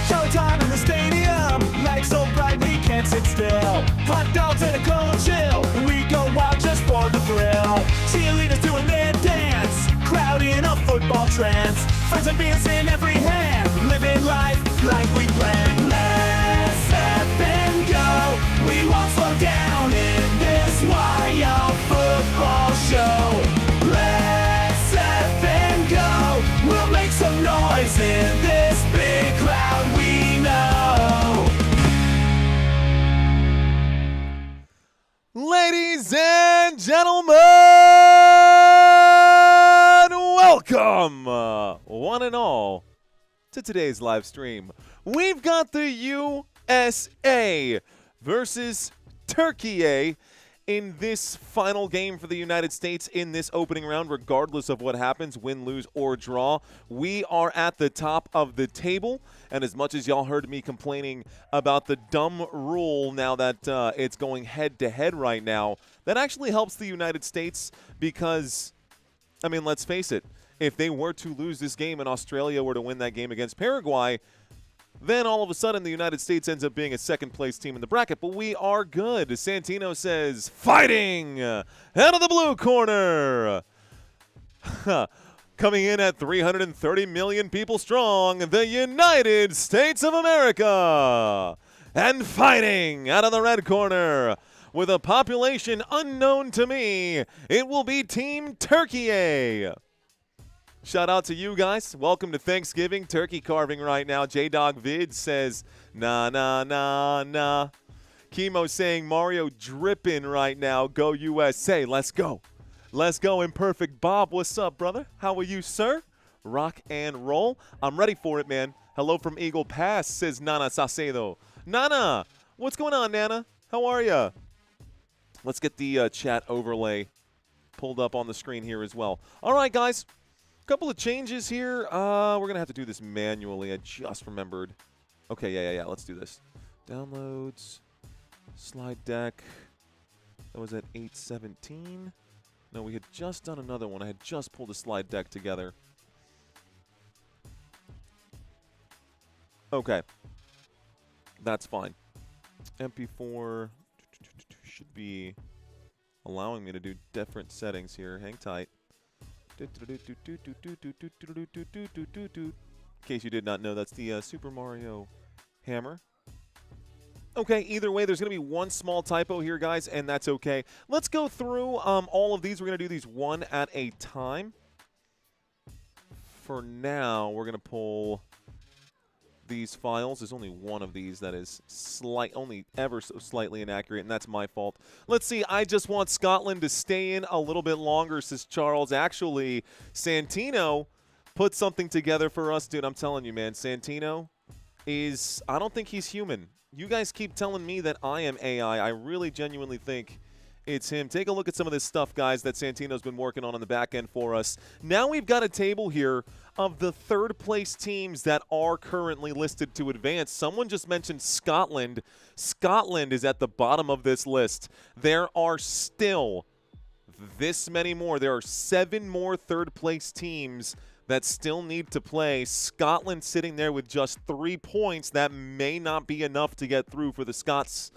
Showtime in the stadium, lights so bright we can't sit still. Hot dogs and a cold chill, we go wild just for the thrill. Cheerleaders doing their dance, crowd in a football trance. Friends and beers in every hand, living life like we planned. Let's up and go, we won't slow down in this wild football show. Let's up and go, we'll make some noise in this big crowd we know. Ladies and gentlemen, welcome, one and all, to today's live stream. We've got the USA versus Türkiye in this final game for the United States in this opening round, regardless of what happens, win, lose, or draw. We are at the top of the table, and as much as y'all heard me complaining about the dumb rule now that it's going head-to-head right now, that actually helps the United States because, I mean, let's face it, if they were to lose this game and Australia were to win that game against Paraguay, then all of a sudden the United States ends up being a second-place team in the bracket. But we are good. Santino says, fighting out of the blue corner. Coming in at 330 million people strong, the United States of America. And fighting out of the red corner, with a population unknown to me, it will be Team Türkiye. Shout out to you guys. Welcome to Thanksgiving. Turkey carving right now. J-Dog Vid says, nah, nah, nah, nah. Chemo saying Mario dripping right now. Go USA. Let's go. Let's go. Imperfect Bob. What's up, brother? How are you, sir? Rock and roll. I'm ready for it, man. Hello from Eagle Pass, says Nana Sacedo. Nana, what's going on, Nana? How are you? Let's get the chat overlay pulled up on the screen here as well. All right, guys. Couple of changes here. We're going to have to do this manually. I just remembered. Okay, yeah. Let's do this. Downloads. Slide deck. That was at 8:17. No, we had just done another one. I had just pulled a slide deck together. Okay. That's fine. MP4 should be allowing me to do different settings here. Hang tight. In case you did not know, that's the Super Mario hammer. Okay, either way, there's going to be one small typo here, guys, and that's okay. Let's go through all of these. We're going to do these one at a time. For now, we're going to pull these files. There's only one of these that is only ever so slightly inaccurate, and that's my fault. Let's see. I just want Scotland to stay in a little bit longer, says Charles. Actually, Santino put something together for us. Dude, I'm telling you, man, Santino is – I don't think he's human. You guys keep telling me that I am AI. I really genuinely think it's him. Take a look at some of this stuff, guys, that Santino's been working on the back end for us. Now we've got a table here of the third-place teams that are currently listed to advance. Someone just mentioned Scotland. Scotland is at the bottom of this list. There are still this many more. There are 7 more third-place teams that still need to play. Scotland sitting there with just 3 points. That may not be enough to get through for the Scots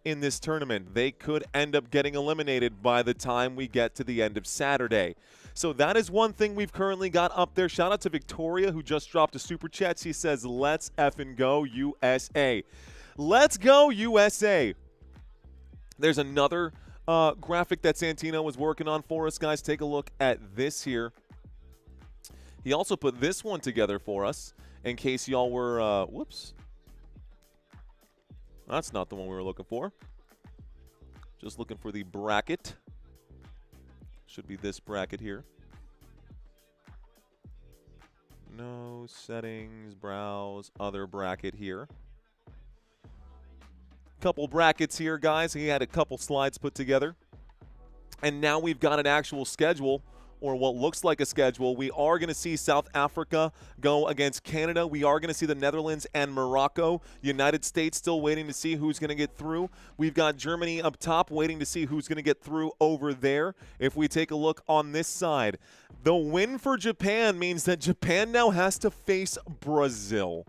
in this tournament. They could end up getting eliminated by the time we get to the end of Saturday. So that is one thing we've currently got up there. Shout out to Victoria, who just dropped a super chat. She says, let's effing go USA. Let's go USA. There's another graphic that Santino was working on for us, guys. Take a look at this here. He also put this one together for us in case y'all were, whoops. That's not the one we were looking for. Just looking for the bracket. Should be this bracket here. No settings, browse, other bracket here. Couple brackets here, guys. He had a couple slides put together. And now we've got an actual schedule or what looks like a schedule. We are going to see South Africa go against Canada. We are going to see the Netherlands and Morocco. United States still waiting to see who's going to get through. We've got Germany up top waiting to see who's going to get through over there. If we take a look on this side, the win for Japan means that Japan now has to face Brazil.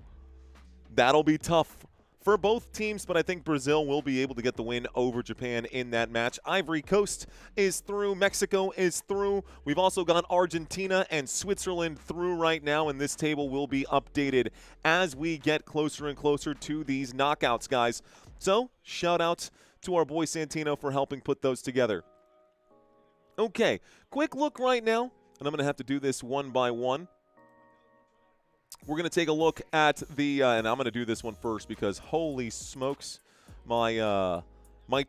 That'll be tough for both teams, but I think Brazil will be able to get the win over Japan in that match. Ivory Coast is through. Mexico is through. We've also got Argentina and Switzerland through right now, and this table will be updated as we get closer and closer to these knockouts, guys. So, shout out to our boy Santino for helping put those together. Okay, quick look right now, and I'm going to have to do this one by one. We're going to take a look at the, and I'm going to do this one first because holy smokes, my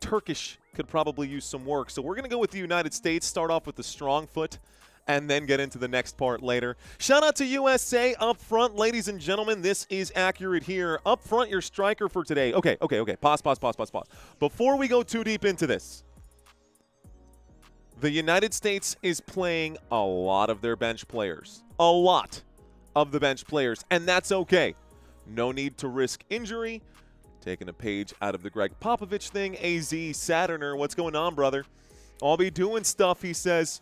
Turkish could probably use some work. So we're going to go with the United States, start off with the strong foot, and then get into the next part later. Shout out to USA up front, ladies and gentlemen. This is accurate here. Up front, your striker for today. Okay. Pause. Before we go too deep into this, the United States is playing a lot of their bench players. A lot of the bench players, and that's okay. No need to risk injury. Taking a page out of the Greg Popovich thing. AZ Saturner, what's going on, brother? I'll be doing stuff, he says.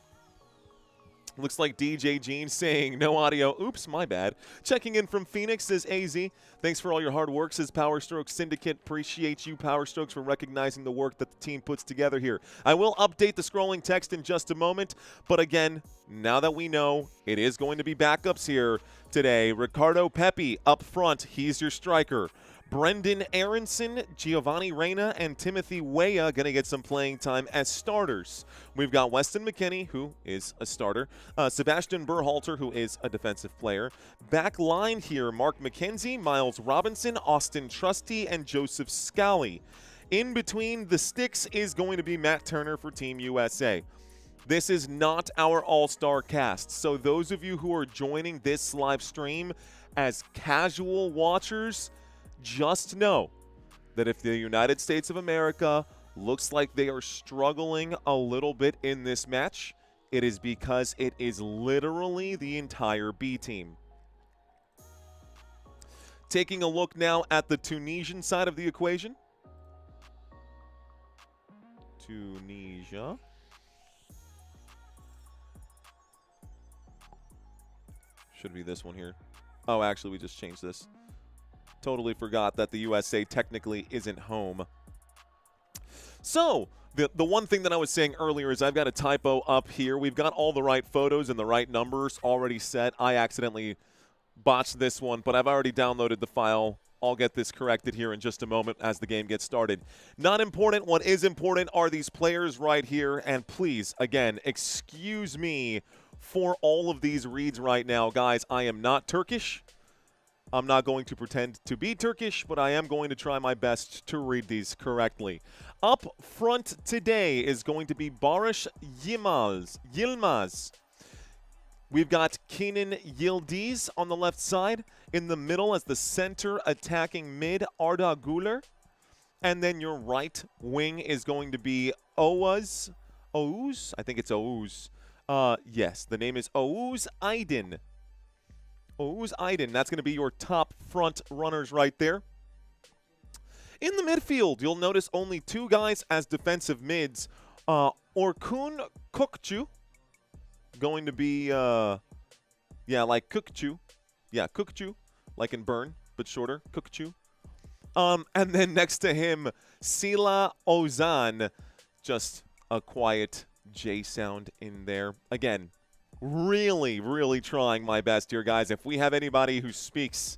Looks like DJ Gene saying no audio. Oops, my bad. Checking in from Phoenix, says AZ. Thanks for all your hard work, says Power Strokes Syndicate. Appreciate you, Power Strokes, for recognizing the work that the team puts together here. I will update the scrolling text in just a moment. But again, now that we know it is going to be backups here today, Ricardo Pepi up front. He's your striker. Brendan Aronson, Giovanni Reyna, and Timothy Weah going to get some playing time as starters. We've got Weston McKennie, who is a starter. Sebastian Berhalter, who is a defensive player. Back line here, Mark McKenzie, Miles Robinson, Austin Trusty, and Joseph Scally. In between the sticks is going to be Matt Turner for Team USA. This is not our all-star cast, so those of you who are joining this live stream as casual watchers, just know that if the United States of America looks like they are struggling a little bit in this match, it is because it is literally the entire B team. Taking a look now at the Tunisian side of the equation. Tunisia. Should be this one here. Oh, actually, we just changed this. Totally forgot that the USA technically isn't home. So, the one thing that I was saying earlier is I've got a typo up here. We've got all the right photos and the right numbers already set. I accidentally botched this one, but I've already downloaded the file. I'll get this corrected here in just a moment as the game gets started. Not important. What is important are these players right here. And please, again, excuse me for all of these reads right now. Guys, I am not Turkish. I'm not going to pretend to be Turkish, but I am going to try my best to read these correctly. Up front today is going to be Barış Yilmaz. We've got Kenan Yildiz on the left side. In the middle as the center attacking mid, Arda Güler. And then your right wing is going to be Oğuz. I think it's Oğuz. Yes, the name is Oğuz Aydın. Oğuz Aydın, that's going to be your top front runners right there. In the midfield, you'll notice only two guys as defensive mids. Orkun Kökçü, going to be, like Kökçü. Yeah, Kökçü, like in Burn, but shorter, Kökçü. And then next to him, Sila Ozan, just a quiet J sound in there. Again, really trying my best here, guys. If we have anybody who speaks,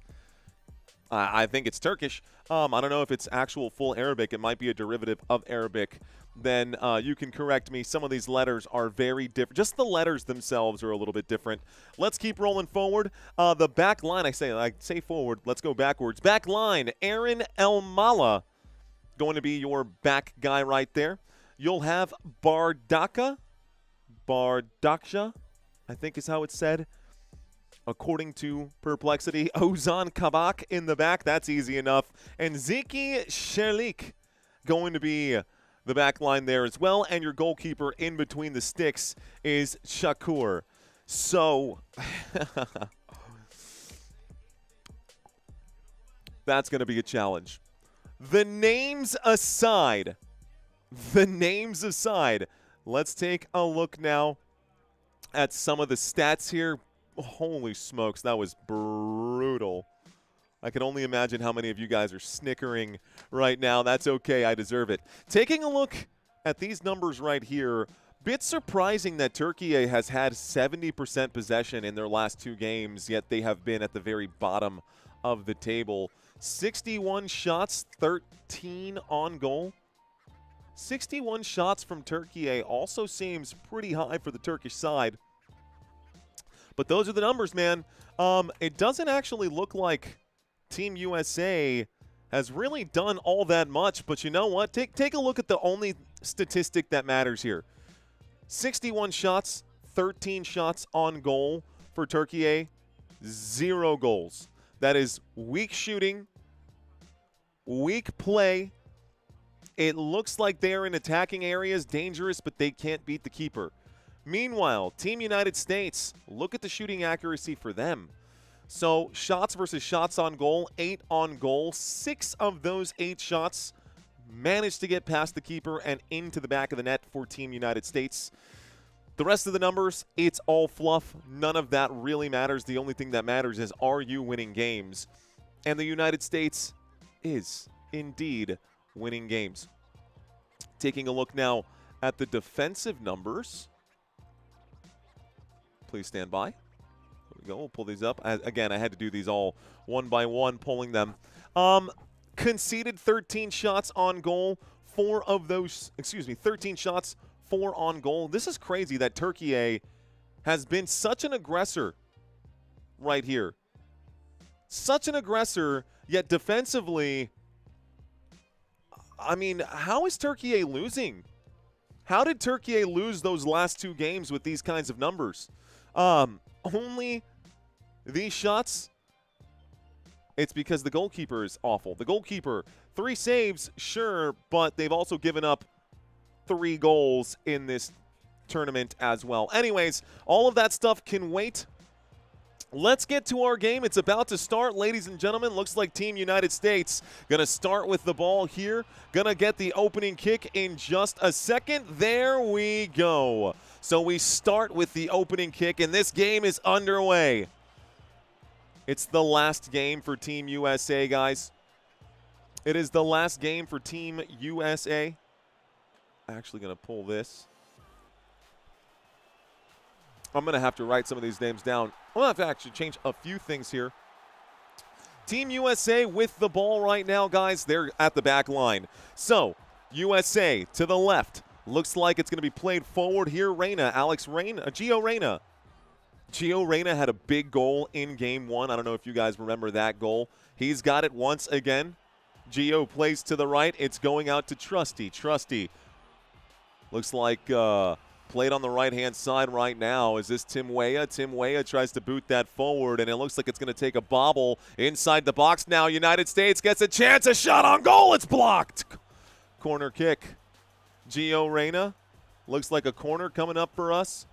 I think it's Turkish. I don't know if it's actual full Arabic. It might be a derivative of Arabic. Then you can correct me. Some of these letters are very different. Just the letters themselves are a little bit different. Let's keep rolling forward. The back line, I say forward. Let's go backwards. Back line, Aaron Elmala, going to be your back guy right there. You'll have Bardaksha, I think is how it's said, according to Perplexity. Ozan Kabak in the back. That's easy enough. And Zeki Çelik going to be the back line there as well, and your goalkeeper in between the sticks is Shakur. So that's going to be a challenge. The names aside, let's take a look now at some of the stats here. Holy smokes, that was brutal. I can only imagine how many of you guys are snickering right now. That's okay, I deserve it. Taking a look at these numbers right here, bit surprising that Türkiye has had 70% possession in their last 2 games, yet they have been at the very bottom of the table. 61 shots, 13 on goal. 61 shots from Türkiye also seems pretty high for the Turkish side. But those are the numbers, man. It doesn't actually look like Team USA has really done all that much, but you know what? Take a look at the only statistic that matters here. 61 shots, 13 shots on goal for Türkiye, 0 goals. That is weak shooting, weak play. It looks like they're in attacking areas, dangerous, but they can't beat the keeper. Meanwhile, Team United States, look at the shooting accuracy for them. So shots versus shots on goal, 8 on goal. 6 of those 8 shots managed to get past the keeper and into the back of the net for Team United States. The rest of the numbers, it's all fluff. None of that really matters. The only thing that matters is, are you winning games? And the United States is indeed winning games. Taking a look now at the defensive numbers. Please stand by. There we go. We'll pull these up. Again, I had to do these all one by one, pulling them. Conceded 13 shots on goal. 13 shots, 4 on goal. This is crazy that Türkiye has been such an aggressor right here. Such an aggressor, yet defensively, I mean, how is Türkiye losing? How did Türkiye lose those last 2 games with these kinds of numbers? Only these shots, it's because the goalkeeper is awful. The goalkeeper, 3 saves, sure, but they've also given up 3 goals in this tournament as well. Anyways, all of that stuff can wait. Let's get to our game. It's about to start, ladies and gentlemen. Looks like Team United States going to start with the ball here. Going to get the opening kick in just a second. There we go. So we start with the opening kick, and this game is underway. It's the last game for Team USA, guys. It is the last game for Team USA. Actually going to pull this. I'm going to have to write some of these names down. I'm going to have to actually change a few things here. Team USA with the ball right now, guys. They're at the back line. So, USA to the left. Looks like it's going to be played forward here. Gio Reyna. Gio Reyna had a big goal in Game 1. I don't know if you guys remember that goal. He's got it once again. Gio plays to the right. It's going out to Trusty. Trusty looks like played on the right-hand side right now. Is this Tim Weah? Tim Weah tries to boot that forward, and it looks like it's going to take a bobble inside the box now. United States gets a chance. A shot on goal. It's blocked. Corner kick. Gio Reyna. Looks like a corner coming up for us.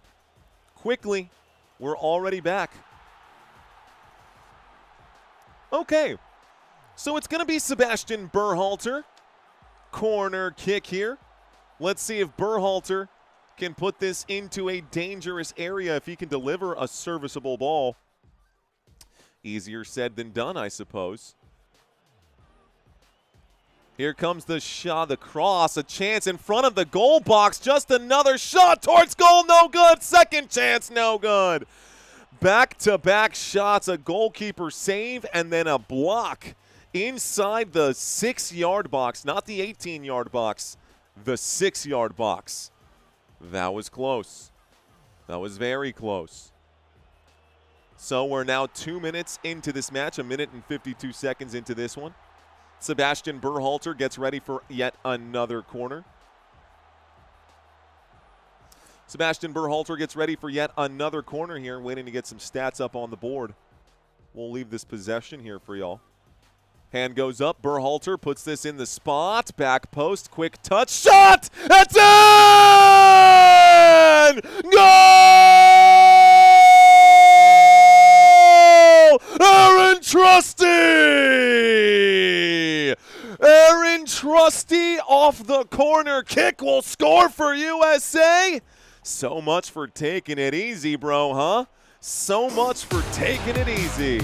Quickly. We're already back. Okay. So it's going to be Sebastian Berhalter. Corner kick here. Let's see if Berhalter can put this into a dangerous area, if he can deliver a serviceable ball. Easier said than done, I suppose. Here comes the shot, the cross, a chance in front of the goal box. Just another shot towards goal, no good. Second chance, no good. Back-to-back shots, a goalkeeper save, and then a block inside the 6-yard box, not the 18-yard box, the 6-yard box. That was close. That was very close. So we're now 2 minutes into this match, 1 minute and 52 seconds into this one. Sebastian Berhalter gets ready for yet another corner. Sebastian Berhalter gets ready for yet another corner here, waiting to get some stats up on the board. We'll leave this possession here for y'all. Hand goes up. Berhalter puts this in the spot. Back post. Quick touch. Shot! That's in! Goal! Aaron Trusty! Aaron Trusty off the corner kick will score for USA. So much for taking it easy, bro, huh? So much for taking it easy.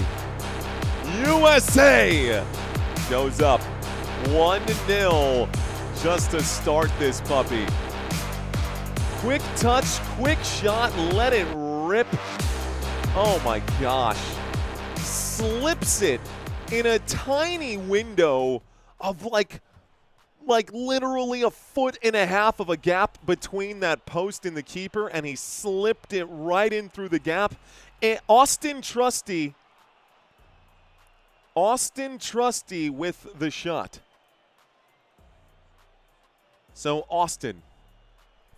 USA goes up 1-0 just to start this puppy. Quick touch, quick shot, let it rip. Oh my gosh. Slips it in a tiny window of like literally a foot and a half of a gap between that post and the keeper, and he slipped it right in through the gap. And Austin Trusty with the shot. So Austin,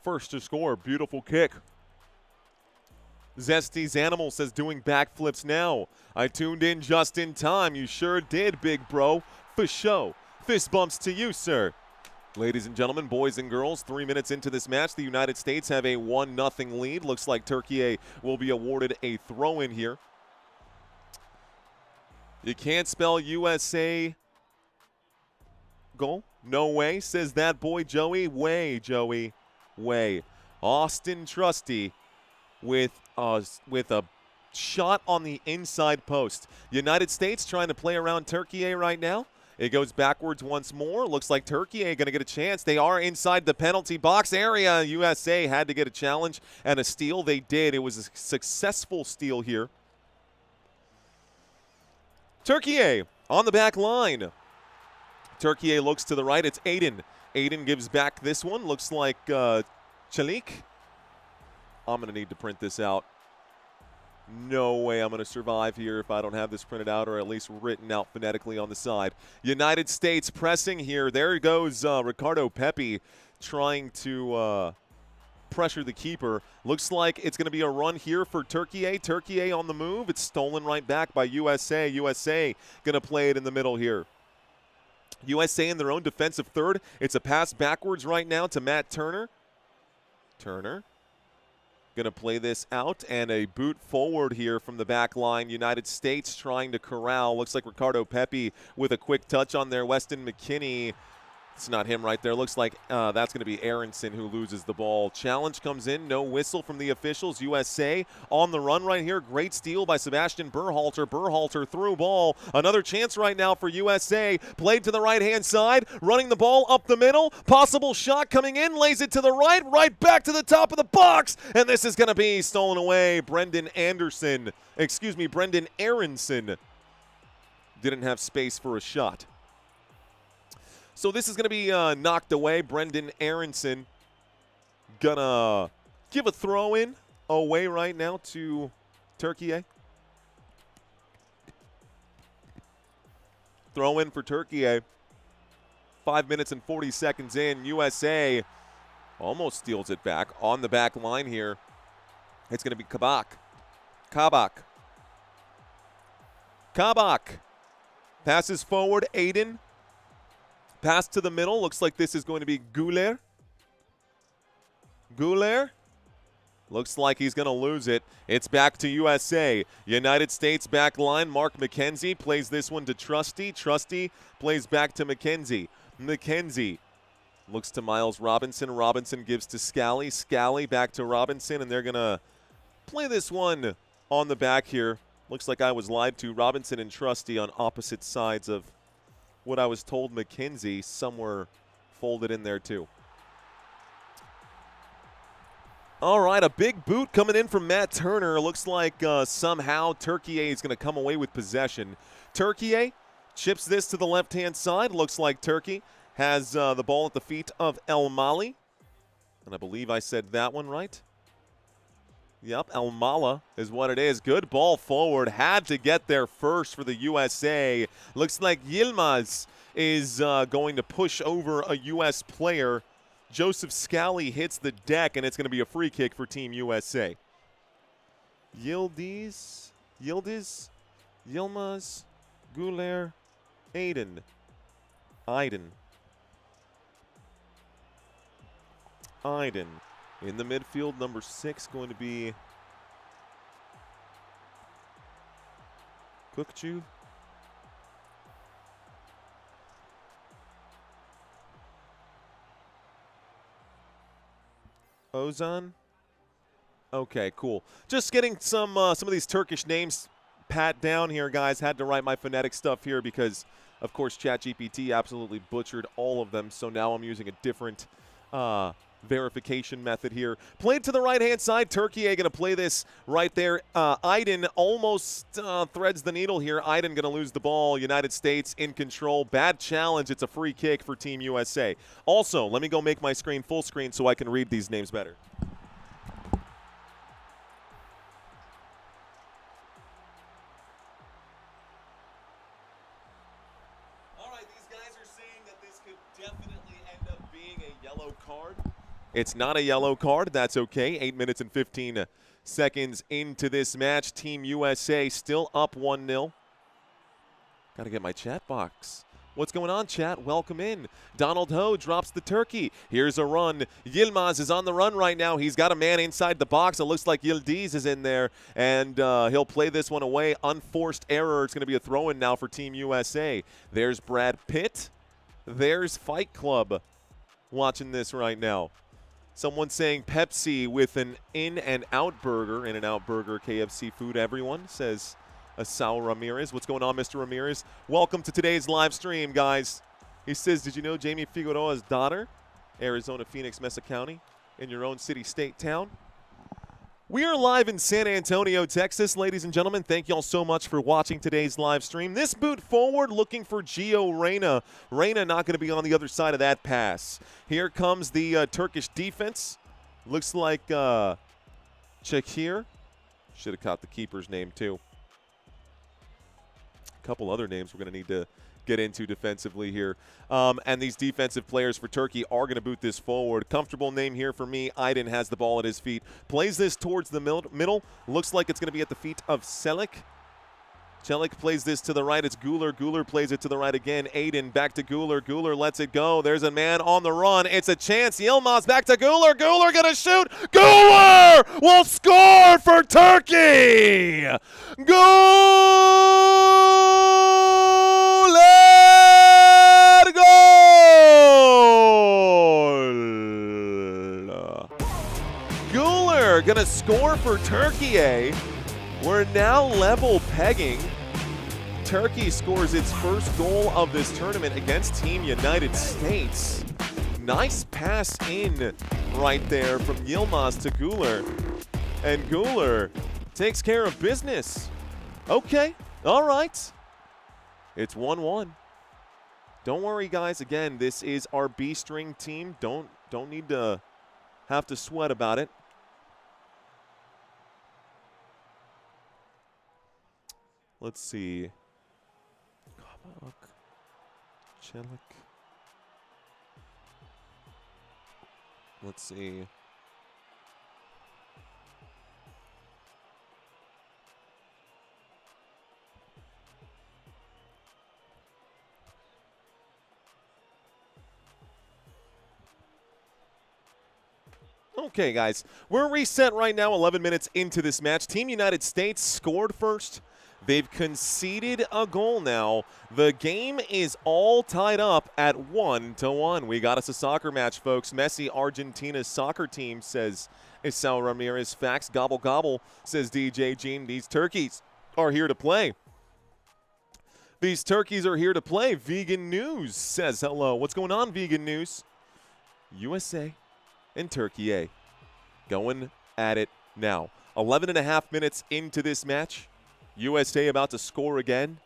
first to score, beautiful kick. Zesty's Animal says doing backflips now. I tuned in just in time. You sure did, big bro. For show. Fist bumps to you, sir. Ladies and gentlemen, boys and girls, 3 minutes into this match, the United States have a 1-0 lead. Looks like Türkiye will be awarded a throw-in here. You can't spell USA goal? No way, says that boy Joey. Way, Joey. Way. Austin Trusty with a shot on the inside post. United States trying to play around Türkiye right now. It goes backwards once more. Looks like Türkiye going to get a chance. They are inside the penalty box area. USA had to get a challenge and a steal. They did. It was a successful steal here. Türkiye on the back line. Türkiye looks to the right. It's Aiden. Aiden gives back this one. Looks like Çelik. I'm going to need to print this out. No way I'm going to survive here if I don't have this printed out or at least written out phonetically on the side. United States pressing here. There goes Ricardo Pepi trying to pressure the keeper. Looks like it's going to be a run here for Türkiye. Türkiye on the move. It's stolen right back by USA. USA going to play it in the middle here. USA in their own defensive third. It's a pass backwards right now to Matt Turner. Turner. Going to play this out, and a boot forward here from the back line. United States trying to corral. Looks like Ricardo Pepi with a quick touch on there. Weston McKinney. It's not him right there. Looks like that's going to be Aronson who loses the ball. Challenge comes in. No whistle from the officials. USA on the run right here. Great steal by Sebastian Berhalter. Berhalter through ball. Another chance right now for USA. Played to the right-hand side. Running the ball up the middle. Possible shot coming in. Lays it to the right. Right back to the top of the box. And this is going to be stolen away. Brendan Aronson didn't have space for a shot. So this is going to be knocked away. Brendan Aronson gonna give a throw-in away right now to Türkiye. Throw-in for Türkiye. 5 minutes and 40 seconds in. USA almost steals it back on the back line here. It's going to be Kabak. Passes forward, Aiden. Pass to the middle. Looks like this is going to be Güler. Looks like he's going to lose it. It's back to USA. United States back line. Mark McKenzie plays this one to Trusty. Trusty plays back to McKenzie. McKenzie looks to Miles Robinson. Robinson gives to Scally. Scally back to Robinson, and they're going to play this one on the back here. Looks like I was lied to. Robinson and Trusty on opposite sides of what I was told. McKenzie somewhere folded in there too. All right, a big boot coming in from Matt Turner. Looks like somehow Türkiye is going to come away with possession. Türkiye chips this to the left-hand side. Looks like Turkey has the ball at the feet of El Mali. And I believe I said that one right. Yep, El Mala is what it is. Good ball forward. Had to get there first for the USA. Looks like Yilmaz is going to push over a U.S. player. Joseph Scally hits the deck, and it's going to be a free kick for Team USA. Yilmaz, Güler, Aiden. Iden. In the midfield, number 6 going to be Cookchu. Ozan. Okay, cool. Just getting some of these Turkish names pat down here, guys. Had to write my phonetic stuff here because, of course, ChatGPT absolutely butchered all of them. So now I'm using a different verification method here. Played to the right-hand side. Türkiye going to play this right there. Iden almost threads the needle here. Iden going to lose the ball. United States in control. Bad challenge. It's a free kick for Team USA. Also, let me go make my screen full screen so I can read these names better. All right, these guys are saying that this could definitely end up being a yellow card. It's not a yellow card. That's okay. 8 minutes and 15 seconds into this match. Team USA still up 1-0. Got to get my chat box. What's going on, chat? Welcome in. Donald Ho drops the turkey. Here's a run. Yilmaz is on the run right now. He's got a man inside the box. It looks like Yildiz is in there, and he'll play this one away. Unforced error. It's going to be a throw-in now for Team USA. There's Brad Pitt. There's Fight Club watching this right now. Someone saying Pepsi with an In-N-Out burger. In-N-Out burger, KFC food, everyone, says Asao Ramirez. What's going on, Mr. Ramirez? Welcome to today's live stream, guys. He says, did you know Jamie Figueroa's daughter, Arizona, Phoenix, Mesa County, in your own city, state, town? We are live in San Antonio, Texas, ladies and gentlemen. Thank you all so much for watching today's live stream. This boot forward looking for Gio Reyna. Reyna not going to be on the other side of that pass. Here comes the Turkish defense. Looks like Çakir. Should have caught the keeper's name too. A couple other names we're going to need to get into defensively here. And these defensive players for Turkey are going to boot this forward. Comfortable name here for me. Aydin has the ball at his feet. Plays this towards the middle. Looks like it's going to be at the feet of Çelik. Çelik plays this to the right. It's Güler. Güler plays it to the right again. Aydin back to Güler. Güler lets it go. There's a man on the run. It's a chance. Yilmaz back to Güler. Güler going to shoot. Güler will score for Turkey. Güler goal. Güler going to score for Türkiye. We're now level pegging. Turkey scores its first goal of this tournament against Team United States. Nice pass in right there from Yilmaz to Güler. And Güler takes care of business. Okay, all right. It's 1-1. Don't worry, guys. Again, this is our B-string team. Don't need to have to sweat about it. Let's see. Çelik. Let's see. Okay, guys. We're reset right now, 11 minutes into this match. Team United States scored first. They've conceded a goal now. The game is all tied up at 1-1. We got us a soccer match, folks. Messi, Argentina's soccer team, says Isao Ramirez. Facts, gobble, gobble, says DJ Gene. These turkeys are here to play. These turkeys are here to play. Vegan News says hello. What's going on, Vegan News? USA and Türkiye going at it now. 11.5 minutes into this match. USA about to score again.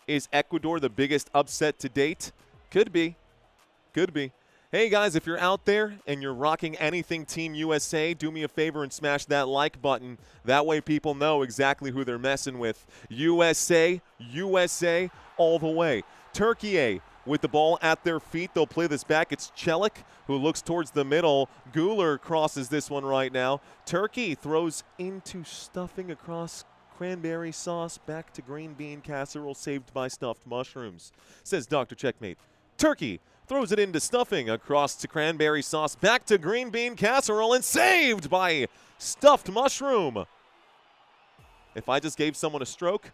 Is Ecuador the biggest upset to date? Could be. Could be. Hey, guys, if you're out there and you're rocking anything Team USA, do me a favor and smash that like button. That way people know exactly who they're messing with. USA, USA all the way. Türkiye with the ball at their feet. They'll play this back. It's Çelik who looks towards the middle. Güler crosses this one right now. Turkey throws into stuffing across cranberry sauce back to green bean casserole saved by stuffed mushrooms, says Dr. Checkmate. Turkey throws it into stuffing, across to cranberry sauce, back to green bean casserole, and saved by stuffed mushroom. If I just gave someone a stroke,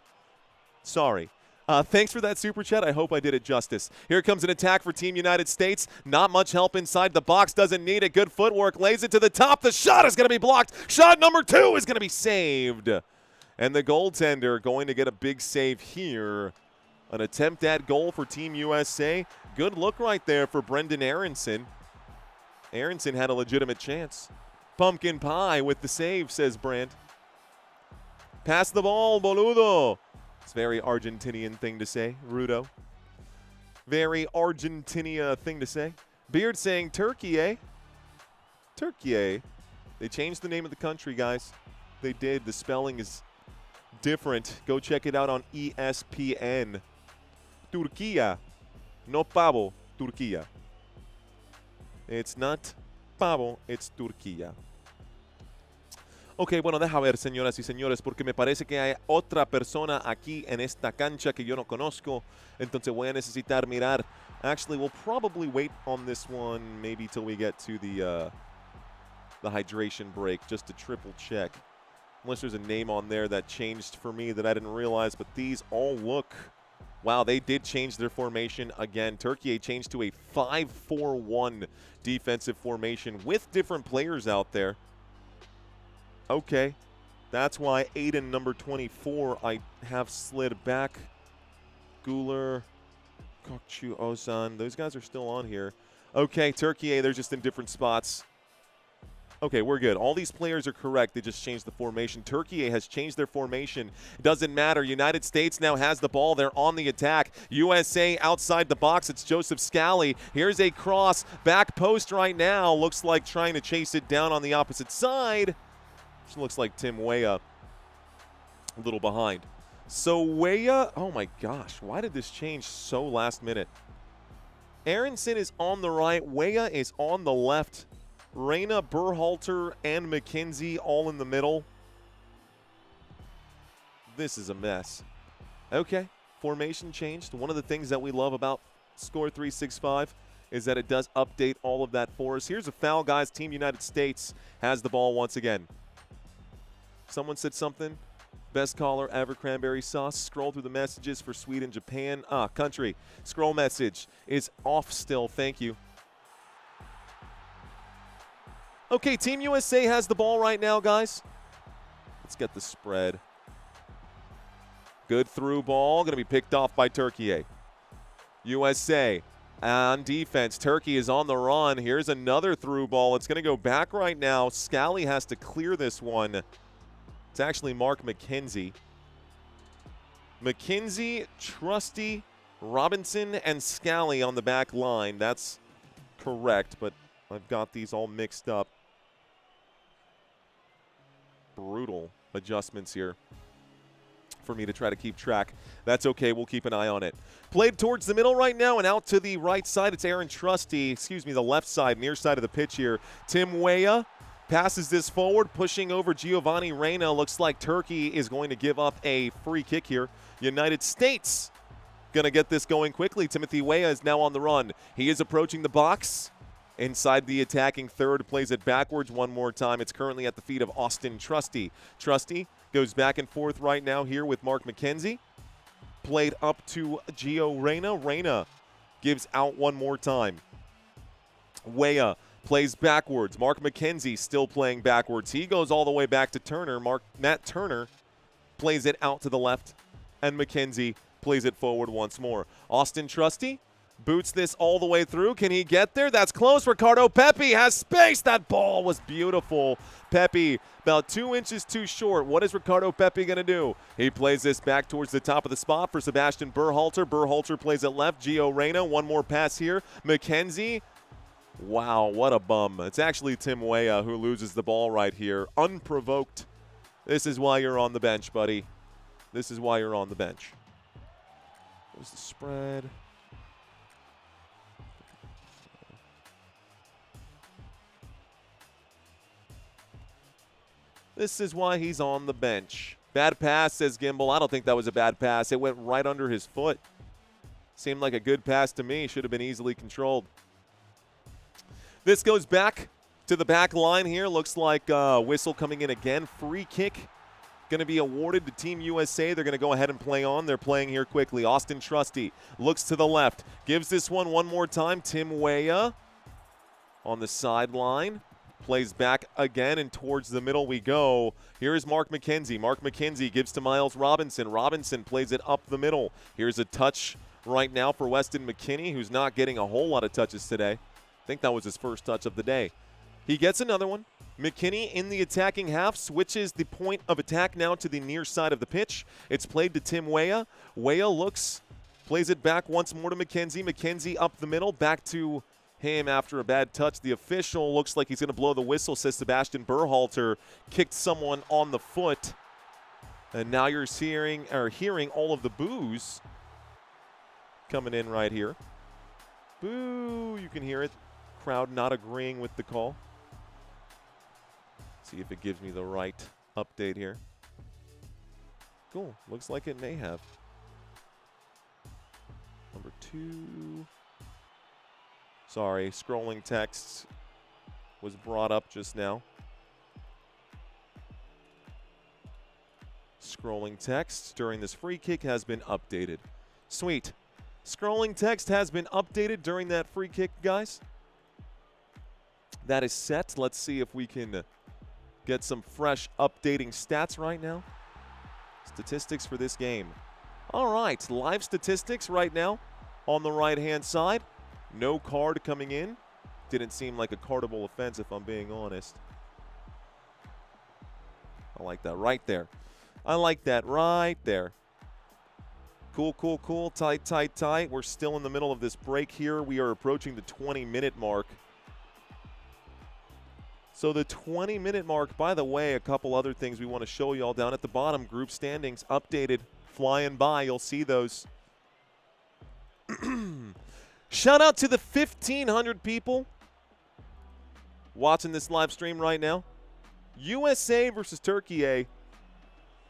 sorry. Thanks for that super chat. I hope I did it justice. Here comes an attack for Team United States. Not much help inside the box. Doesn't need it. Good footwork. Lays it to the top. The shot is going to be blocked. Shot number 2 is going to be saved. And the goaltender going to get a big save here. An attempt at goal for Team USA. Good look right there for Brendan Aronson. Aronson had a legitimate chance. Pumpkin pie with the save, says Brand. Pass the ball, boludo. It's a very Argentinian thing to say, Rudo. Very Argentina thing to say. Beard saying Türkiye. Türkiye. They changed the name of the country, guys. They did. The spelling is different. Go check it out on ESPN. Turquía. No pavo, Turquía. It's not pavo, it's Turquía. Ok, bueno, deja ver, señoras y señores, porque me parece que hay otra persona aquí en esta cancha que yo no conozco. Entonces voy a necesitar mirar. Actually, we'll probably wait on this one maybe till we get to the hydration break, just to triple check. Unless there's a name on there that changed for me that I didn't realize, but these all look... Wow, they did change their formation again. Türkiye changed to a 5-4-1 defensive formation with different players out there. Okay, that's why Aiden, number 24, I have slid back. Guler, Kokchu, Ozan, those guys are still on here. Okay, Türkiye, they're just in different spots. Okay, we're good. All these players are correct. They just changed the formation. Türkiye has changed their formation. It doesn't matter. United States now has the ball. They're on the attack. USA outside the box. It's Joseph Scally. Here's a cross. Back post right now. Looks like trying to chase it down on the opposite side. Which looks like Tim Weah a little behind. So Weah, oh my gosh, why did this change so last minute? Aronson is on the right. Weah is on the left. Reyna, Berhalter, and McKenzie all in the middle. This is a mess. Okay, formation changed. One of the things that we love about Score 365 is that it does update all of that for us. Here's a foul, guys. Team United States has the ball once again. Someone said something. Best caller ever, cranberry sauce. Scroll through the messages for Sweden, Japan. Country. Scroll message is off still. Thank you. Okay, Team USA has the ball right now, guys. Let's get the spread. Good through ball. Going to be picked off by Türkiye. USA on defense. Turkey is on the run. Here's another through ball. It's going to go back right now. Scally has to clear this one. It's actually Mark McKenzie. McKenzie, Trusty, Robinson, and Scally on the back line. That's correct, but I've got these all mixed up. Brutal adjustments here for me to try to keep track. That's okay. We'll keep an eye on it. Played towards the middle right now and out to the right side. It's Aaron Trusty, excuse me, the left side, near side of the pitch here. Tim Weah passes this forward, pushing over Giovanni Reyna. Looks like Turkey is going to give up a free kick here. United States going to get this going quickly. Timothy Weah is now on the run. He is approaching the box. Inside the attacking third, plays it backwards one more time. It's currently at the feet of Austin Trusty. Trusty goes back and forth right now here with Mark McKenzie. Played up to Gio Reyna. Reyna gives out one more time. Weah plays backwards. Mark McKenzie still playing backwards. He goes all the way back to Turner. Matt Turner plays it out to the left, and McKenzie plays it forward once more. Austin Trusty boots this all the way through. Can he get there? That's close. Ricardo Pepi has space. That ball was beautiful. Pepi about 2 inches too short. What is Ricardo Pepi going to do? He plays this back towards the top of the spot for Sebastian Berhalter. Berhalter plays it left. Gio Reyna. One more pass here. McKenzie. Wow, what a bum. It's actually Tim Weah who loses the ball right here. Unprovoked. This is why you're on the bench, buddy. This is why you're on the bench. There's the spread. This is why he's on the bench. Bad pass, says Gimbal. I don't think that was a bad pass. It went right under his foot. Seemed like a good pass to me. Should have been easily controlled. This goes back to the back line here. Looks like whistle coming in again. Free kick going to be awarded to Team USA. They're going to go ahead and play on. They're playing here quickly. Austin Trusty looks to the left. Gives this one more time. Tim Weah on the sideline. Plays back again, and towards the middle we go. Here is Mark McKenzie. Mark McKenzie gives to Miles Robinson. Robinson plays it up the middle. Here's a touch right now for Weston McKinney, who's not getting a whole lot of touches today. I think that was his first touch of the day. He gets another one. McKinney in the attacking half switches the point of attack now to the near side of the pitch. It's played to Tim Weah. Weah looks, plays it back once more to McKenzie. McKenzie up the middle, back to him after a bad touch. The official looks like he's going to blow the whistle, says Sebastian Berhalter. Kicked someone on the foot. And now you're hearing all of the boos coming in right here. Boo, you can hear it. Crowd not agreeing with the call. See if it gives me the right update here. Cool, looks like it may have. Number 2. Sorry, scrolling text was brought up just now. Scrolling text during this free kick has been updated. Sweet. Scrolling text has been updated during that free kick, guys. That is set. Let's see if we can get some fresh updating stats right now. Statistics for this game. All right, live statistics right now on the right-hand side. No card coming in. Didn't seem like a cardable offense, if I'm being honest. I like that right there. I like that right there. Cool, cool, cool. Tight, tight, tight. We're still in the middle of this break here. We are approaching the 20-minute mark. So the 20-minute mark, by the way, a couple other things we want to show you all down at the bottom. Group standings updated, flying by. You'll see those. Shout out to the 1,500 people watching this live stream right now. USA versus Türkiye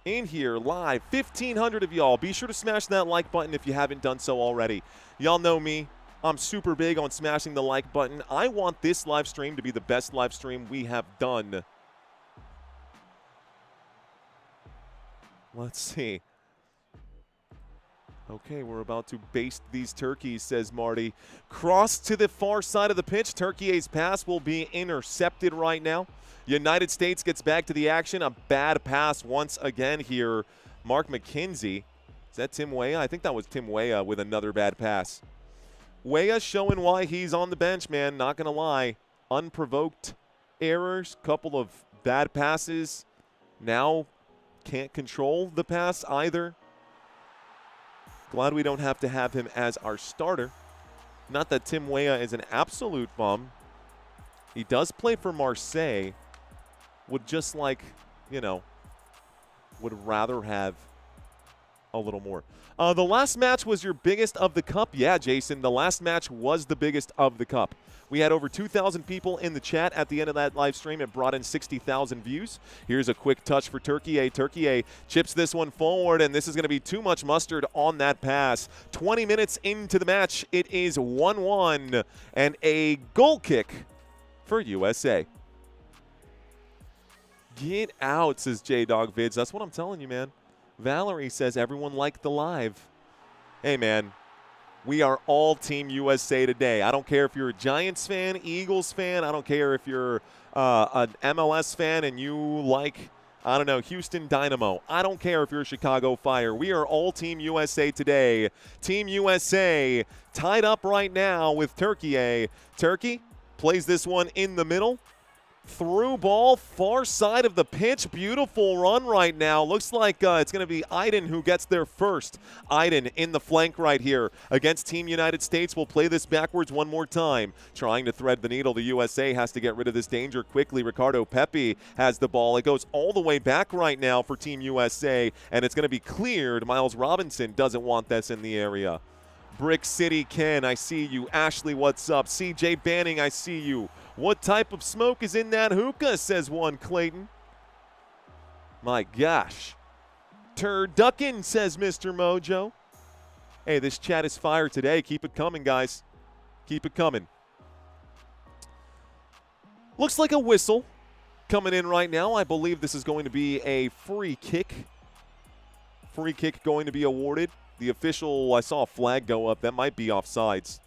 in here live. 1,500 of y'all. Be sure to smash that like button if you haven't done so already. Y'all know me. I'm super big on smashing the like button. I want this live stream to be the best live stream we have done. Let's see. Okay, we're about to baste these turkeys, says Marty. Cross to the far side of the pitch. Türkiye's pass will be intercepted right now. United States gets back to the action. A bad pass once again here. Mark McKenzie. Is that Tim Weah? I think that was Tim Weah with another bad pass. Weah showing why he's on the bench, man. Not going to lie. Unprovoked errors. Couple of bad passes. Now can't control the pass either. Glad we don't have to have him as our starter. Not that Tim Weah is an absolute bum. He does play for Marseille. Would just like, you know, would rather have a little more. The last match was your biggest of the cup? Yeah, Jason, the last match was the biggest of the cup. We had over 2,000 people in the chat at the end of that live stream. It brought in 60,000 views. Here's a quick touch for Türkiye. Türkiye chips this one forward, and this is going to be too much mustard on that pass. 20 minutes into the match, it is 1-1, and a goal kick for USA. Get out, says J-Dog Vids. That's what I'm telling you, man. Valerie says everyone liked the live. Hey, man. We are all Team USA today. I don't care if you're a Giants fan, Eagles fan. I don't care if you're an MLS fan and you like, I don't know, Houston Dynamo. I don't care if you're a Chicago Fire. We are all Team USA today. Team USA tied up right now with Türkiye. Turkey plays this one in the middle. Through ball, far side of the pitch. Beautiful run right now. Looks like it's going to be Iden who gets there first. Iden in the flank right here against Team United States. We'll play this backwards one more time. Trying to thread the needle. The USA has to get rid of this danger quickly. Ricardo Pepi has the ball. It goes all the way back right now for Team USA, and it's going to be cleared. Miles Robinson doesn't want this in the area. Brick City Ken, I see you. Ashley, what's up? CJ Banning, I see you. What type of smoke is in that hookah, says one Clayton. My gosh. Turducken, says Mr. Mojo. Hey, this chat is fire today. Keep it coming, guys. Keep it coming. Looks like a whistle coming in right now. I believe this is going to be a free kick. Free kick going to be awarded. The official, I saw a flag go up. That might be offsides.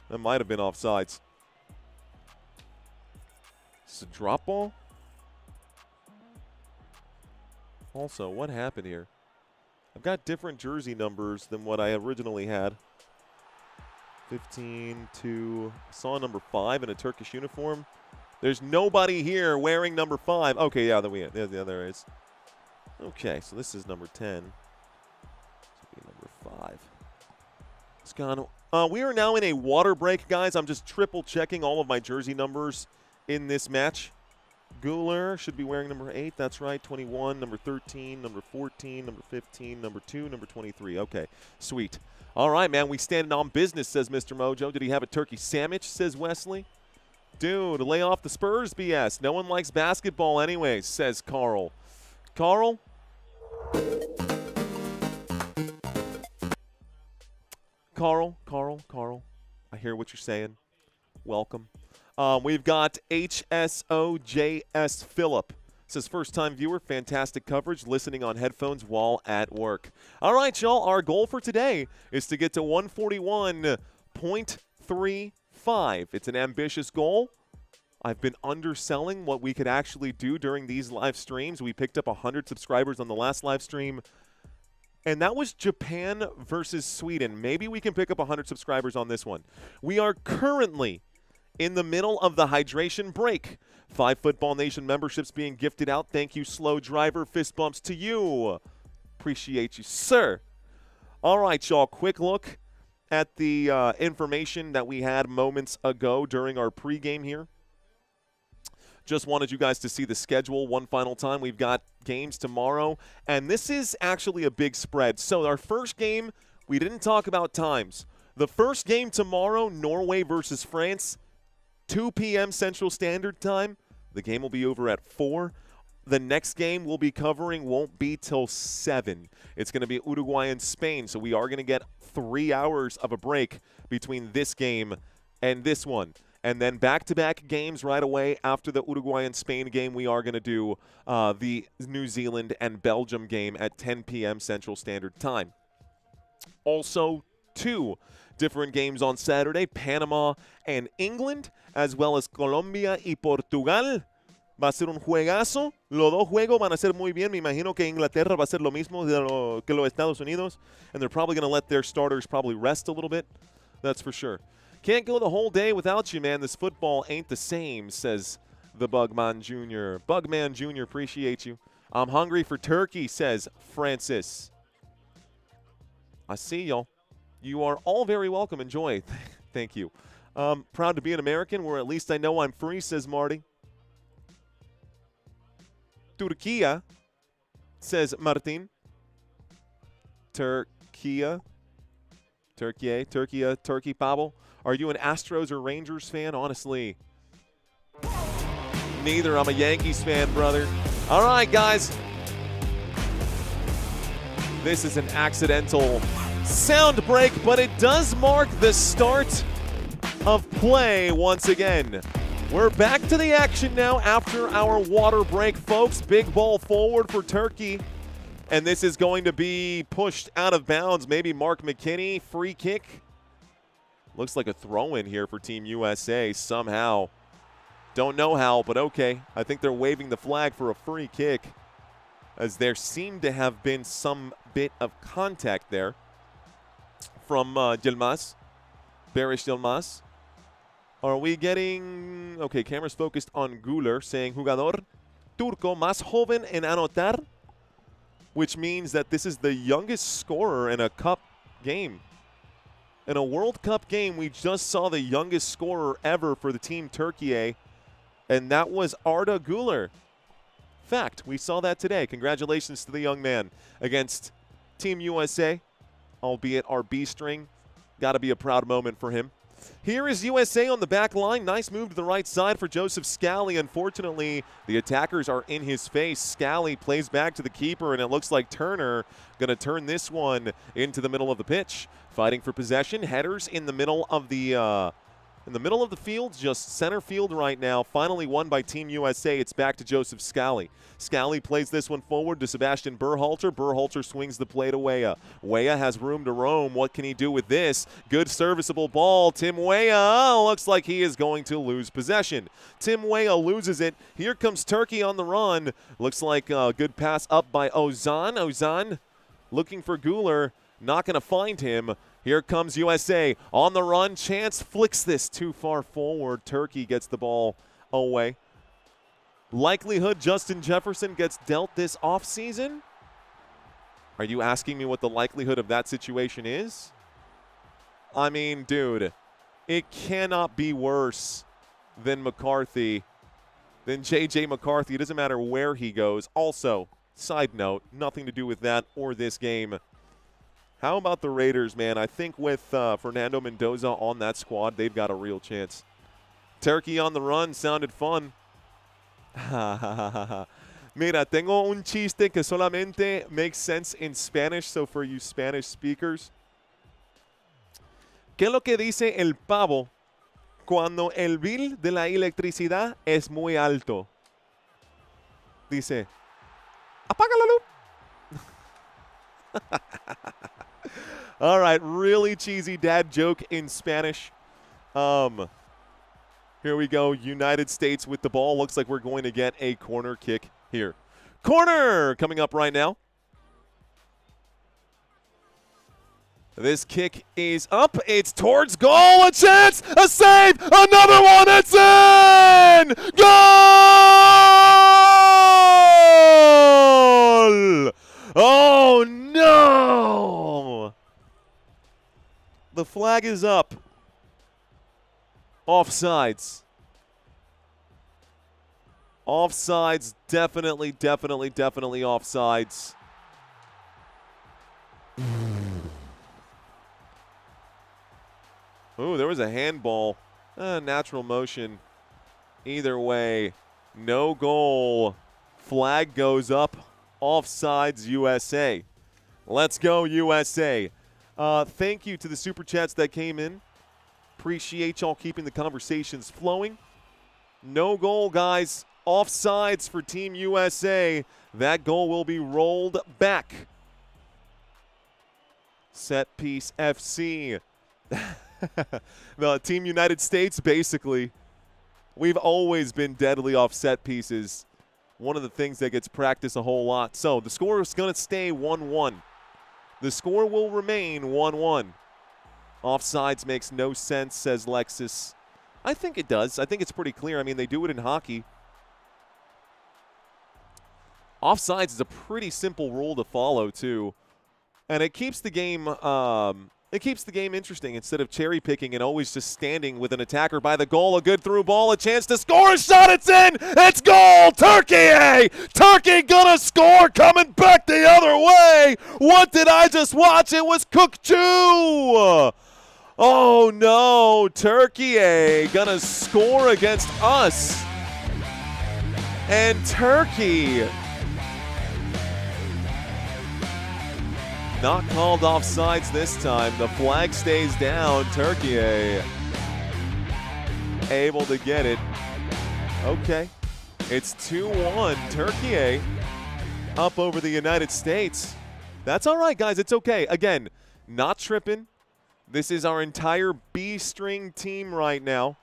That might have been offsides. Is this a drop ball? Also, what happened here? I've got different jersey numbers than what I originally had. 15 to, I saw number 5 in a Turkish uniform. There's nobody here wearing number 5. Okay, yeah, there is. Okay, so this is number 10. This will be number 5. It's gone. We are now in a water break, guys. I'm just triple checking all of my jersey numbers in this match. Guler should be wearing number 8. That's right. 21, number 13, number 14, number 15, number 2, number 23. Okay, sweet. All right, man, we standing on business, says Mr. Mojo. Did he have a turkey sandwich, says Wesley. Dude, lay off the Spurs BS. No one likes basketball anyways, says Carl. Carl? Carl. I hear what you're saying. Welcome. We've got HSOJS Phillip. Says first-time viewer, fantastic coverage, listening on headphones while at work. All right, y'all, our goal for today is to get to 141.35. It's an ambitious goal. I've been underselling what we could actually do during these live streams. We picked up 100 subscribers on the last live stream, and that was Japan versus Sweden. Maybe we can pick up 100 subscribers on this one. We are currently in the middle of the hydration break. 5 Football Nation memberships being gifted out. Thank you, Slow Driver. Fist bumps to you. Appreciate you, sir. All right, y'all. Quick look at the information that we had moments ago during our pregame here. Just wanted you guys to see the schedule one final time. We've got games tomorrow, and this is actually a big spread. So our first game, we didn't talk about times. The first game tomorrow, Norway versus France, 2 p.m. Central Standard Time. The game will be over at 4. The next game we'll be covering won't be till 7. It's going to be Uruguay and Spain, so we are going to get 3 hours of a break between this game and this one. And then back-to-back games right away after the Uruguay and Spain game. We are going to do the New Zealand and Belgium game at 10 p.m. Central Standard Time. Also, 2 different games on Saturday, Panama and England, as well as Colombia y Portugal. Va a ser un juegazo. Los dos juegos van a ser muy bien. Me imagino que Inglaterra va a ser lo mismo que los Estados Unidos. And they're probably going to let their starters probably rest a little bit. That's for sure. Can't go the whole day without you, man. This football ain't the same, says the Bugman Jr. Bugman Jr., appreciate you. I'm hungry for turkey, says Francis. I see y'all. You are all very welcome. Enjoy. Thank you. Proud to be an American, where at least I know I'm free, says Marty. Turkiye, says Martin. Turkey, Pablo. Are you an Astros or Rangers fan? Honestly, neither. I'm a Yankees fan, brother. All right, guys. This is an accidental sound break, but it does mark the start of play once again. We're back to the action now after our water break, folks. Big ball forward for Turkey. And this is going to be pushed out of bounds. Maybe Mark McKinney, free kick. Looks like a throw-in here for Team USA somehow. Don't know how, but okay. I think they're waving the flag for a free kick, as there seemed to have been some bit of contact there from Yilmaz, Barış Yilmaz. Are we getting... Okay, camera's focused on Guler, saying jugador turco más joven en anotar, which means that this is the youngest scorer in a cup game. In a World Cup game, we just saw the youngest scorer ever for the team Türkiye, and that was Arda Güler. Fact, we saw that today. Congratulations to the young man against Team USA, albeit our B string. Got to be a proud moment for him. Here is USA on the back line. Nice move to the right side for Joseph Scally. Unfortunately, the attackers are in his face. Scally plays back to the keeper, and it looks like Turner going to turn this one into the middle of the pitch. Fighting for possession. Headers in the middle of the field, just center field right now. Finally won by Team USA. It's back to Joseph Scally. Scally plays this one forward to Sebastian Berhalter. Berhalter swings the play to Weah. Weah has room to roam. What can he do with this? Good serviceable ball. Tim Weah looks like he is going to lose possession. Tim Weah loses it. Here comes Turkey on the run. Looks like a good pass up by Ozan. Ozan looking for Guler. Not going to find him. Here comes USA on the run. Chance flicks this too far forward. Turkey gets the ball away. Likelihood Justin Jefferson gets dealt this offseason? Are you asking me what the likelihood of that situation is? I mean, dude, it cannot be worse than McCarthy, than J.J. McCarthy. It doesn't matter where he goes. Also, side note, nothing to do with that or this game. How about the Raiders, man? I think with Fernando Mendoza on that squad, they've got a real chance. Turkey on the run sounded fun. Mira, tengo un chiste que solamente makes sense in Spanish, so for you Spanish speakers. ¿Qué es lo que dice el pavo cuando el bill de la electricidad es muy alto? Dice, apaga la luz. All right, really cheesy dad joke in Spanish. Here we go, United States with the ball. Looks like we're going to get a corner kick here. Corner coming up right now. This kick is up. It's towards goal. A chance. A save. Another one. It's in. Goal! Oh, no. The flag is up. Offsides. Offsides. Definitely offsides. Ooh, there was a handball. Natural motion. Either way, no goal. Flag goes up. Offsides USA. Let's go USA. Thank you to the Super Chats that came in. Appreciate y'all keeping the conversations flowing. No goal, guys. Offsides for Team USA. That goal will be rolled back. Set piece FC. The Team United States, basically. We've always been deadly off set pieces. One of the things that gets practiced a whole lot. So the score is going to stay 1-1. The score will remain 1-1. Offsides makes no sense, says Lexus. I think it does. I think it's pretty clear. I mean, they do it in hockey. Offsides is a pretty simple rule to follow, too. And it keeps the game interesting instead of cherry picking and always just standing with an attacker by the goal. A good through ball, a chance to score, a shot, it's in, it's goal, Turkey! Turkey gonna score, coming back the other way. What did I just watch? It was Kukçu. Oh no, Turkey gonna score against us. And Turkey not called offsides this time. The flag stays down. Turkey able to get it. Okay. It's 2-1. Turkey up over the United States. That's all right, guys. It's okay. Again, not tripping. This is our entire B-string team right now.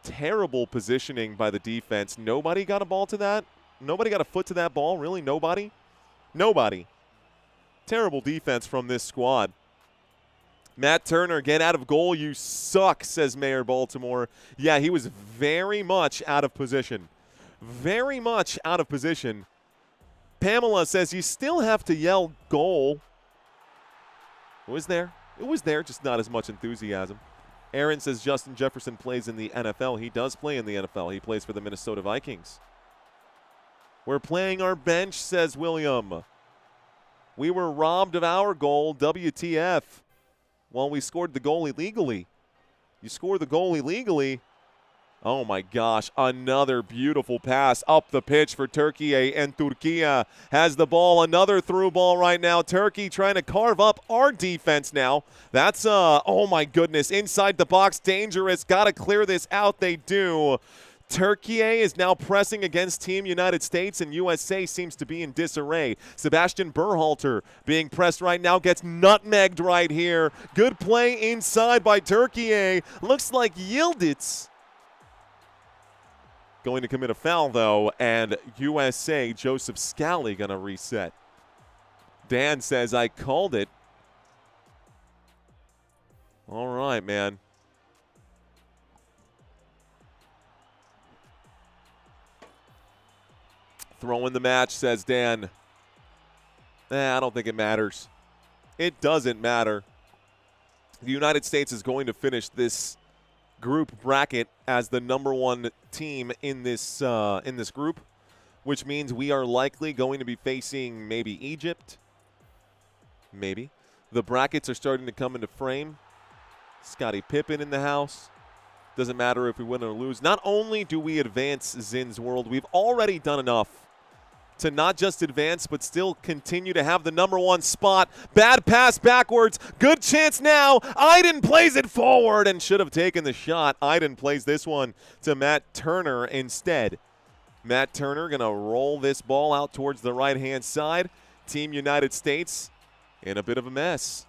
Terrible positioning by the defense. Nobody got a ball to that? Nobody got a foot to that ball? Really? Nobody? Nobody. Terrible defense from this squad. Matt Turner, get out of goal. You suck, says Mayor Baltimore. Yeah, he was very much out of position. Very much out of position. Pamela says you still have to yell goal. It was there. It was there, just not as much enthusiasm. Aaron says Justin Jefferson plays in the NFL. He does play in the NFL. He plays for the Minnesota Vikings. We're playing our bench, says William. We were robbed of our goal, WTF. Well, we scored the goal illegally. You score the goal illegally. Oh my gosh, another beautiful pass up the pitch for Türkiye, and Türkiye has the ball. Another through ball right now. Turkey trying to carve up our defense now. That's, oh my goodness, inside the box, dangerous. Got to clear this out. They do. Türkiye is now pressing against Team United States, and USA seems to be in disarray. Sebastian Berhalter being pressed right now, gets nutmegged right here. Good play inside by Türkiye. Looks like Yildiz going to commit a foul, though, and USA, Joseph Scally, going to reset. Dan says, I called it. All right, man. Throwing the match, says Dan. I don't think it matters. It doesn't matter. The United States is going to finish this group bracket as the #1 team in this group, which means we are likely going to be facing maybe Egypt. Maybe. The brackets are starting to come into frame. Scottie Pippen in the house. Doesn't matter if we win or lose. Not only do we advance Zin's World, we've already done enough to not just advance, but still continue to have the #1 spot. Bad pass backwards. Good chance now. Iden plays it forward and should have taken the shot. Iden plays this one to Matt Turner instead. Matt Turner going to roll this ball out towards the right-hand side. Team United States in a bit of a mess.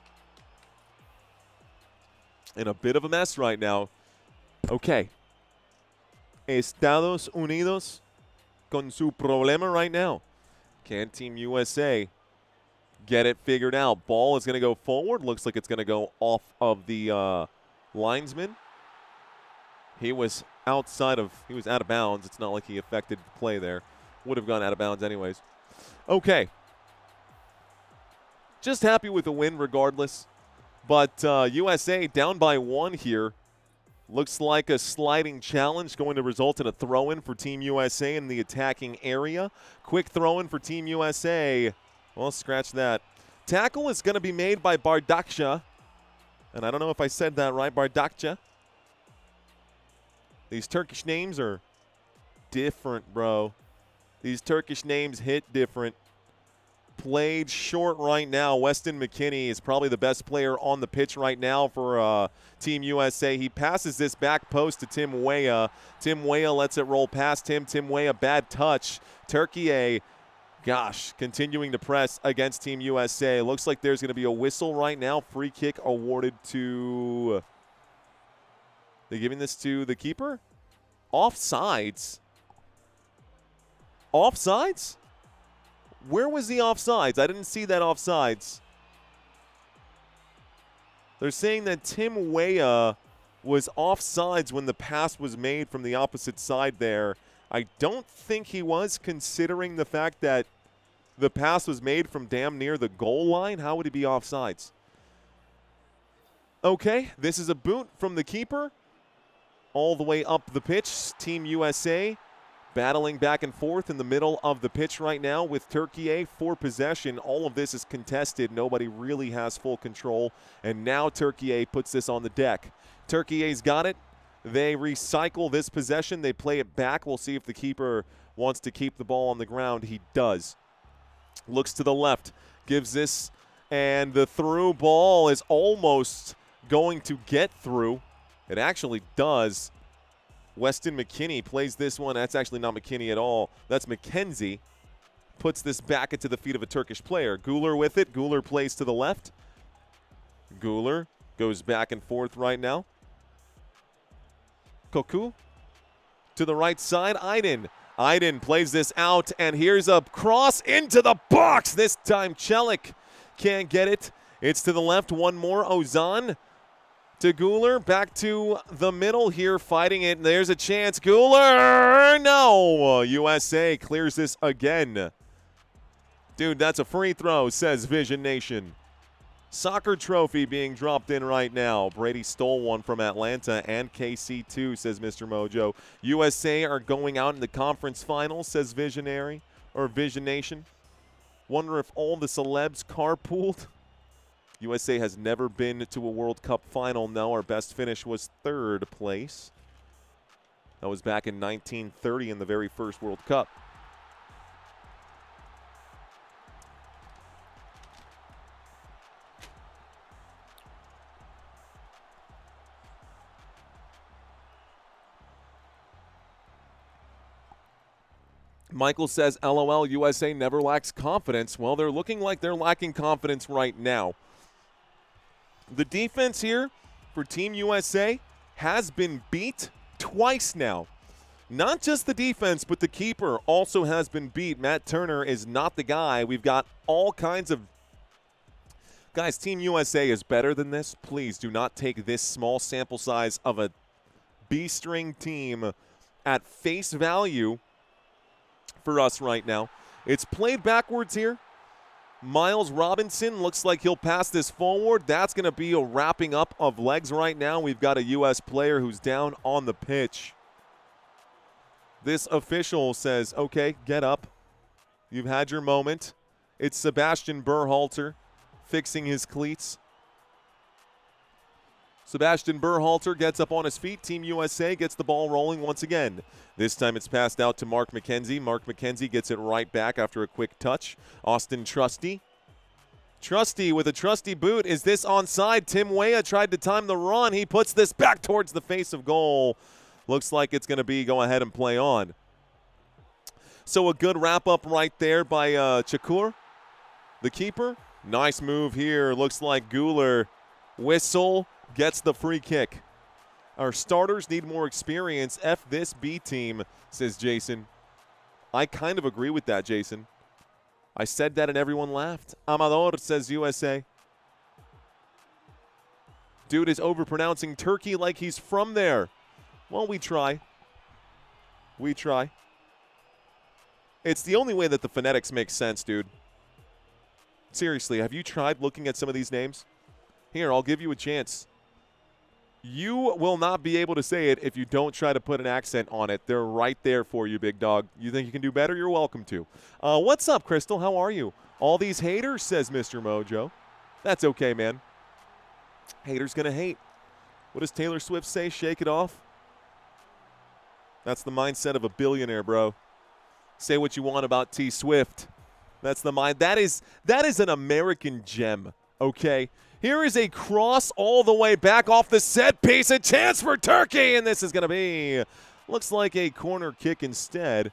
In a bit of a mess right now. Okay. Estados Unidos con su problema right now. Can Team USA get it figured out? Ball is going to go forward. Looks like it's going to go off of the linesman. He was out of bounds. It's not like he affected the play there. Would have gone out of bounds anyways. Okay. Just happy with the win regardless. But USA down by 1 here. Looks like a sliding challenge going to result in a throw-in for Team USA in the attacking area. Quick throw-in for Team USA. Well, scratch that. Tackle is going to be made by Bardakça. And I don't know if I said that right, Bardakça. These Turkish names are different, bro. These Turkish names hit different. Played short right now. Weston McKennie is probably the best player on the pitch right now for Team USA. He passes this back post to Tim Weah. Tim Weah lets it roll past him. Tim Weah, bad touch. Türkiye, gosh, continuing to press against Team USA. Looks like there's going to be a whistle right now. Free kick awarded to... They're giving this to the keeper? Offsides? Offsides? Where was the offsides? I didn't see that offsides. They're saying that Tim Weah was offsides when the pass was made from the opposite side there. I don't think he was, considering the fact that the pass was made from damn near the goal line. How would he be offsides? Okay, this is a boot from the keeper. All the way up the pitch. Team USA battling back and forth in the middle of the pitch right now with Türkiye for possession. All of this is contested. Nobody really has full control. And now Türkiye puts this on the deck. Türkiye's got it. They recycle this possession. They play it back. We'll see if the keeper wants to keep the ball on the ground. He does. Looks to the left. Gives this. And the through ball is almost going to get through. It actually does. Weston McKennie plays this one. That's actually not McKennie at all. That's McKenzie. Puts this back into the feet of a Turkish player. Güler with it. Güler plays to the left. Güler goes back and forth right now. Koku to the right side. Iden plays this out, and here's a cross into the box. This time Celik can't get it. It's to the left. One more. Ozan to Güler, back to the middle here, fighting it. There's a chance. Güler, no. USA clears this again. Dude, that's a free throw, says Vision Nation. Soccer trophy being dropped in right now. Brady stole one from Atlanta and KC2, says Mr. Mojo. USA are going out in the conference finals, says Visionary, or Vision Nation. Wonder if all the celebs carpooled. USA has never been to a World Cup final. No, our best finish was 3rd place. That was back in 1930 in the very first World Cup. Michael says, LOL, USA never lacks confidence. Well, they're looking like they're lacking confidence right now. The defense here for Team USA has been beat twice now. Not just the defense, but the keeper also has been beat. Matt Turner is not the guy. We've got all kinds of guys. Team USA is better than this. Please do not take this small sample size of a B-string team at face value for us right now. It's played backwards here. Miles Robinson looks like he'll pass this forward. That's going to be a wrapping up of legs right now. We've got a U.S. player who's down on the pitch. This official says, okay, get up. You've had your moment. It's Sebastian Berhalter fixing his cleats. Sebastian Berhalter gets up on his feet. Team USA gets the ball rolling once again. This time it's passed out to Mark McKenzie. Mark McKenzie gets it right back after a quick touch. Austin Trusty. Trusty with a trusty boot. Is this onside? Tim Weah tried to time the run. He puts this back towards the face of goal. Looks like it's going to be go ahead and play on. So a good wrap-up right there by Chakur, the keeper. Nice move here. Looks like Guler whistle gets the free kick. Our starters need more experience. F this B team, says Jason. I kind of agree with that, Jason. I said that and everyone laughed. Amador, says USA. Dude is overpronouncing Turkey like he's from there. Well, we try. We try. It's the only way that the phonetics make sense, dude. Seriously, have you tried looking at some of these names? Here, I'll give you a chance. You will not be able to say it if you don't try to put an accent on it. They're right there for you, big dog. You think you can do better? You're welcome to. What's up, Crystal? How are you? All these haters, says Mr. Mojo. That's okay, man. Haters gonna hate. What does Taylor Swift say? Shake it off. That's the mindset of a billionaire, bro. Say what you want about T Swift. That's the mind. That is an American gem, okay? Here is a cross all the way back off the set piece. A chance for Turkey, and this is going to be, looks like a corner kick instead.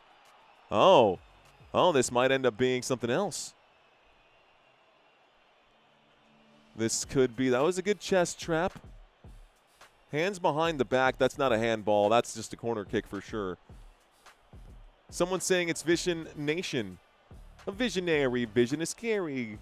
Oh, this might end up being something else. This could be, that was a good chest trap. Hands behind the back, that's not a handball. That's just a corner kick for sure. Someone's saying it's Vision Nation. A visionary, vision is scary.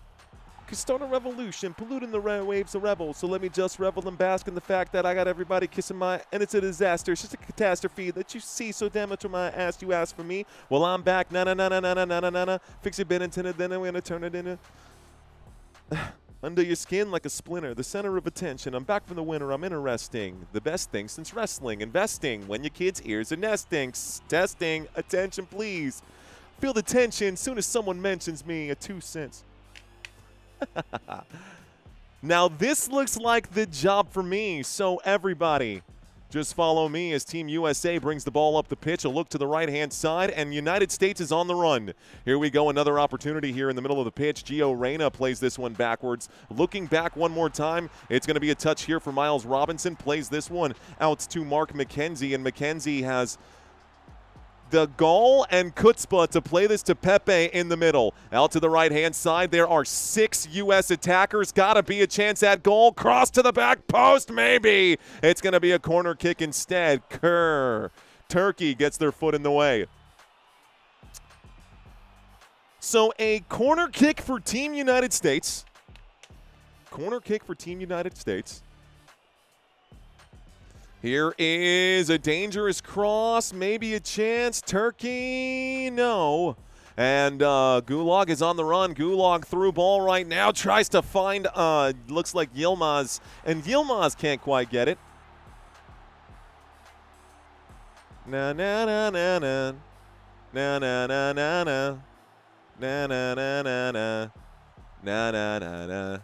Could start a revolution, polluting the waves of rebels. So let me just revel and bask in the fact that I got everybody kissing my, and it's a disaster. It's just a catastrophe that you see so damn much of my ass. You ask for me. Well, I'm back. Na. Fix it, been intended. Then I'm gonna turn it into under your skin like a splinter. The center of attention. I'm back from the winter. I'm interesting. The best thing since wrestling. Investing when your kids' ears are nesting. Testing. Attention, please. Feel the tension soon as someone mentions me. A 2 cents. Now this looks like the job for me, so everybody just follow me as Team USA brings the ball up the pitch. A look to the right-hand side, and United States is on the run. Here we go, another opportunity here in the middle of the pitch. Gio Reyna plays this one backwards. Looking back one more time, it's going to be a touch here for Miles Robinson. Plays this one out to Mark McKenzie, and McKenzie has the gall and chutzpah to play this to Pepe in the middle. Out to the right-hand side, there are 6 U.S. attackers. Gotta be a chance at goal. Cross to the back post, maybe. It's going to be a corner kick instead. Turkey gets their foot in the way. So a corner kick for Team United States. Corner kick for Team United States. Here is a dangerous cross, maybe a chance. Turkey, no. And Gulag is on the run. Gulag through ball right now. Tries to find, looks like Yilmaz. And Yilmaz can't quite get it. Na na na na na. Na na na na na. Na na na na na. Na na na na.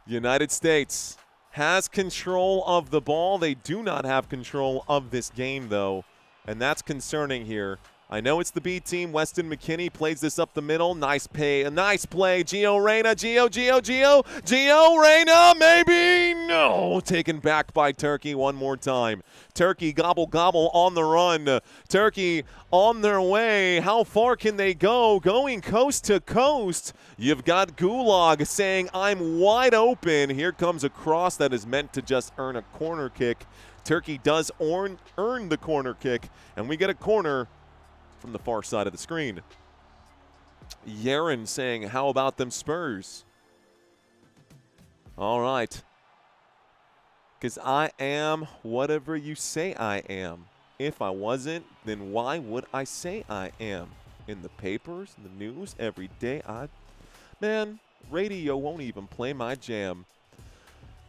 United States has control of the ball. They do not have control of this game, though, and that's concerning here. I know it's the B team. Weston McKennie plays this up the middle. Nice play. Gio Reyna. Gio Reyna, maybe. No. Taken back by Turkey one more time. Turkey gobble on the run. Turkey on their way. How far can they go? Going coast to coast. You've got Gulag saying, I'm wide open. Here comes a cross that is meant to just earn a corner kick. Turkey does earn the corner kick, and we get a corner from the far side of the screen. Yaren saying, how about them Spurs? All right. Because I am whatever you say I am. If I wasn't, then why would I say I am? In the papers, the news, every day. Man, radio won't even play my jam.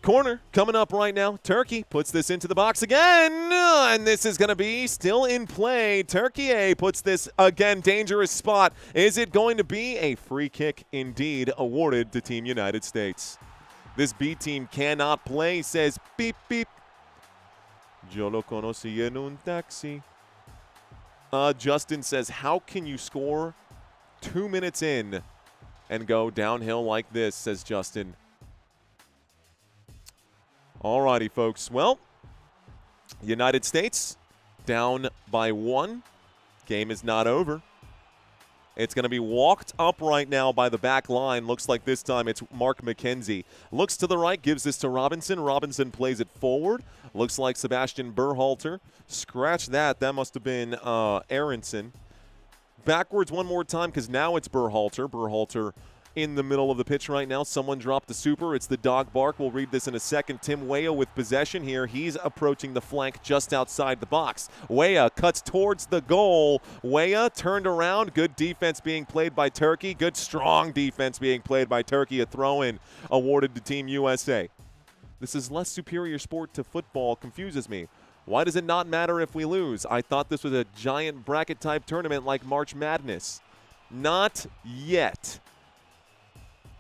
Corner coming up right now. Turkey puts this into the box again, and this is going to be still in play. Turkey puts this again, dangerous spot. Is it going to be a free kick? Indeed, awarded to Team United States. This B team cannot play, says beep beep. Yo lo conocí en un taxi. Justin says, how can you score 2 minutes in and go downhill like this, says Justin. Alrighty, folks. Well, United States down by 1. Game is not over. It's going to be walked up right now by the back line. Looks like this time it's Mark McKenzie. Looks to the right, gives this to Robinson. Robinson plays it forward. Looks like Sebastian Berhalter. Scratch that. That must have been Aronson. Backwards one more time because now it's Berhalter. Berhalter in the middle of the pitch right now. Someone dropped the super. It's the dog bark. We'll read this in a second. Tim Weah with possession here. He's approaching the flank just outside the box. Weah cuts towards the goal. Weah turned around. Good defense being played by Turkey. Good strong defense being played by Turkey. A throw-in awarded to Team USA. This is less superior sport to football. Confuses me. Why does it not matter if we lose? I thought this was a giant bracket-type tournament like March Madness. Not yet.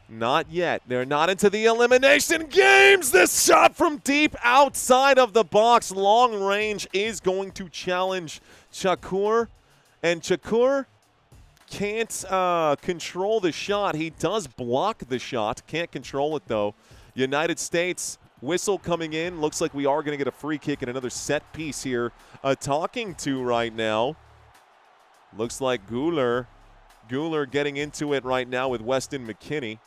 Not yet. They're not into the elimination games. This shot from deep outside of the box. Long range is going to challenge Chakur. And Chakur can't control the shot. He does block the shot. Can't control it, though. United States whistle coming in. Looks like we are going to get a free kick and another set piece here. Talking to right now. Looks like Guler getting into it right now with Weston McKennie.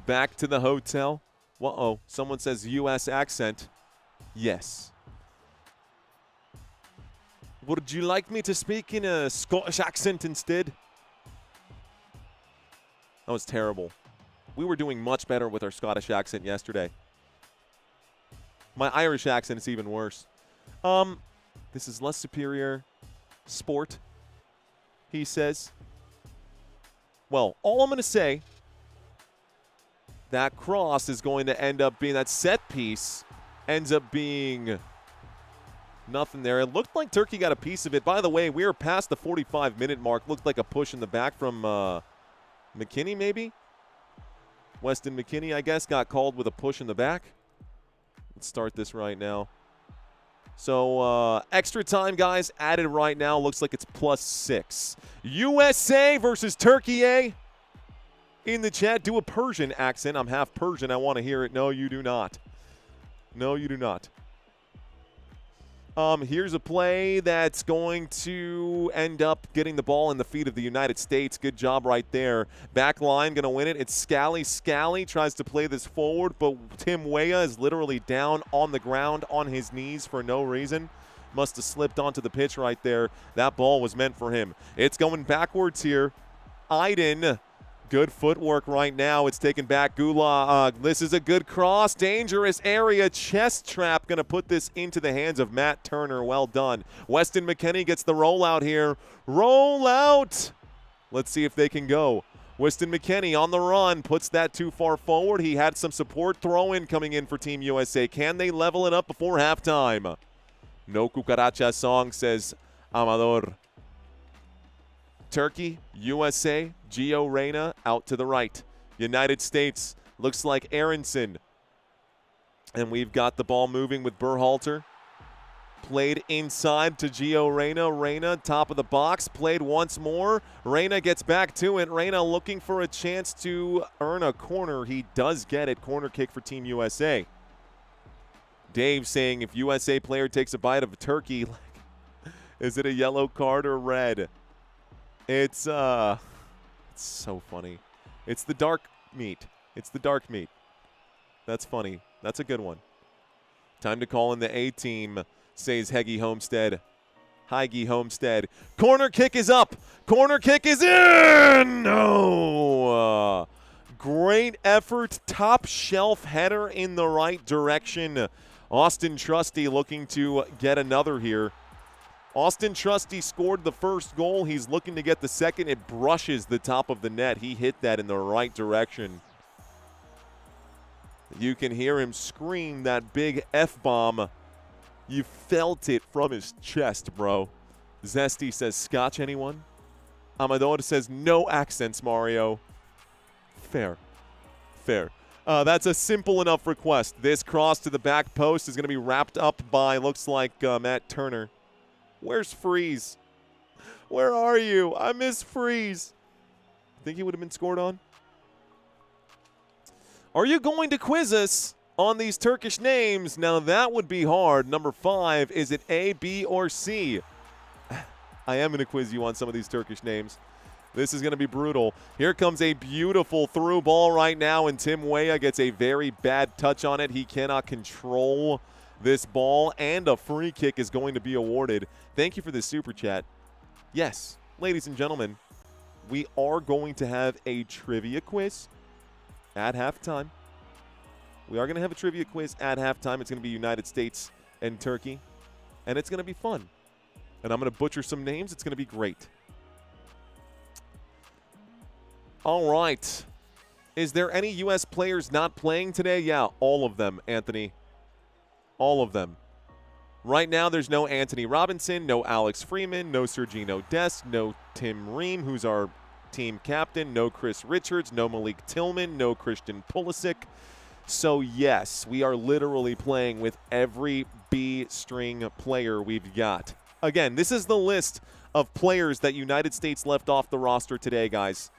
Back to the hotel. Uh-oh. Someone says U.S. accent. Yes. Would you like me to speak in a Scottish accent instead? That was terrible. We were doing much better with our Scottish accent yesterday. My Irish accent is even worse. This is less superior sport, he says. Well, all I'm going to say, that cross is going to end up being, that set piece ends up being nothing there. It looked like Turkey got a piece of it. By the way, we were past the 45-minute mark. Looked like a push in the back from McKennie, maybe? Weston McKennie, I guess, got called with a push in the back. Let's start this right now. So, extra time, guys, added right now. Looks like it's +6. USA versus Turkey. In the chat, do a Persian accent. I'm half Persian. I want to hear it. No, you do not. No, you do not. Here's a play that's going to end up getting the ball in the feet of the United States. Good job right there. Back line going to win it. It's Scally. Scally tries to play this forward, but Tim Weah is literally down on the ground on his knees for no reason. Must have slipped onto the pitch right there. That ball was meant for him. It's going backwards here. Iden. Good footwork right now. It's taken back. Gulag. This is a good cross. Dangerous area. Chest trap. Going to put this into the hands of Matt Turner. Well done. Weston McKennie gets the rollout here. Roll out. Let's see if they can go. Weston McKennie on the run. Puts that too far forward. He had some support throw-in coming in for Team USA. Can they level it up before halftime? No cucaracha song, says Amador. Turkey, USA, Gio Reyna out to the right. United States looks like Aronson. And we've got the ball moving with Berhalter. Played inside to Gio Reyna. Reyna, top of the box, played once more. Reyna gets back to it. Reyna looking for a chance to earn a corner. He does get it. Corner kick for Team USA. Dave saying if USA player takes a bite of a turkey, is it a yellow card or red? It's so funny. It's the dark meat. It's the dark meat. That's funny. That's a good one. Time to call in the A team, says Heggy Homestead. Heige Homestead. Corner kick is up. Corner kick is in. No. Great effort. Top shelf header in the right direction. Austin Trusty looking to get another here. Austin Trusty scored the first goal. He's looking to get the second. It brushes the top of the net. He hit that in the right direction. You can hear him scream that big F-bomb. You felt it from his chest, bro. Zesty says, Scotch, anyone? Amador says, no accents, Mario. Fair. Fair. That's a simple enough request. This cross to the back post is going to be wrapped up by, looks like, Matt Turner. Where's Freeze? Where are you? I miss Freeze. Think he would have been scored on? Are you going to quiz us on these Turkish names? Now that would be hard. Number 5, is it A, B, or C? I am going to quiz you on some of these Turkish names. This is going to be brutal. Here comes a beautiful through ball right now, and Tim Weah gets a very bad touch on it. He cannot control this ball, and a free kick is going to be awarded. Thank you for this super chat. Yes, ladies and gentlemen, we are going to have a trivia quiz at halftime. We are going to have a trivia quiz at halftime. It's going to be United States and Turkey, and it's going to be fun. And I'm going to butcher some names. It's going to be great. All right. Is there any U.S. players not playing today? Yeah, all of them, Anthony. All of them. Right now, there's no Anthony Robinson, no Alex Freeman, no Sergino Dest, no Tim Ream, who's our team captain, no Chris Richards, no Malik Tillman, no Christian Pulisic. So, yes, we are literally playing with every B-string player we've got. Again, this is the list of players that United States left off the roster today, guys.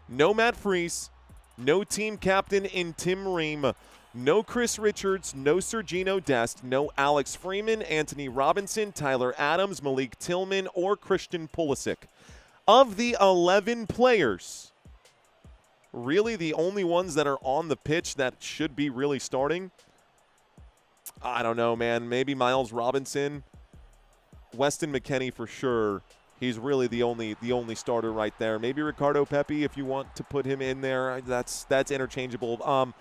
No Matt Freese, no team captain in Tim Ream, no Chris Richards, no Sergino Dest, no Alex Freeman, Anthony Robinson, Tyler Adams, Malik Tillman, or Christian Pulisic. Of the 11 players, really the only ones that are on the pitch that should be really starting, I don't know, man. Maybe Miles Robinson, Weston McKennie for sure. He's really the only starter right there. Maybe Ricardo Pepi if you want to put him in there. That's interchangeable.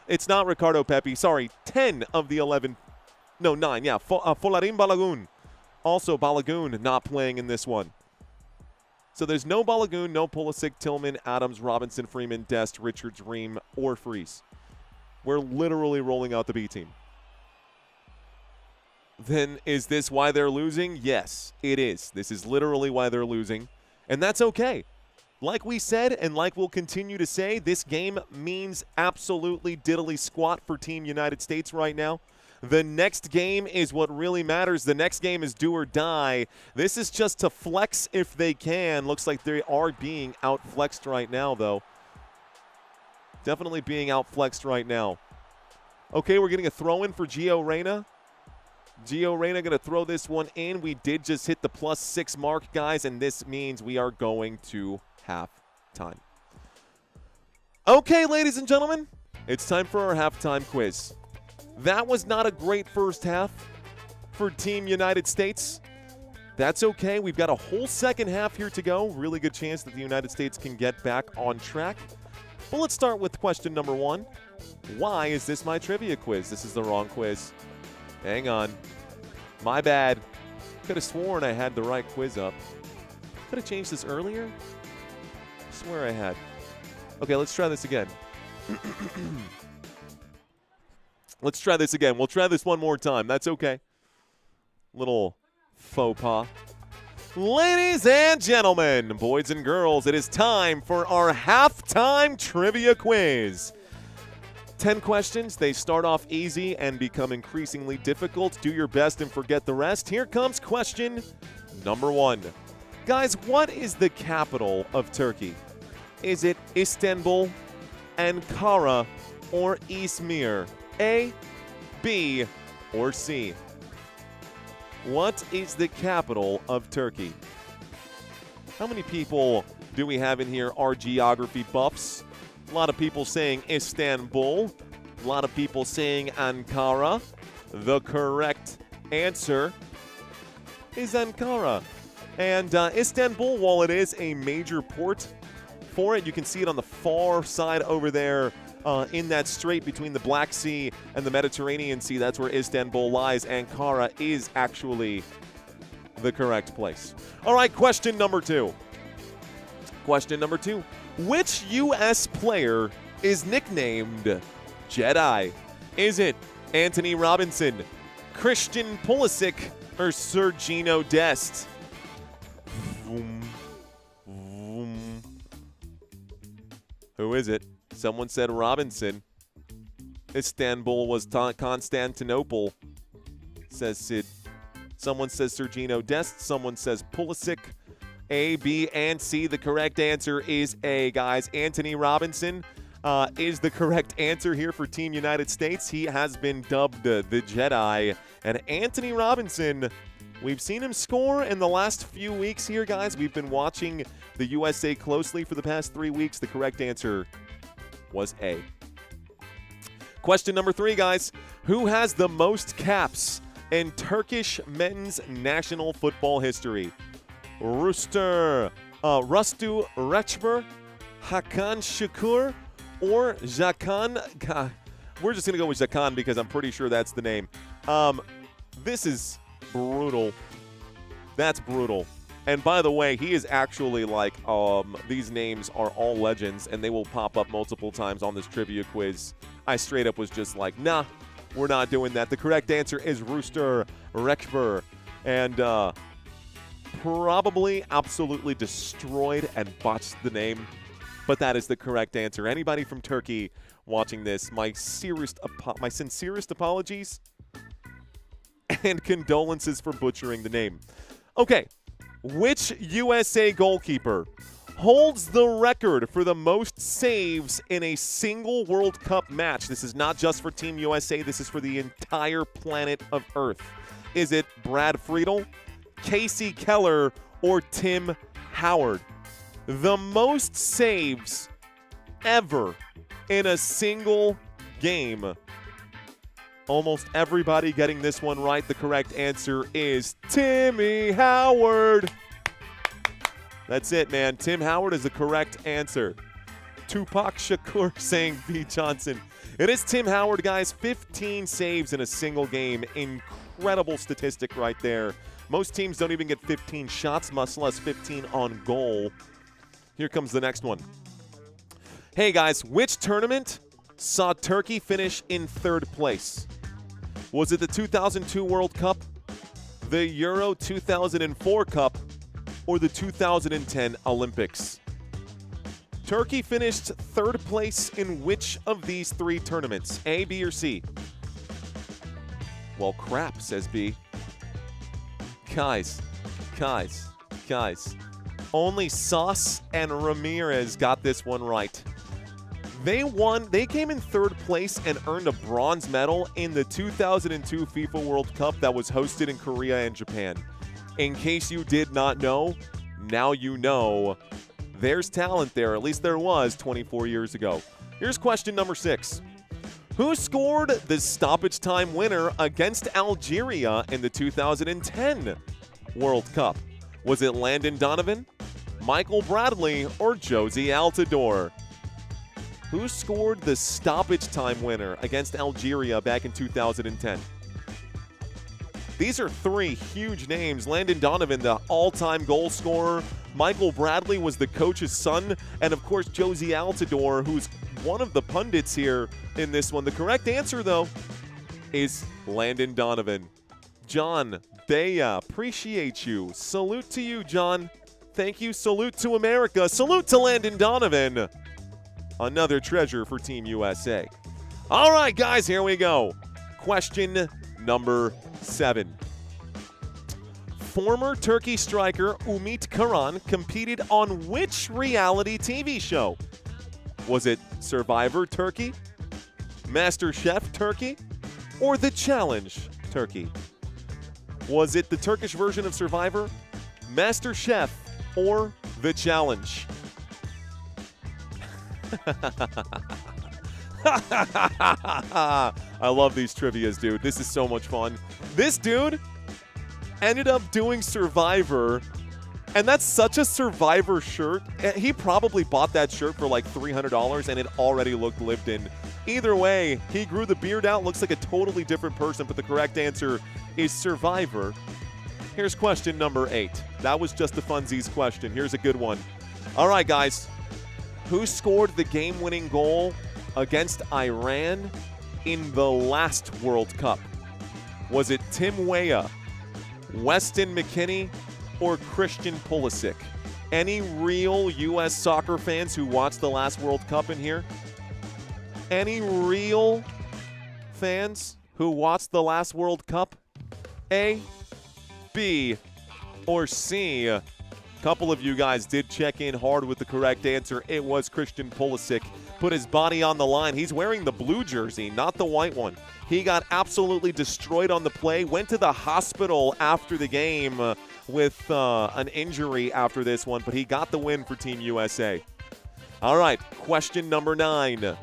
It's not Ricardo Pepi. Sorry, 10 of the 11. No, 9. Yeah, Folarin Balogun. Also Balogun not playing in this one. So there's no Balogun, no Pulisic, Tillman, Adams, Robinson, Freeman, Dest, Richards, Ream, or Freese. We're literally rolling out the B team. Then is this why they're losing? Yes, it is. This is literally why they're losing, and that's okay. Like we said, and like we'll continue to say, this game means absolutely diddly squat for Team United States right now. The next game is what really matters. The next game is do or die. This is just to flex if they can. Looks like they are being outflexed right now, though. Definitely being outflexed right now. Okay, we're getting a throw-in for Gio Reyna. Gio Reyna going to throw this one in. We did just hit the +6 mark, guys, and this means we are going to halftime. Okay, ladies and gentlemen, it's time for our halftime quiz. That was not a great first half for Team United States. That's okay. We've got a whole second half here to go. Really good chance that the United States can get back on track. But let's start with question number 1. Why is this my trivia quiz? This is the wrong quiz. Hang on. My bad. Could have sworn I had the right quiz up. Could have changed this earlier. I swear I had. Okay, let's try this again. Let's try this again. We'll try this one more time. That's okay. Little faux pas. Ladies and gentlemen, boys and girls, it is time for our halftime trivia quiz. 10 questions. They start off easy and become increasingly difficult. Do your best and forget the rest. Here comes question number 1. Guys, what is the capital of Turkey? Is it Istanbul, Ankara, or Izmir? A, B, or C? What is the capital of Turkey? How many people do we have in here are geography buffs? A lot of people saying Istanbul. A lot of people saying Ankara. The correct answer is Ankara. And Istanbul, while it is a major port for it, you can see it on the far side over there in that strait between the Black Sea and the Mediterranean Sea. That's where Istanbul lies. Ankara is actually the correct place. All right, question number 2. Question number 2. Which U.S. player is nicknamed Jedi? Is it Anthony Robinson, Christian Pulisic, or Sergino Dest? Vroom, vroom. Who is it? Someone said Robinson. Istanbul was Constantinople, says Sid. Someone says Sergino Dest. Someone says Pulisic. A, B, and C. The correct answer is A, guys. Anthony Robinson is the correct answer here for Team United States. He has been dubbed the Jedi. And Anthony Robinson, we've seen him score in the last few weeks here, guys. We've been watching the USA closely for the past 3 weeks. The correct answer was A. Question number 3, guys. Who has the most caps in Turkish men's national football history? Rustu Rechber, Hakan Şükür, or Jakan? We're just going to go with Jakan because I'm pretty sure that's the name. This is brutal. That's brutal. And by the way, he is actually like, these names are all legends, and they will pop up multiple times on this trivia quiz. I straight up was just like, nah, we're not doing that. The correct answer is Rustu Rechber. And probably absolutely destroyed and botched the name, but that is the correct answer. Anybody from Turkey watching this, my sincerest apologies and condolences for butchering the name. Okay, which USA goalkeeper holds the record for the most saves in a single World Cup match? This is not just for Team USA. This is for the entire planet of Earth. Is it Brad Friedel, Casey Keller, or Tim Howard? The most saves ever in a single game. Almost everybody getting this one right. The correct answer is Timmy Howard. That's it, man. Tim Howard is the correct answer. Tupac Shakur saying B. Johnson. It is Tim Howard, guys. 15 saves in a single game. Incredible statistic right there. Most teams don't even get 15 shots, much less 15 on goal. Here comes the next one. Hey, guys, which tournament saw Turkey finish in 3rd place? Was it the 2002 World Cup, the Euro 2004 Cup, or the 2010 Olympics? Turkey finished 3rd place in which of these 3 tournaments? A, B, or C? Well, crap, says B. Guys. Only Sauce and Ramirez got this one right. They came in 3rd place and earned a bronze medal in the 2002 FIFA World Cup that was hosted in Korea and Japan. In case you did not know, now you know. There's talent there, at least there was 24 years ago. Here's question number 6. Who scored the stoppage time winner against Algeria in the 2010 World Cup? Was it Landon Donovan, Michael Bradley, or Josie Altidore? Who scored the stoppage time winner against Algeria back in 2010? These are 3 huge names. Landon Donovan, the all-time goal scorer. Michael Bradley was the coach's son. And, of course, Josie Altidore, who's one of the pundits here in this one. The correct answer, though, is Landon Donovan. John Bea, appreciate you. Salute to you, John. Thank you. Salute to America. Salute to Landon Donovan. Another treasure for Team USA. All right, guys, here we go. Question number 7. Former Turkey striker Umit Karan competed on which reality TV show? Was it Survivor Turkey, MasterChef Turkey, or The Challenge Turkey? Was it the Turkish version of Survivor, MasterChef, or The Challenge? I love these trivias, dude. This is so much fun. This dude ended up doing Survivor, and that's such a Survivor shirt. He probably bought that shirt for like $300, and it already looked lived in. Either way, he grew the beard out, looks like a totally different person, but the correct answer is Survivor. Here's question number 8. That was just the funsies question. Here's a good one. All right, guys. Who scored the game-winning goal against Iran in the last World Cup? Was it Tim Weah, Weston McKennie, or Christian Pulisic? Any real U.S. soccer fans who watched the last World Cup in here? Any real fans who watched the last World Cup? A, B, or C? A couple of you guys did check in hard with the correct answer. It was Christian Pulisic. Put his body on the line. He's wearing the blue jersey, not the white one. He got absolutely destroyed on the play, went to the hospital after the game with an injury after this one, but he got the win for Team USA. All right, question number 9.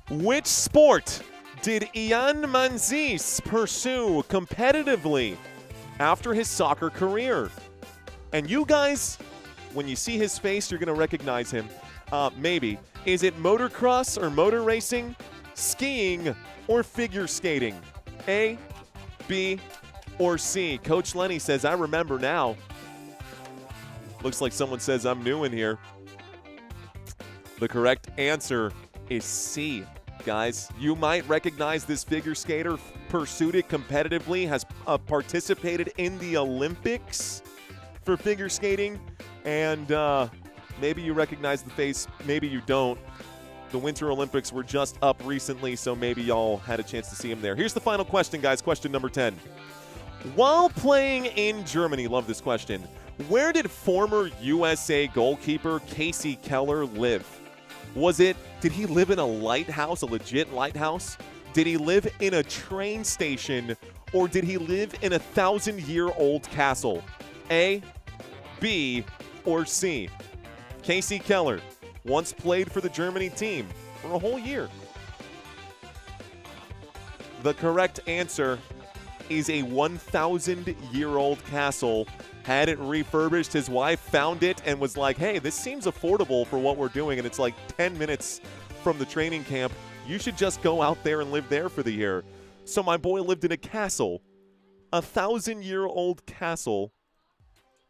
Which sport did Ian Manzis pursue competitively after his soccer career? And you guys, when you see his face, you're going to recognize him. Maybe. Is it motocross or motor racing, skiing, or figure skating? A, B, or C? Coach Lenny says, I remember now. Looks like someone says I'm new in here. The correct answer is C, guys. You might recognize this figure skater, pursued it competitively, has participated in the Olympics for figure skating, and maybe you recognize the face, maybe you don't. The Winter Olympics were just up recently, so maybe y'all had a chance to see him there. Here's the final question, guys. Question number 10. While playing in Germany, love this question, where did former USA goalkeeper Casey Keller live? Did he live in a lighthouse, a legit lighthouse? Did he live in a train station? Or did he live in a 1,000-year-old castle? A, B, or C? Casey Keller once played for the Germany team for a whole year. The correct answer is a 1,000-year-old castle. Had it refurbished. His wife found it and was like, hey, this seems affordable for what we're doing, and it's like 10 minutes from the training camp. You should just go out there and live there for the year. So my boy lived in a castle. A 1,000-year-old castle.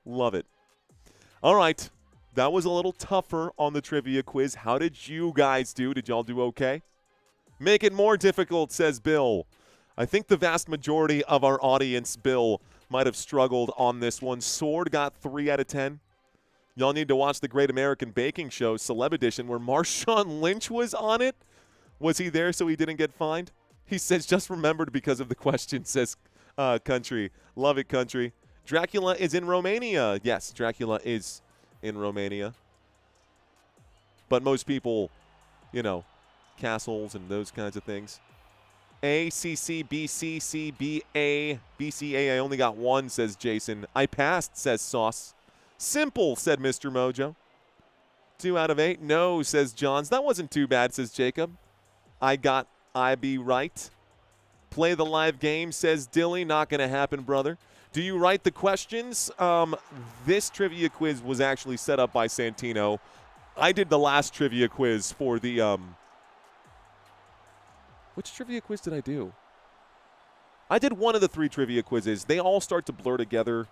Love it. All right. That was a little tougher on the trivia quiz. How did you guys do? Did y'all do okay? Make it more difficult, says Bill. I think the vast majority of our audience, Bill, might have struggled on this one. Sword got 3 out of 10. Y'all need to watch the Great American Baking Show, Celeb Edition, where Marshawn Lynch was on it. Was he there so he didn't get fined? He says, just remembered because of the question, says Country. Love it, Country. Dracula is in Romania. Yes, Dracula is in Romania. But most people, you know, castles and those kinds of things. A, C, C, B, C, C, B, A, B, C, A. I only got 1, says Jason. I passed, says Sauce. Simple, said Mr. Mojo. 2 out of 8. No, says Johns. That wasn't too bad, says Jacob. I be right. Play the live game, says Dilly. Not going to happen, brother. Do you write the questions? This trivia quiz was actually set up by Santino. I did the last trivia quiz for the which trivia quiz did I do? I did one of the 3 trivia quizzes. They all start to blur together.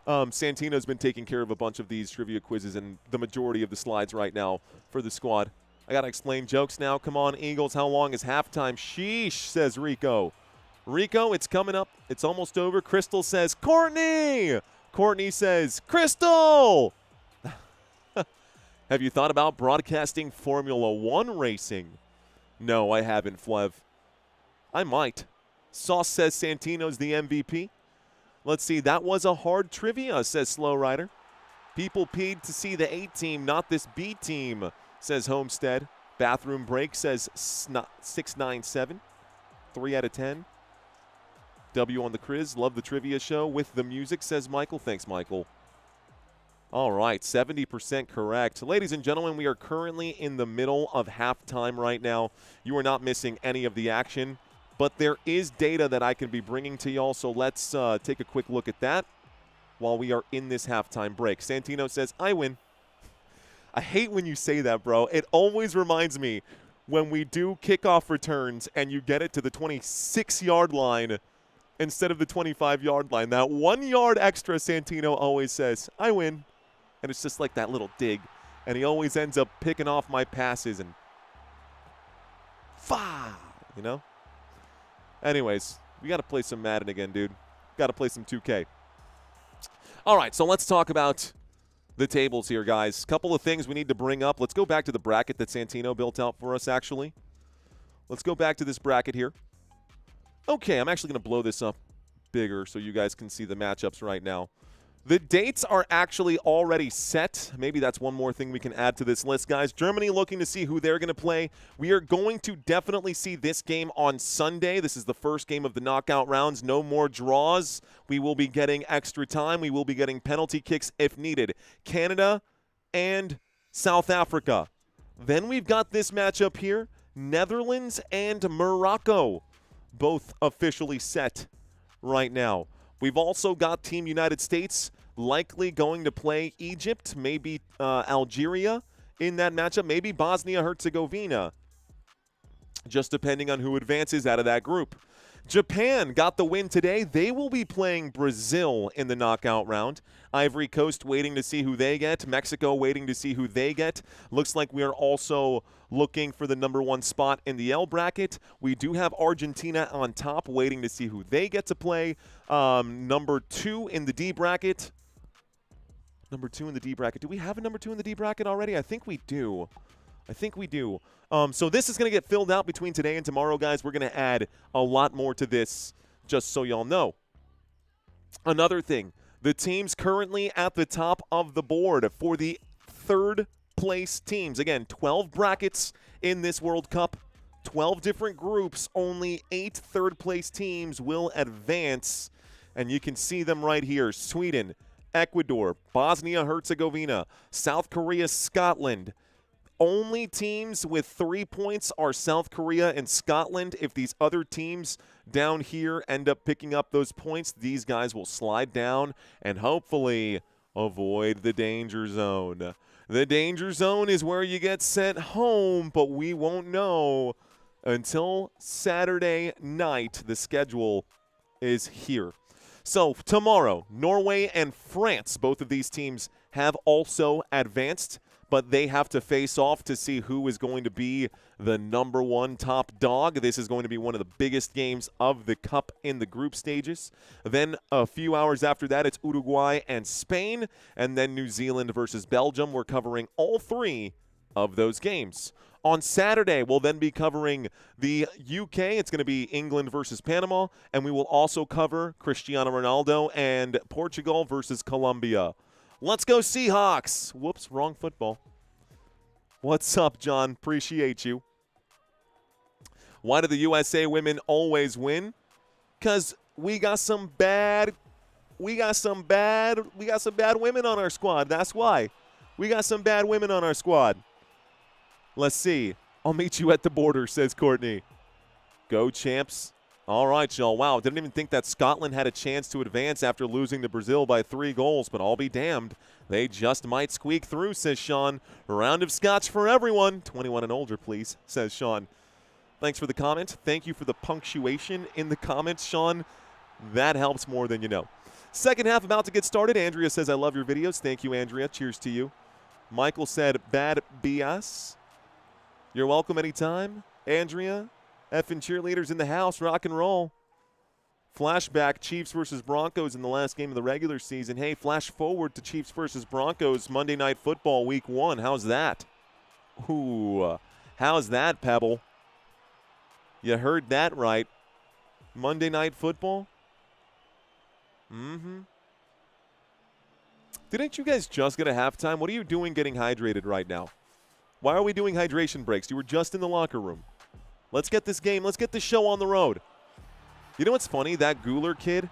Santino's been taking care of a bunch of these trivia quizzes and the majority of the slides right now for the squad. I got to explain jokes now. Come on, Eagles. How long is halftime? Sheesh, says Rico. Rico, it's coming up. It's almost over. Crystal says, Courtney! Courtney says, Crystal! Have you thought about broadcasting Formula One racing? No, I haven't, Flev. I might. Sauce says Santino's the MVP. Let's see. That was a hard trivia, says Slow Rider. People peed to see the A team, not this B team, says Homestead. Bathroom break says 697. 3 out of 10. W on the Criz. Love the trivia show with the music, says Michael. Thanks, Michael. All right, 70% correct. Ladies and gentlemen, we are currently in the middle of halftime right now. You are not missing any of the action, but there is data that I can be bringing to y'all, so let's take a quick look at that while we are in this halftime break. Santino says, I win. I hate when you say that, bro. It always reminds me when we do kickoff returns and you get it to the 26-yard line instead of the 25-yard line. That 1 yard extra, Santino always says, I win. And it's just like that little dig. And he always ends up picking off my passes and you know? Anyways, we got to play some Madden again, dude. Got to play some 2K. All right, so let's talk about the tables here, guys. Couple of things we need to bring up. Let's go back to the bracket that Santino built out for us, actually. Let's go back to this bracket here. Okay, I'm actually going to blow this up bigger so you guys can see the matchups right now. The dates are actually already set. Maybe that's one more thing we can add to this list, guys. Germany looking to see who they're going to play. We are going to definitely see this game on Sunday. This is the first game of the knockout rounds. No more draws. We will be getting extra time. We will be getting penalty kicks if needed. Canada and South Africa. Then we've got this matchup here. Netherlands and Morocco. Both officially set right now. We've also got Team United States likely going to play Egypt, maybe Algeria in that matchup, maybe Bosnia-Herzegovina, just depending on who advances out of that group. Japan got the win today. They will be playing Brazil in the knockout round. Ivory Coast waiting to see who they get. Mexico waiting to see who they get. Looks like we are also looking for the #1 spot in the L bracket. We do have Argentina on top waiting to see who they get to play. #2 in the D bracket. #2 in the D bracket. Do we have a #2 in the D bracket already? I think we do. So this is going to get filled out between today and tomorrow, guys. We're going to add a lot more to this, just so y'all know. Another thing, the teams currently at the top of the board for the third place teams. Again, 12 brackets in this World Cup, 12 different groups. Only 8 third-place teams will advance, and you can see them right here. Sweden, Ecuador, Bosnia-Herzegovina, South Korea, Scotland. Only teams with 3 points are South Korea and Scotland. If these other teams down here end up picking up those points, these guys will slide down and hopefully avoid the danger zone. The danger zone is where you get sent home, but we won't know until Saturday night. The schedule is here. So tomorrow, Norway and France, both of these teams have also advanced, but they have to face off to see who is going to be the #1 top dog. This is going to be one of the biggest games of the Cup in the group stages. Then a few hours after that, it's Uruguay and Spain, and then New Zealand versus Belgium. We're covering all 3 of those games. On Saturday, we'll then be covering the UK. It's going to be England versus Panama, and we will also cover Cristiano Ronaldo and Portugal versus Colombia. Let's go Seahawks. Whoops, wrong football. What's up, John? Appreciate you. Why do the USA women always win? Because we got some bad women on our squad. That's why. We got some bad women on our squad. Let's see. I'll meet you at the border, says Courtney. Go, champs. All right, y'all. Wow, didn't even think that Scotland had a chance to advance after losing to Brazil by 3 goals, but I'll be damned. They just might squeak through, says Sean. A round of scotch for everyone. 21 and older, please, says Sean. Thanks for the comment. Thank you for the punctuation in the comments, Sean. That helps more than you know. Second half about to get started. Andrea says, I love your videos. Thank you, Andrea. Cheers to you. Michael said, bad BS. You're welcome anytime. Andrea, effing cheerleaders in the house, rock and roll. Flashback Chiefs versus Broncos in the last game of the regular season. Hey, flash forward to Chiefs versus Broncos Monday Night Football Week 1. How's that? Ooh, how's that, Pebble? You heard that right. Monday Night Football? Mm-hmm. Didn't you guys just get a halftime? What are you doing getting hydrated right now? Why are we doing hydration breaks? You were just in the locker room. Let's get this game. Let's get this show on the road. You know what's funny? That Guler kid.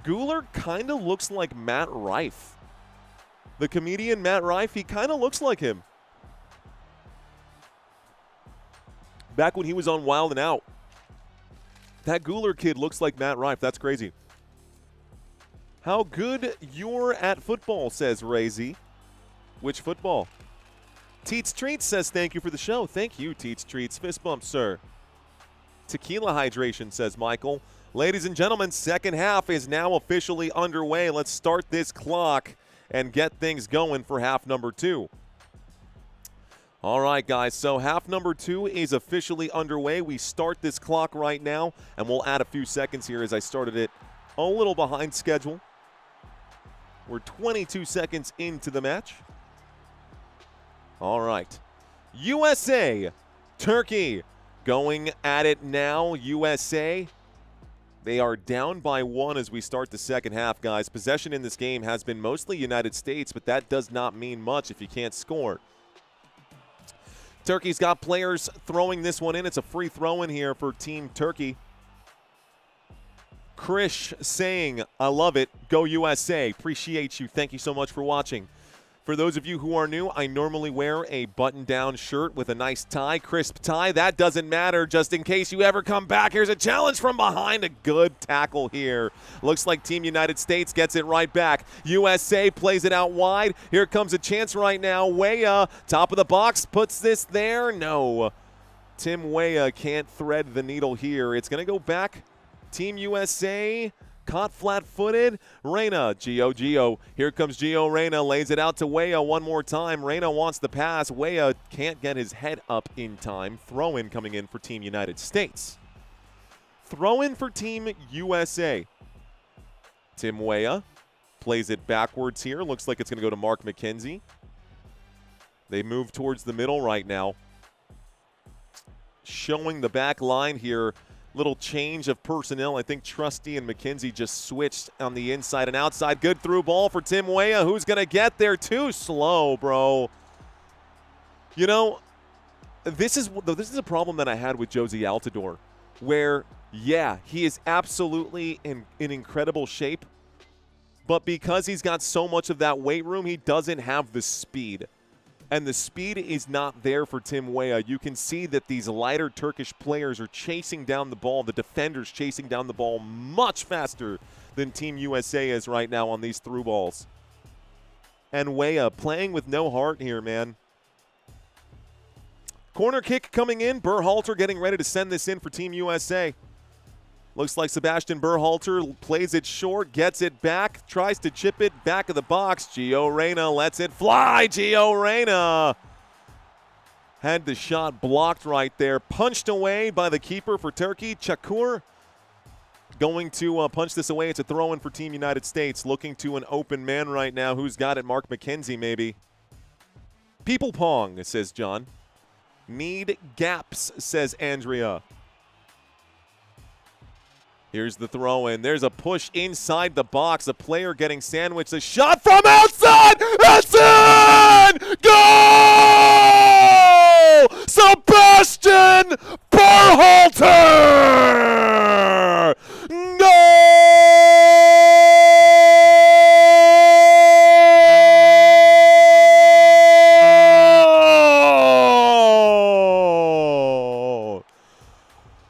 Guler kind of looks like Matt Rife. The comedian Matt Rife, he kind of looks like him. Back when he was on Wild and Out. That Guler kid looks like Matt Rife. That's crazy. How good you're at football, says Razy. Which football? Teats Treats says thank you for the show. Thank you, Teats Treats. Fist bump, sir. Tequila hydration, says Michael. Ladies and gentlemen, second half is now officially underway. Let's start this clock and get things going for half number 2. All right, guys, so half number 2 is officially underway. We start this clock right now, and we'll add a few seconds here as I started it a little behind schedule. We're 22 seconds into the match. All right. USA, Turkey, going at it now. USA, they are down by 1 as we start the second half, guys. Possession in this game has been mostly United States, but that does not mean much if you can't score. Turkey's got players throwing this one in. It's a free throw in here for Team Turkey. Krish saying, I love it. Go USA. Appreciate you. Thank you so much for watching. For those of you who are new, I normally wear a button-down shirt with a nice tie, crisp tie. That doesn't matter. Just in case you ever come back, here's a challenge from behind. A good tackle here. Looks like Team United States gets it right back. USA plays it out wide. Here comes a chance right now. Weah, top of the box, puts this there. No. Tim Weah can't thread the needle here. It's going to go back. Team USA caught flat-footed. Reyna, Gio. Here comes Gio Reyna, lays it out to Weah one more time. Reyna wants the pass. Weah can't get his head up in time. Throw-in coming in for Team United States. Throw-in for Team USA. Tim Weah plays it backwards here. Looks like it's going to go to Mark McKenzie. They move towards the middle right now. Showing the back line here. Little change of personnel. I think Trusty and McKenzie just switched on the inside and outside. Good through ball for Tim Weah. Who's going to get there? Too slow, bro. You know, this is a problem that I had with Josie Altidore, where, yeah, he is absolutely in incredible shape, but because he's got so much of that weight room, he doesn't have the speed. And the speed is not there for Tim Weah. You can see that these lighter Turkish players are chasing down the ball, the defenders chasing down the ball much faster than Team USA is right now on these through balls. And Weah playing with no heart here, man. Corner kick coming in. Berhalter getting ready to send this in for Team USA. Looks like Sebastian Berhalter plays it short, gets it back, tries to chip it back of the box. Gio Reyna lets it fly. Gio Reyna had the shot blocked right there. Punched away by the keeper for Turkey. Çakur going to punch this away. It's a throw-in for Team United States. Looking to an open man right now. Who's got it? Mark McKenzie maybe. People pong, says John. Need gaps, says Andrea. Here's the throw-in. There's a push inside the box. A player getting sandwiched. A shot from outside. It's in! Goal! Sebastian Berhalter! Goal!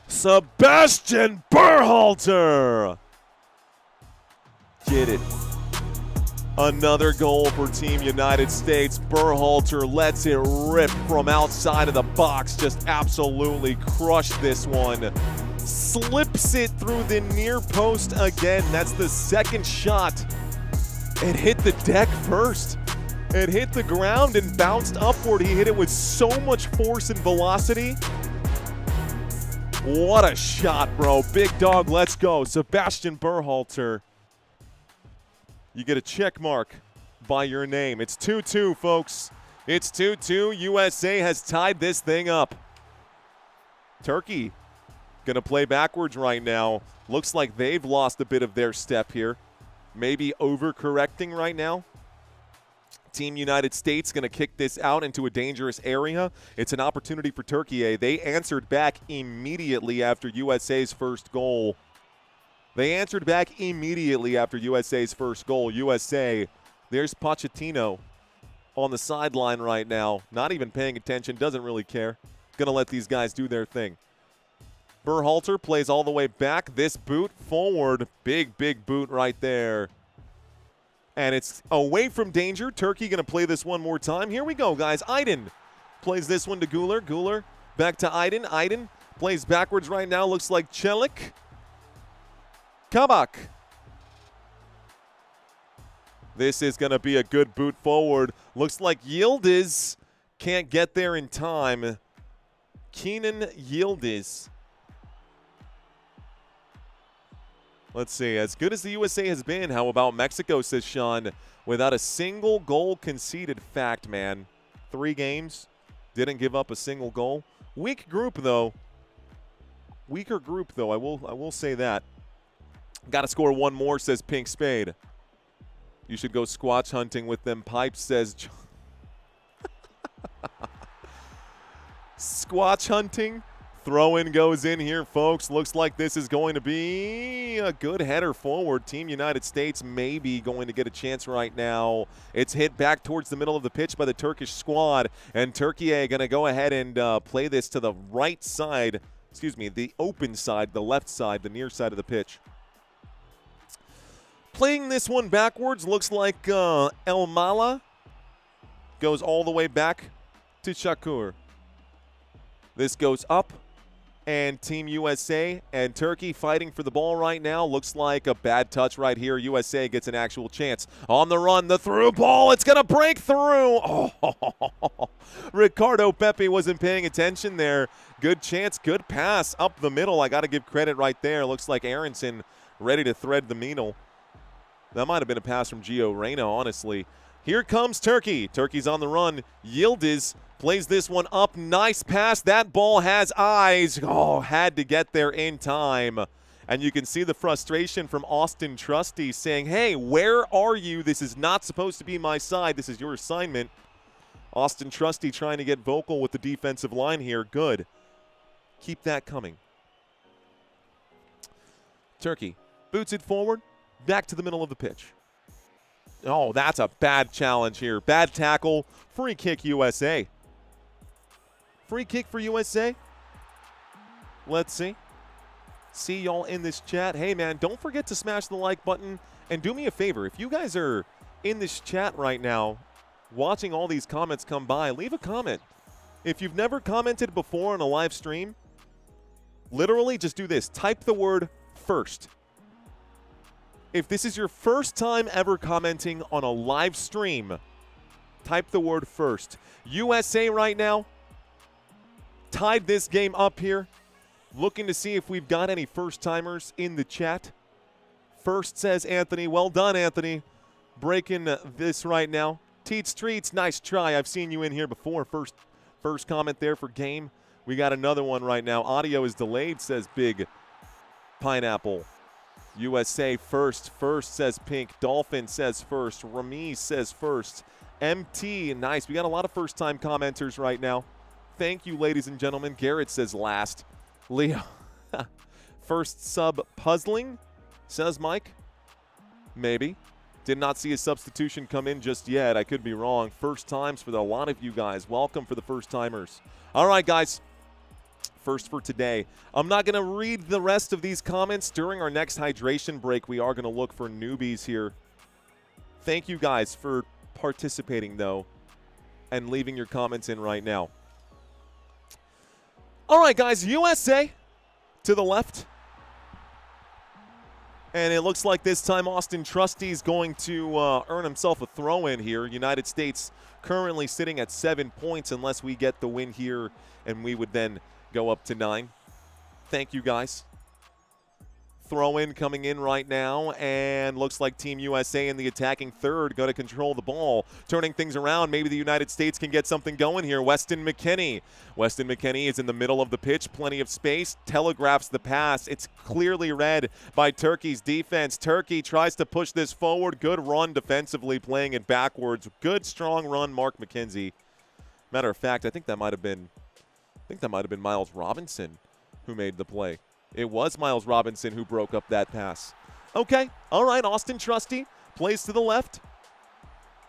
Sebastian Berhalter! Get it. Another goal for Team United States. Berhalter lets it rip from outside of the box. Just absolutely crushed this one. Slips it through the near post again. That's the second shot. It hit the deck first. It hit the ground and bounced upward. He hit it with so much force and velocity. What a shot, bro. Big dog, let's go. Sebastian Berhalter. You get a check mark by your name. It's 2-2, folks. It's 2-2. USA has tied this thing up. Turkey going to play backwards right now. Looks like they've lost a bit of their step here. Maybe overcorrecting right now. Team United States going to kick this out into a dangerous area. It's an opportunity for Turkey. They answered back immediately after USA's first goal. USA, there's Pochettino on the sideline right now. Not even paying attention, doesn't really care. Going to let these guys do their thing. Berhalter plays all the way back. This boot forward. Big boot right there. And it's away from danger. Turkey going to play this one more time. Here we go, guys. Aydin plays this one to Güler. Güler back to Aydin. Aydin plays backwards right now. Looks like Çelik. Kabak. This is going to be a good boot forward. Looks like Yildiz can't get there in time. Kenan Yildiz. Let's see. As good as the USA has been, how about Mexico, says Sean, without a single goal conceded. Fact, man. 3 games. Didn't give up a single goal. Weak group, though. Weaker group, though. I will say that. Got to score one more, says Pink Spade. You should go squatch hunting with them pipes, says Squatch hunting. Throw-in goes in here, folks. Looks like this is going to be a good header forward. Team United States maybe going to get a chance right now. It's hit back towards the middle of the pitch by the Turkish squad. And Türkiye going to go ahead and play this to the right side. Excuse me, the open side, the left side, the near side of the pitch. Playing this one backwards, looks like El Mala goes all the way back to Shakur. This goes up, and Team USA and Turkey fighting for the ball right now. Looks like a bad touch right here. USA gets an actual chance. On the run, the through ball. It's going to break through. Oh, Ricardo Pepi wasn't paying attention there. Good chance, good pass up the middle. I got to give credit right there. Looks like Aronson ready to thread the needle. That might have been a pass from Gio Reyna, honestly. Here comes Turkey. Turkey's on the run. Yildiz plays this one up. Nice pass. That ball has eyes. Oh, had to get there in time. And you can see the frustration from Austin Trusty saying, hey, where are you? This is not supposed to be my side. This is your assignment. Austin Trusty trying to get vocal with the defensive line here. Good. Keep that coming. Turkey boots it forward. Back to the middle of the pitch. Oh, that's a bad challenge here. Bad tackle. Free kick USA. Free kick for USA. Let's see. See y'all in this chat. Hey, man, don't forget to smash the like button. And do me a favor. If you guys are in this chat right now, watching all these comments come by, leave a comment. If you've never commented before on a live stream, literally just do this. Type the word first. If this is your first time ever commenting on a live stream, type the word first. USA right now tied this game up here. Looking to see if we've got any first-timers in the chat. First, says Anthony. Well done, Anthony. Breaking this right now. Teats Treats, nice try. I've seen you in here before. First comment there for game. We got another one right now. Audio is delayed, says Big Pineapple. USA first, says Pink. Dolphin says first. Ramiz says first. MT, nice. We got a lot of first-time commenters right now. Thank you, ladies and gentlemen. Garrett says last. Leo, first sub puzzling, says Mike. Maybe. Did not see a substitution come in just yet. I could be wrong. First times for a lot of you guys. Welcome for the first-timers. All right, guys. First for today. I'm not going to read the rest of these comments. During our next hydration break, we are going to look for newbies here. Thank you guys for participating, though, and leaving your comments in right now. All right, guys, USA to the left. And it looks like this time Austin Trusty is going to earn himself a throw-in here. United States currently sitting at 7 points unless we get the win here, and we would then go up to 9. Thank you, guys. Throw in coming in right now, and looks like Team USA in the attacking third going to control the ball, turning things around. Maybe the United States can get something going here. Weston McKennie. Weston McKennie is in the middle of the pitch, plenty of space, telegraphs the pass. It's clearly read by Turkey's defense. Turkey tries to push this forward. Good run defensively, playing it backwards. Good, strong run, Mark McKenzie. Matter of fact, I think that might have been Miles Robinson who made the play. It was Miles Robinson who broke up that pass. Okay, all right, Austin Trusty plays to the left.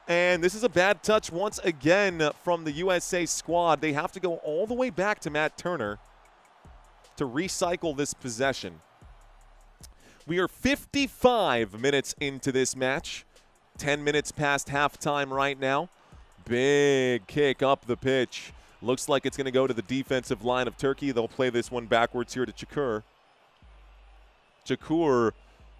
And this is a bad touch once again from the USA squad. They have to go all the way back to Matt Turner to recycle this possession. We are 55 minutes into this match. 10 minutes past halftime right now. Big kick up the pitch. Looks like it's going to go to the defensive line of Turkey. They'll play this one backwards here to Çakur. Çakur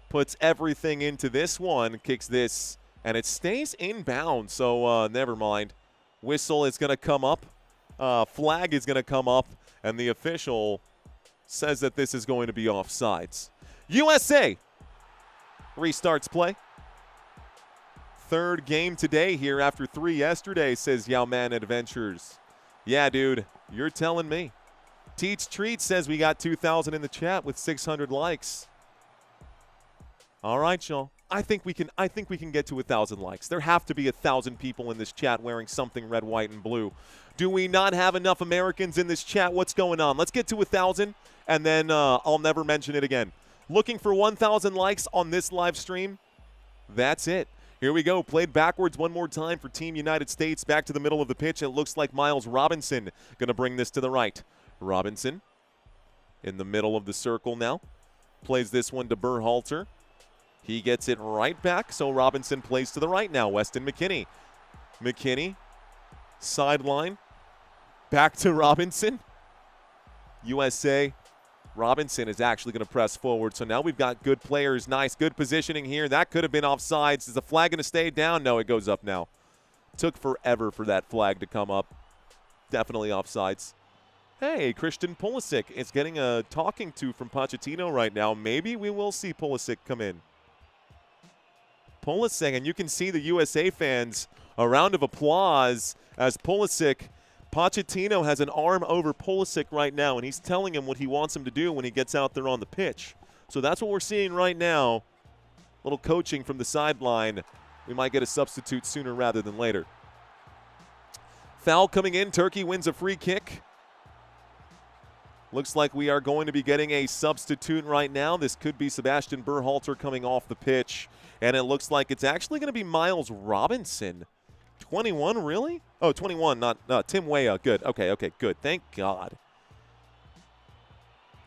puts everything into this one, kicks this, and it stays inbound, so never mind. Whistle is going to come up. Flag is going to come up, and the official says that this is going to be offsides. USA restarts play. Third game today here after 3 yesterday, says Yowman Adventures. Yeah, dude, you're telling me. Teach Treat says we got 2,000 in the chat with 600 likes. All right, y'all. I think we can get to 1,000 likes. There have to be 1,000 people in this chat wearing something red, white, and blue. Do we not have enough Americans in this chat? What's going on? Let's get to 1,000, and then I'll never mention it again. Looking for 1,000 likes on this live stream. That's it. Here we go. Played backwards one more time for Team United States. Back to the middle of the pitch. It looks like Miles Robinson going to bring this to the right. Robinson in the middle of the circle now. Plays this one to Berhalter. He gets it right back, so Robinson plays to the right now. Weston McKennie. McKennie, sideline. Back to Robinson. USA. Robinson is actually going to press forward, so now we've got good players. Nice, good positioning here. That could have been offsides. Is the flag going to stay down? No, it goes up now. Took forever for that flag to come up. Definitely offsides. Hey, Christian Pulisic is getting a talking to from Pochettino right now. Maybe we will see Pulisic come in. Pulisic, and you can see the USA fans, a round of applause as Pulisic. Pochettino has an arm over Pulisic right now, and he's telling him what he wants him to do when he gets out there on the pitch. So that's what we're seeing right now. A little coaching from the sideline. We might get a substitute sooner rather than later. Foul coming in. Turkey wins a free kick. Looks like we are going to be getting a substitute right now. This could be Sebastian Berhalter coming off the pitch. And it looks like it's actually going to be Miles Robinson. 21, really? Oh, 21, not Tim Weah. Good. Okay, good. Thank God.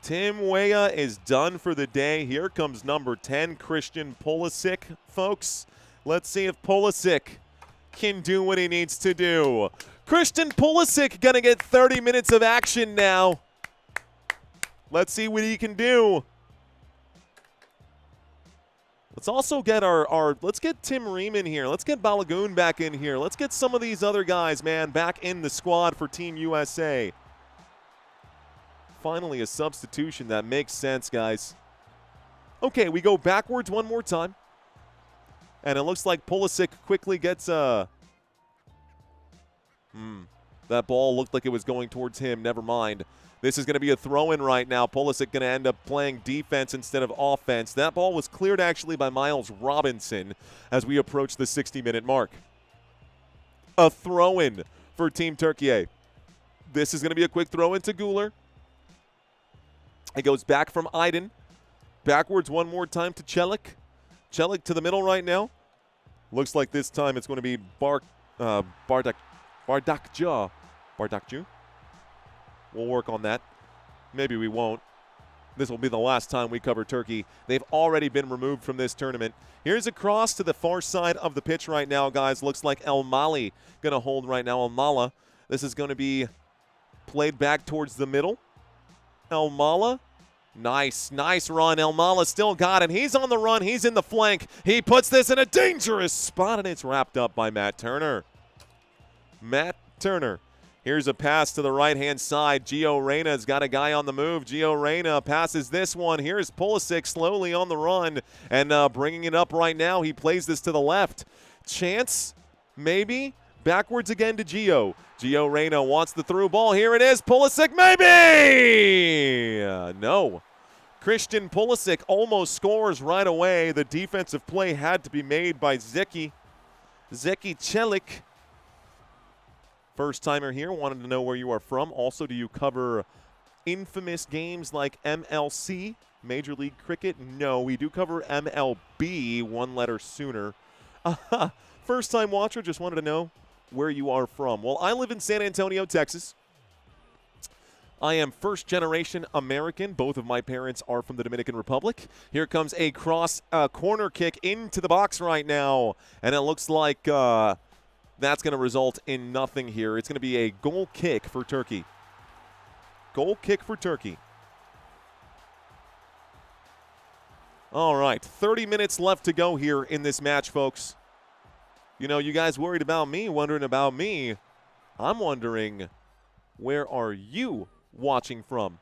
Tim Weah is done for the day. Here comes number 10, Christian Pulisic, folks. Let's see if Pulisic can do what he needs to do. Christian Pulisic going to get 30 minutes of action now. Let's see what he can do. Let's also get let's get Tim Ream in here. Let's get Balogun back in here. Let's get some of these other guys, man, back in the squad for Team USA. Finally, a substitution that makes sense, guys. Okay, we go backwards one more time. And it looks like Pulisic quickly gets that ball looked like it was going towards him. Never mind. This is going to be a throw-in right now. Pulisic going to end up playing defense instead of offense. That ball was cleared actually by Miles Robinson as we approach the 60-minute mark. A throw-in for Team Türkiye. This is going to be a quick throw-in to Güler. It goes back from Aydin. Backwards one more time to Çelik. Çelik to the middle right now. Looks like this time it's going to be Bardakçı. We'll work on that. Maybe we won't. This will be the last time we cover Turkey. They've already been removed from this tournament. Here's a cross to the far side of the pitch right now, guys. Looks like El Mali going to hold right now. El Mala. This is going to be played back towards the middle. El Mala. Nice run. El Mala still got it. He's on the run. He's in the flank. He puts this in a dangerous spot, and it's wrapped up by Matt Turner. Matt Turner Here's a pass to the right-hand side. Gio Reyna's got a guy on the move. Gio Reyna passes this one. Here's Pulisic slowly on the run and bringing it up right now. He plays this to the left. Chance, maybe. Backwards again to Gio. Gio Reyna wants the through ball. Here it is. Pulisic, maybe! No. Christian Pulisic almost scores right away. The defensive play had to be made by Zeki Celik. First timer here, wanted to know where you are from. Also, do you cover infamous games like MLC, Major League Cricket? No, we do cover MLB, one letter sooner. First time watcher, just wanted to know where you are from. Well, I live in San Antonio, Texas. I am first generation American. Both of my parents are from the Dominican Republic. Here comes a corner kick into the box right now, and it looks like that's going to result in nothing here. It's going to be a goal kick for Turkey. Goal kick for Turkey. All right, 30 minutes left to go here in this match, folks. You know, you guys worried about me, wondering about me. I'm wondering, where are you watching from?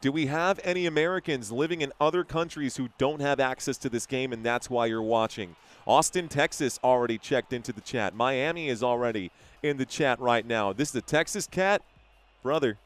Do we have any Americans living in other countries who don't have access to this game, and that's why you're watching? Austin, Texas already checked into the chat. Miami is already in the chat right now. This is a Texas cat? Brother,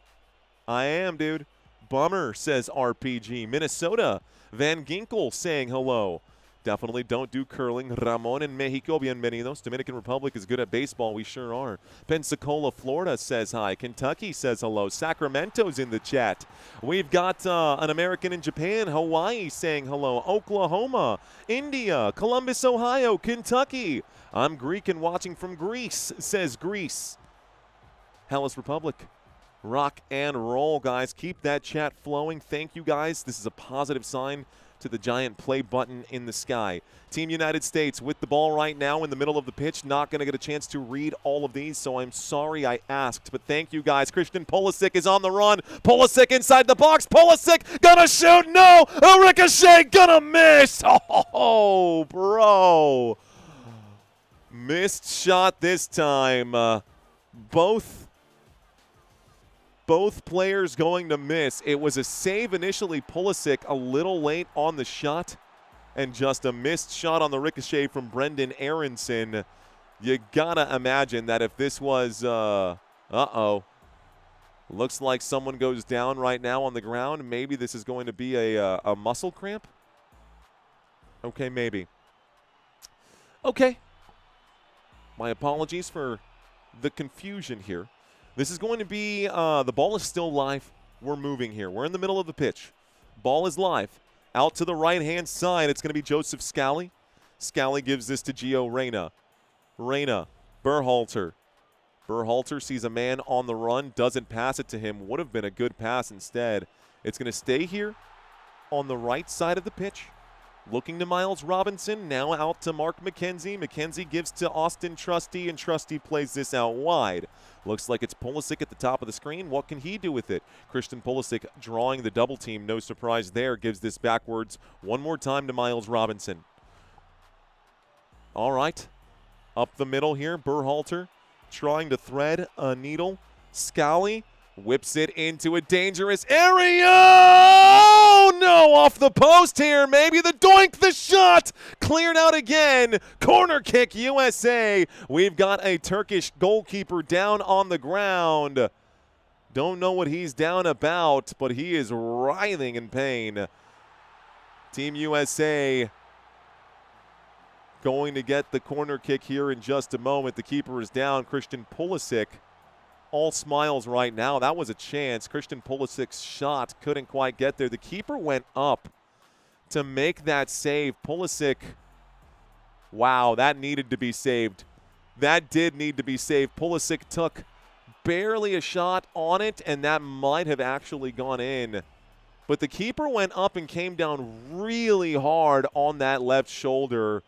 I am, dude. Bummer, says RPG. Minnesota, Van Ginkel saying hello. Definitely don't do curling. Ramon in Mexico, bienvenidos. Dominican Republic is good at baseball. We sure are. Pensacola, Florida says hi. Kentucky says hello. Sacramento's in the chat. We've got an American in Japan. Hawaii saying hello. Oklahoma, India, Columbus, Ohio, Kentucky. I'm Greek and watching from Greece, says Greece. Hellas Republic. Rock and roll, guys. Keep that chat flowing. Thank you, guys. This is a positive sign to the giant play button in the sky. Team United States with the ball right now in the middle of the pitch. Not going to get a chance to read all of these, so I'm sorry I asked, but thank you, guys. Christian Pulisic is on the run. Pulisic inside the box. Pulisic gonna shoot. No! A ricochet gonna miss. Oh, bro. Missed shot this time. Both players going to miss. It was a save initially. Pulisic a little late on the shot, and just a missed shot on the ricochet from Brendan Aronson. You gotta imagine that if this was, looks like someone goes down right now on the ground. Maybe this is going to be a muscle cramp. Okay, maybe. Okay. My apologies for the confusion here. This is going to be, the ball is still live. We're moving here. We're in the middle of the pitch. Ball is live. Out to the right-hand side, it's going to be Joseph Scally. Scally gives this to Gio Reyna. Reyna, Berhalter. Berhalter sees a man on the run, doesn't pass it to him. Would have been a good pass instead. It's going to stay here on the right side of the pitch. Looking to Miles Robinson, now out to Mark McKenzie. McKenzie gives to Austin Trusty, and Trusty plays this out wide. Looks like it's Pulisic at the top of the screen. What can he do with it? Christian Pulisic drawing the double team. No surprise there. Gives this backwards one more time to Miles Robinson. All right. Up the middle here, Berhalter trying to thread a needle. Scally whips it into a dangerous area. Oh, no, off the post here. Maybe the doink, the shot. Cleared out again. Corner kick, USA. We've got a Turkish goalkeeper down on the ground. Don't know what he's down about, but he is writhing in pain. Team USA going to get the corner kick here in just a moment. The keeper is down. Christian Pulisic all smiles right now. That was a chance. Christian Pulisic's shot couldn't quite get there. The keeper went up to make that save. Pulisic, wow, that needed to be saved. That did need to be saved. Pulisic took barely a shot on it, and that might have actually gone in. But the keeper went up and came down really hard on that left shoulder.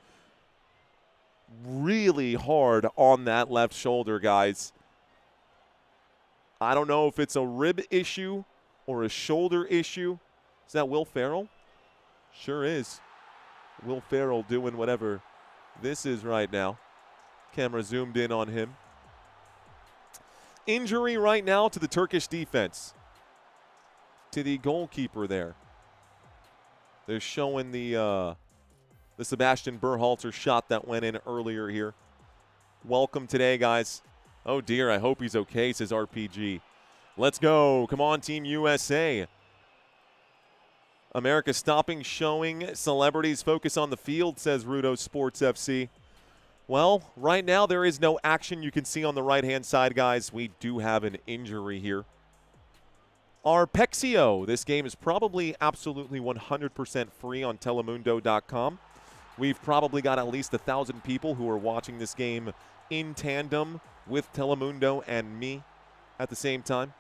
Really hard on that left shoulder, guys. I don't know if it's a rib issue or a shoulder issue. Is that Will Ferrell? Sure is. Will Ferrell doing whatever this is right now. Camera zoomed in on him. Injury right now to the Turkish defense. To the goalkeeper there. They're showing the Sebastian Berhalter shot that went in earlier here. Welcome today, guys. Oh, dear, I hope he's okay, says RPG. Let's go. Come on, Team USA. America stopping showing celebrities focus on the field, says Rudo Sports FC. Well, right now there is no action you can see on the right-hand side, guys. We do have an injury here. Arpexio. This game is probably absolutely 100% free on telemundo.com. We've probably got at least 1,000 people who are watching this game in tandem with Telemundo and me at the same time.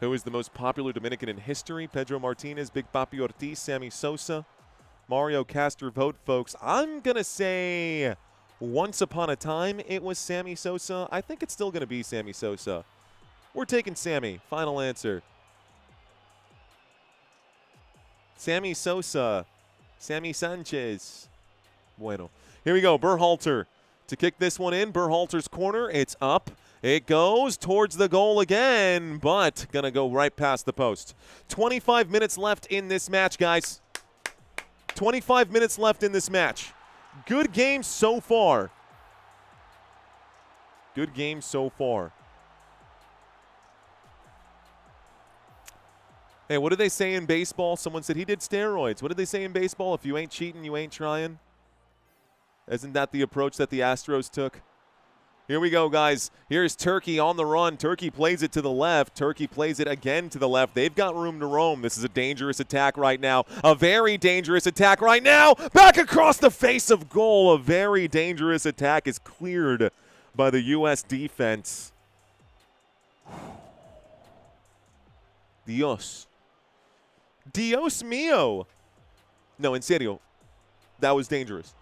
Who is the most popular Dominican in history? Pedro Martinez, Big Papi Ortiz, Sammy Sosa, Mario Castor. Vote, folks. I'm going to say once upon a time it was Sammy Sosa. I think it's still going to be Sammy Sosa. We're taking Sammy. Final answer. Sammy Sosa. Sammy Sanchez. Bueno. Here we go. Berhalter to kick this one in. Berhalter's corner. It's up. It goes towards the goal again, but going to go right past the post. 25 minutes left in this match, guys. 25 minutes left in this match. Good game so far. Good game so far. Hey, what did they say in baseball? Someone said he did steroids. What did they say in baseball? If you ain't cheating, you ain't trying. Isn't that the approach that the Astros took? Here we go, guys. Here's Turkey on the run. Turkey plays it to the left. Turkey plays it again to the left. They've got room to roam. This is a dangerous attack right now. A very dangerous attack right now. Back across the face of goal. A very dangerous attack is cleared by the U.S. defense. Dios. Dios mío. No, en serio. That was dangerous.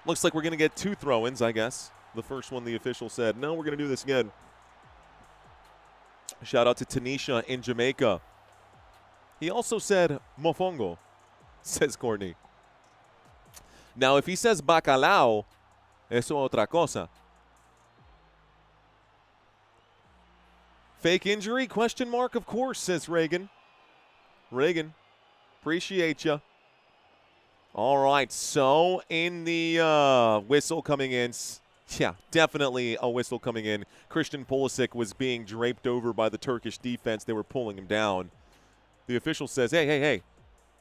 Looks like we're going to get 2 throw-ins, I guess. The first one, the official said, no, we're going to do this again. Shout out to Tanisha in Jamaica. He also said, mofongo, says Courtney. Now, if he says bacalao, eso otra cosa. Fake injury? Question mark, of course, says Reagan. Reagan, appreciate ya. All right, so in the whistle coming in, yeah, definitely a whistle coming in. Christian Pulisic was being draped over by the Turkish defense. They were pulling him down. The official says, hey,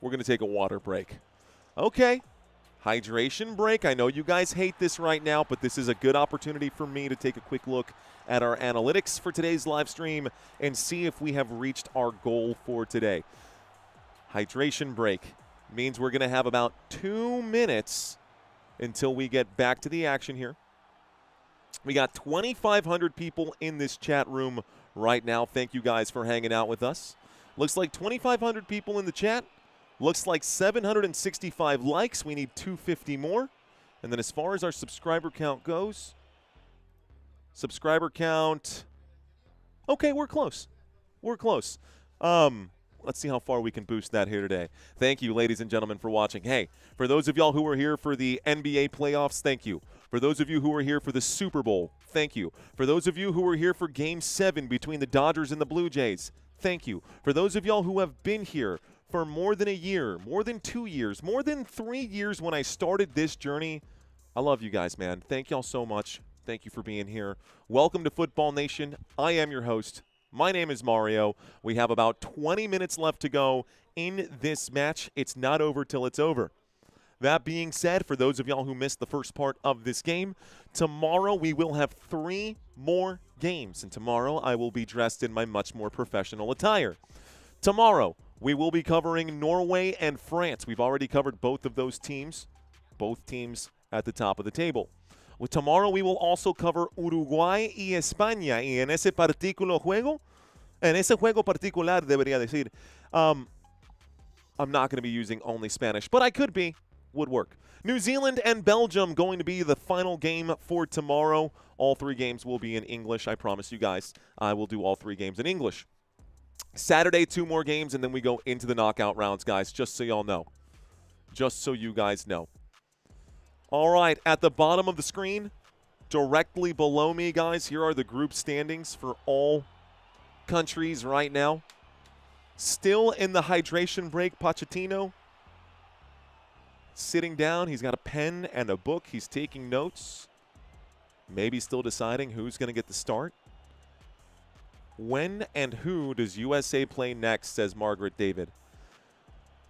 we're going to take a water break. Okay, hydration break. I know you guys hate this right now, but this is a good opportunity for me to take a quick look at our analytics for today's live stream and see if we have reached our goal for today. Hydration break means we're going to have about 2 minutes until we get back to the action here. We got 2,500 people in this chat room right now. Thank you guys for hanging out with us. Looks like 2,500 people in the chat. Looks like 765 likes. We need 250 more. And then as far as our subscriber count goes, subscriber count, okay, we're close. We're close. Let's see how far we can boost that here today. Thank you, ladies and gentlemen, for watching. Hey, for those of y'all who are here for the NBA playoffs, thank you. For those of you who are here for the Super Bowl, thank you. For those of you who are here for Game 7 between the Dodgers and the Blue Jays, thank you. For those of y'all who have been here for more than a year, more than 2 years, more than 3 years when I started this journey, I love you guys, man. Thank y'all so much. Thank you for being here. Welcome to Football Nation. I am your host. My name is Mario. We have about 20 minutes left to go in this match. It's not over till it's over. That being said, for those of y'all who missed the first part of this game, tomorrow we will have 3 more games. And tomorrow I will be dressed in my much more professional attire. Tomorrow we will be covering Norway and France. We've already covered both of those teams. Both teams at the top of the table. Well, tomorrow we will also cover Uruguay y España. Y en ese juego, en ese juego particular, debería decir, I'm not going to be using only Spanish, but I could be. Would work. New Zealand and Belgium going to be the final game for tomorrow. All 3 games will be in English. I promise you guys I will do all 3 games in English. Saturday, 2 more games, and then we go into the knockout rounds, guys, just so y'all know. Just so you guys know. All right, at the bottom of the screen, directly below me, guys, here are the group standings for all countries right now. Still in the hydration break, Pochettino. Sitting down, he's got a pen and a book. He's taking notes. Maybe still deciding who's going to get the start. When and who does USA play next, says Margaret David.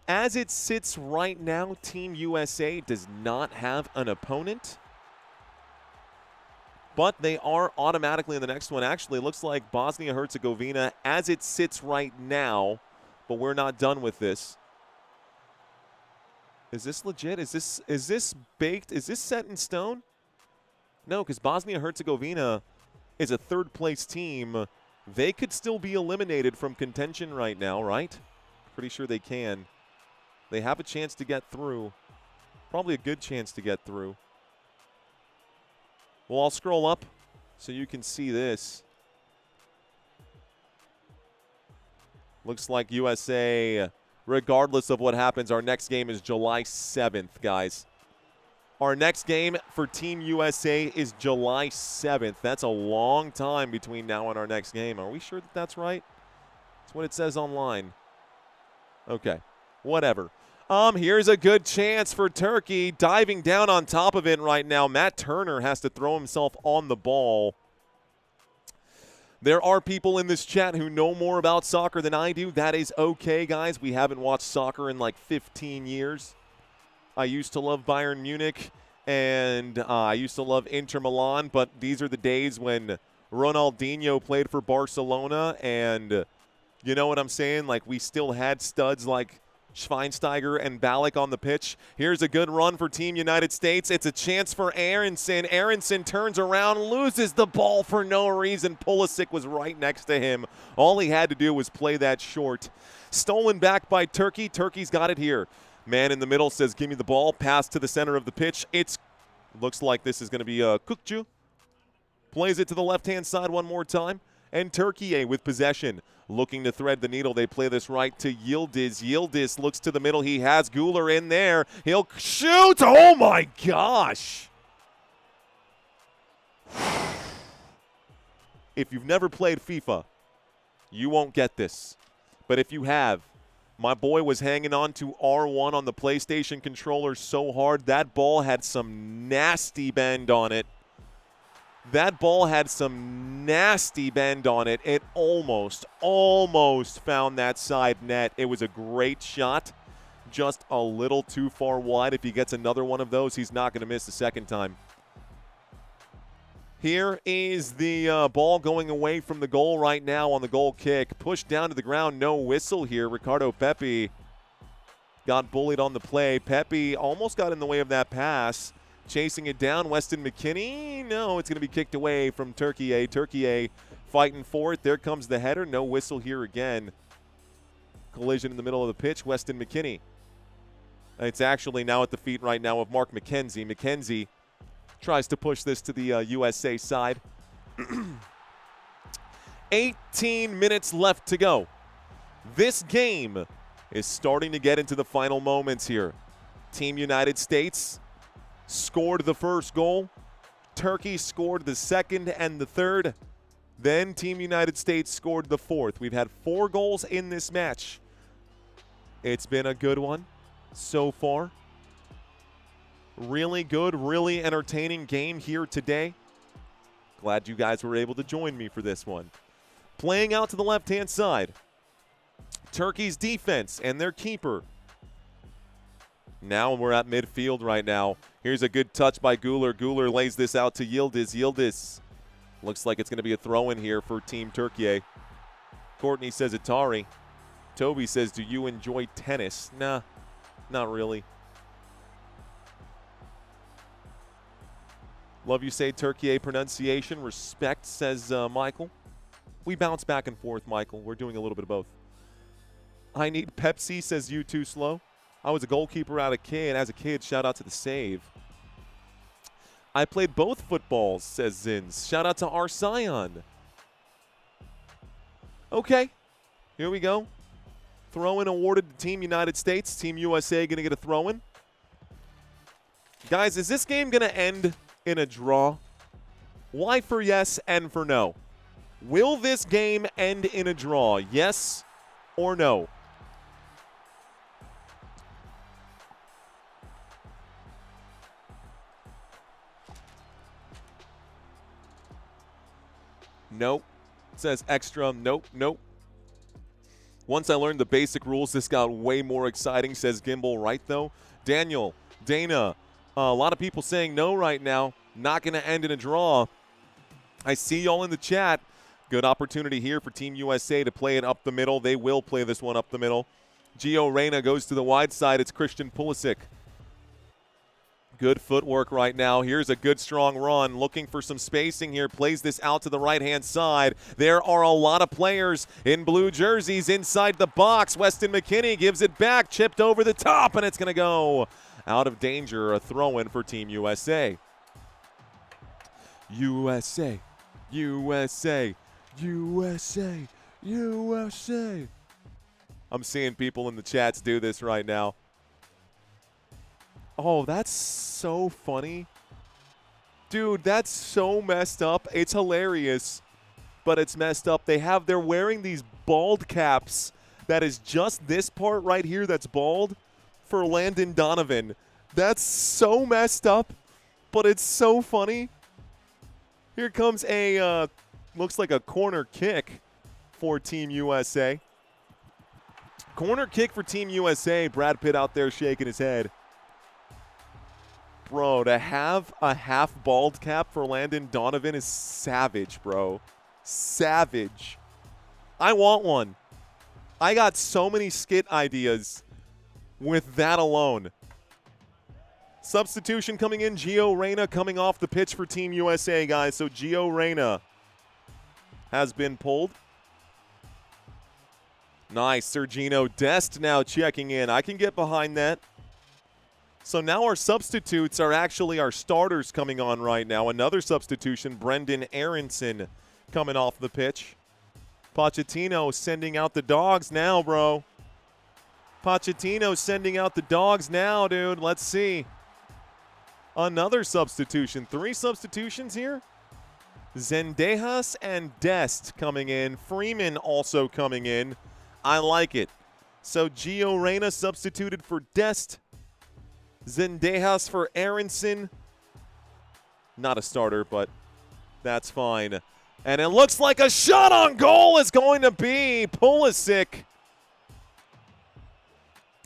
As it sits right now, Team USA does not have an opponent. But they are automatically in the next one. Actually, it looks like Bosnia-Herzegovina as it sits right now, but we're not done with this. Is this legit? Is this baked? Is this set in stone? No, because Bosnia-Herzegovina is a third-place team. They could still be eliminated from contention right now, right? Pretty sure they can. They have a chance to get through. Probably a good chance to get through. Well, I'll scroll up so you can see this. Looks like USA, regardless of what happens, our next game is July 7th, guys. Our next game for Team USA is July 7th. That's a long time between now and our next game. Are we sure that that's right? That's what it says online. Okay, whatever. Here's a good chance for Turkey. Diving down on top of it right now. Matt Turner has to throw himself on the ball. There are people in this chat who know more about soccer than I do. That is okay, guys. We haven't watched soccer in like 15 years. I used to love Bayern Munich, and I used to love Inter Milan, but these are the days when Ronaldinho played for Barcelona, and you know what I'm saying? Like, we still had studs like Schweinsteiger and Ballack on the pitch. Here's a good run for Team United States. It's a chance for Aronson. Aronson turns around, loses the ball for no reason. Pulisic was right next to him. All he had to do was play that short. Stolen back by Turkey. Turkey's got it here. Man in the middle says, give me the ball. Pass to the center of the pitch. Looks like this is going to be Kukcu. Plays it to the left-hand side one more time. And Türkiye with possession. Looking to thread the needle. They play this right to Yildiz. Yildiz looks to the middle. He has Güler in there. He'll shoot. Oh, my gosh. If you've never played FIFA, you won't get this. But if you have, my boy was hanging on to R1 on the PlayStation controller so hard, that ball had some nasty bend on it. That ball had some nasty bend on it. It almost found that side net. It was a great shot, just a little too far wide. If he gets another one of those, he's not going to miss the second time. Here is the ball going away from the goal right now on the goal kick. Pushed down to the ground, no whistle here. Ricardo Pepi got bullied on the play. Pepi almost got in the way of that pass. Chasing it down, Weston McKennie. No, it's going to be kicked away from Türkiye. Türkiye fighting for it. There comes the header. No whistle here again. Collision in the middle of the pitch. Weston McKennie. It's actually now at the feet right now of Mark McKenzie. McKenzie tries to push this to the USA side. 18 minutes left to go. This game is starting to get into the final moments here. Team United States scored the first goal. Turkey scored the second and the third. Then Team United States scored the fourth. We've had 4 goals in this match. It's been a good one so far. Really good, really entertaining game here today. Glad you guys were able to join me for this one. Playing out to the left-hand side. Turkey's defense and their keeper. Now we're at midfield right now. Here's a good touch by Güler. Güler lays this out to Yildiz. Yildiz looks like it's going to be a throw-in here for Team Türkiye. Courtney says Atari. Toby says, do you enjoy tennis? Nah, not really. Love you say Türkiye pronunciation. Respect, says Michael. We bounce back and forth, Michael. We're doing a little bit of both. I need Pepsi, says you too slow. I was a goalkeeper as a kid, shout out to the save. I played both footballs, says Zins. Shout out to Arsion. Okay, here we go. Throw-in awarded to Team United States. Team USA going to get a throw-in. Guys, is this game going to end in a draw? Y for yes, N for no. Will this game end in a draw? Yes or no? Nope. Says extra. Nope, nope. Once I learned the basic rules, this got way more exciting, says Gimbal. Right, though? Daniel, Dana, a lot of people saying no right now. Not going to end in a draw. I see y'all in the chat. Good opportunity here for Team USA to play it up the middle. They will play this one up the middle. Gio Reyna goes to the wide side. It's Christian Pulisic. Good footwork right now. Here's a good strong run. Looking for some spacing here. Plays this out to the right-hand side. There are a lot of players in blue jerseys inside the box. Weston McKennie gives it back. Chipped over the top, and it's going to go out of danger. A throw-in for Team USA. USA. USA. USA. USA. I'm seeing people in the chats do this right now. Oh, that's so funny. Dude, that's so messed up. It's hilarious, but it's messed up. They're wearing these bald caps. That is just this part right here that's bald for Landon Donovan. That's so messed up, but it's so funny. Here comes a, looks like a corner kick for Team USA. Corner kick for Team USA. Brad Pitt out there shaking his head. Bro, to have a half bald cap for Landon Donovan is savage, bro. Savage. I want one. I got so many skit ideas with that alone. Substitution coming in. Gio Reyna coming off the pitch for Team USA, guys. So Gio Reyna has been pulled. Nice. Sergino Dest now checking in. I can get behind that. So now our substitutes are actually our starters coming on right now. Another substitution, Brendan Aronson coming off the pitch. Pochettino sending out the dogs now, bro. Pochettino sending out the dogs now, dude. Let's see. Another substitution. 3 substitutions here. Zendejas and Dest coming in. Freeman also coming in. I like it. So Gio Reyna substituted for Dest. Zendejas for Aronson. Not a starter, but that's fine. And it looks like a shot on goal is going to be Pulisic.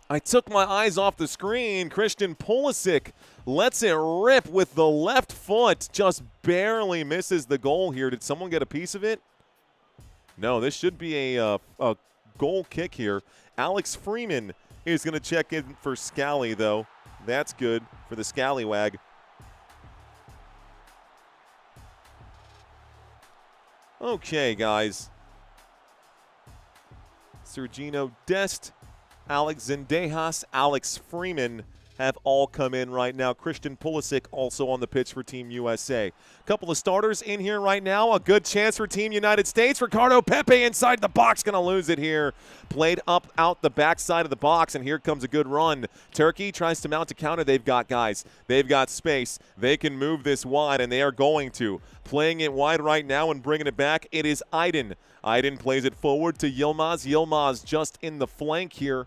I took my eyes off the screen. Christian Pulisic lets it rip with the left foot. Just barely misses the goal here. Did someone get a piece of it? No, this should be a goal kick here. Alex Freeman is going to check in for Scally, though. That's good for the Scallywag. Okay, guys. Sergino Dest, Alex Zendejas, Alex Freeman have all come in right now. Christian Pulisic also on the pitch for Team USA. A couple of starters in here right now. A good chance for Team United States. Ricardo Pepe inside the box. Going to lose it here. Played up out the backside of the box, and here comes a good run. Turkey tries to mount a counter. They've got guys. They've got space. They can move this wide, and they are going to. Playing it wide right now and bringing it back. It is Aydin. Aydin plays it forward to Yilmaz. Yilmaz just in the flank here.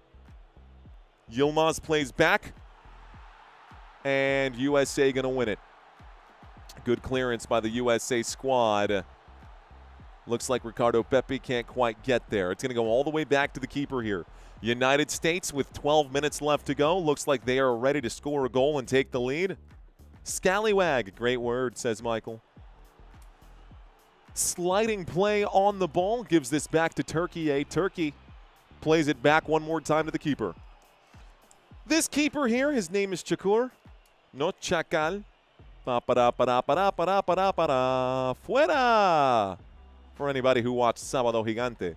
Yilmaz plays back. And USA going to win it. Good clearance by the USA squad. Looks like Ricardo Pepe can't quite get there. It's going to go all the way back to the keeper here. United States with 12 minutes left to go. Looks like they are ready to score a goal and take the lead. Scallywag, great word, says Michael. Sliding play on the ball gives this back to Turkey. Turkey plays it back one more time to the keeper. This keeper here, his name is Chakur. No Chacal. Fuera! For anybody who watched Sábado Gigante.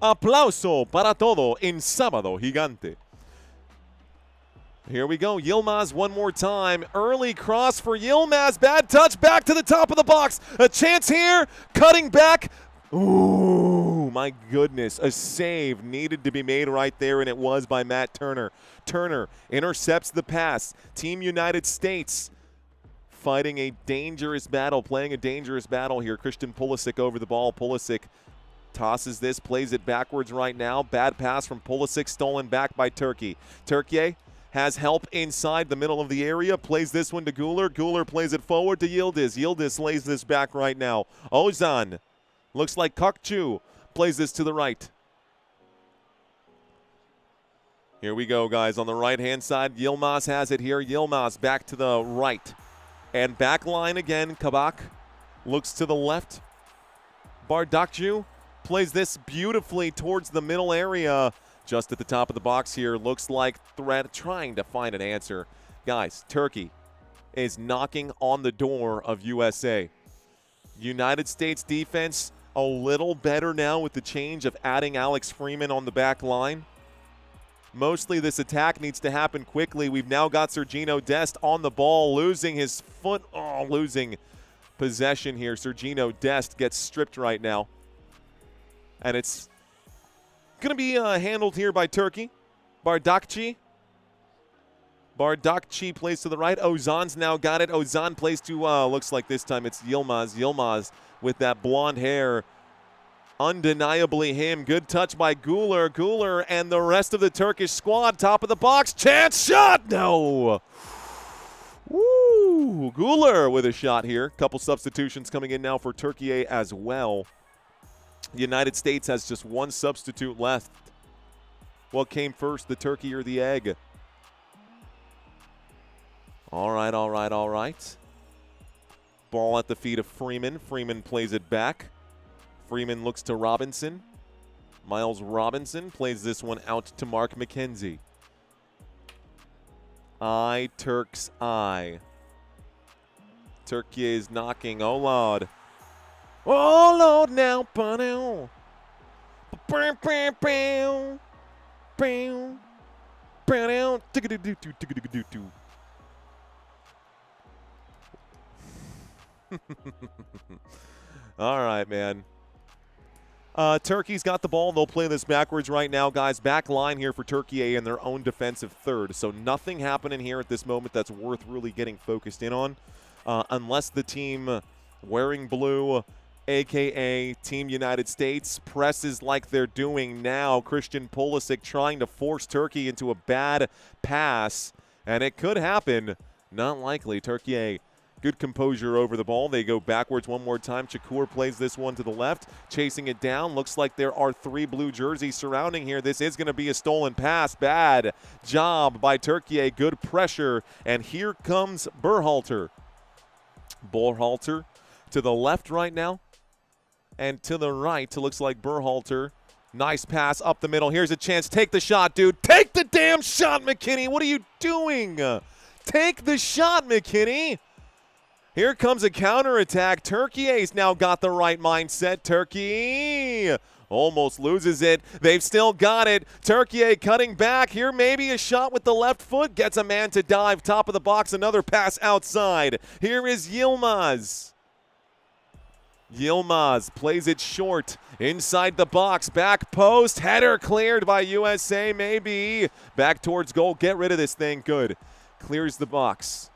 Aplauso para todo en Sábado Gigante. Here we go. Yilmaz one more time. Early cross for Yilmaz. Bad touch back to the top of the box. A chance here. Cutting back. Ooh, my goodness. A save needed to be made right there, and it was by Matt Turner. Turner intercepts the pass. Team United States fighting a dangerous battle, playing a dangerous battle here. Christian Pulisic over the ball. Pulisic tosses this, plays it backwards right now. Bad pass from Pulisic, stolen back by Türkiye. Türkiye has help inside the middle of the area, plays this one to Güler. Güler plays it forward to Yildiz. Yildiz lays this back right now. Ozan, looks like Kokcu, plays this to the right. Here we go, guys. On the right-hand side, Yilmaz has it here. Yilmaz back to the right. And back line again. Kabak looks to the left. Bardakju plays this beautifully towards the middle area. Just at the top of the box here. Looks like threat, trying to find an answer. Guys, Turkey is knocking on the door of USA. United States defense a little better now with the change of adding Alex Freeman on the back line. Mostly this attack needs to happen quickly. We've now got Sergino Dest on the ball, losing his foot. Oh, losing possession here. Sergino Dest gets stripped right now. And it's going to be handled here by Turkey. Bardakci. Bardakci plays to the right. Ozan's now got it. Ozan plays to, looks like this time it's Yilmaz. Yilmaz with that blonde hair. Undeniably him. Good touch by Güler. Güler and the rest of the Turkish squad. Top of the box. Chance shot. No. Woo. Güler with a shot here. Couple substitutions coming in now for Türkiye as well. The United States has just one substitute left. What came first, the turkey or the egg? All right, all right, all right. Ball at the feet of Freeman. Freeman plays it back. Freeman looks to Robinson. Miles Robinson plays this one out to Mark McKenzie. Eye, Turk's eye. Türkiye is knocking. Oh, Lord. Oh, Lord, now. All right, man. Turkey's got the ball. They'll play this backwards right now, guys. Back line here for Türkiye in their own defensive third. So nothing happening here at this moment that's worth really getting focused in on. Unless the team wearing blue, a.k.a. Team United States, presses like they're doing now. Christian Pulisic trying to force Turkey into a bad pass. And it could happen. Not likely. Türkiye, good composure over the ball. They go backwards one more time. Çukur plays this one to the left. Chasing it down. Looks like there are three blue jerseys surrounding here. This is going to be a stolen pass. Bad job by Türkiye. Good pressure. And here comes Berhalter. Berhalter to the left right now. And to the right, it looks like Berhalter. Nice pass up the middle. Here's a chance. Take the shot, dude. Take the damn shot, McKinney. What are you doing? Take the shot, McKinney. Here comes a counterattack. Türkiye's now got the right mindset. Türkiye almost loses it. They've still got it. Türkiye cutting back. Here maybe a shot with the left foot. Gets a man to dive. Top of the box. Another pass outside. Here is Yilmaz. Yilmaz plays it short. Inside the box. Back post. Header cleared by USA maybe. Back towards goal. Get rid of this thing. Good. Clears the box.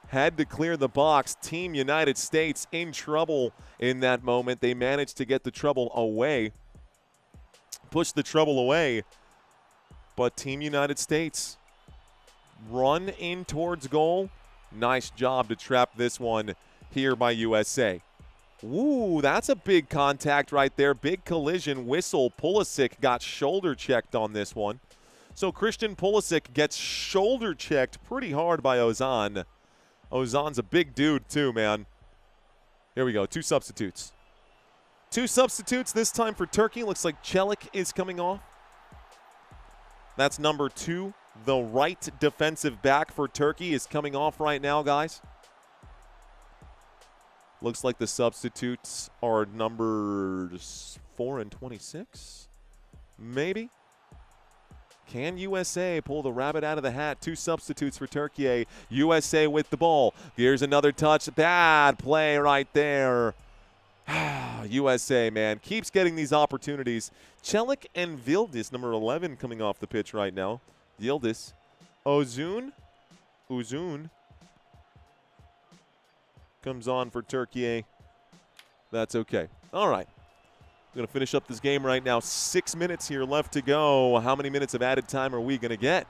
Had to clear the box. Team United States in trouble in that moment. They managed to get the trouble away. Push the trouble away. But Team United States run in towards goal. Nice job to trap this one here by USA. Ooh, that's a big contact right there. Big collision whistle. Pulisic got shoulder checked on this one. So Christian Pulisic gets shoulder checked pretty hard by Ozan. Ozan's a big dude too, man. Here we go. Two substitutes. Two substitutes this time for Turkey. Looks like Çelik is coming off. That's number 2. The right defensive back for Turkey is coming off right now, guys. Looks like the substitutes are numbers 4 and 26. Maybe. Can USA pull the rabbit out of the hat? Two substitutes for Türkiye. USA with the ball. Here's another touch. Bad play right there. USA, man, keeps getting these opportunities. Çelik and Yildiz, number 11, coming off the pitch right now. Yildiz. Uzun. comes on for Türkiye. That's okay. All right. We're going to finish up this game right now. 6 minutes here left to go. How many minutes of added time are we going to get?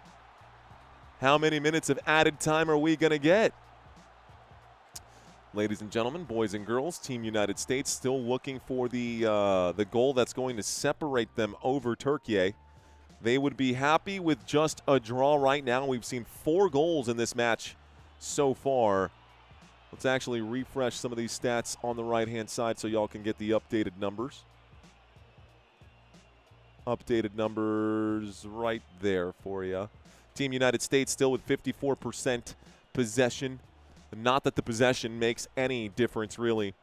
How many minutes of added time are we going to get? Ladies and gentlemen, boys and girls, Team United States still looking for the goal that's going to separate them over Türkiye. They would be happy with just a draw right now. We've seen 4 goals in this match so far. Let's actually refresh some of these stats on the right-hand side so y'all can get the updated numbers. Updated numbers right there for you. Team United States still with 54% possession. Not that the possession makes any difference, really.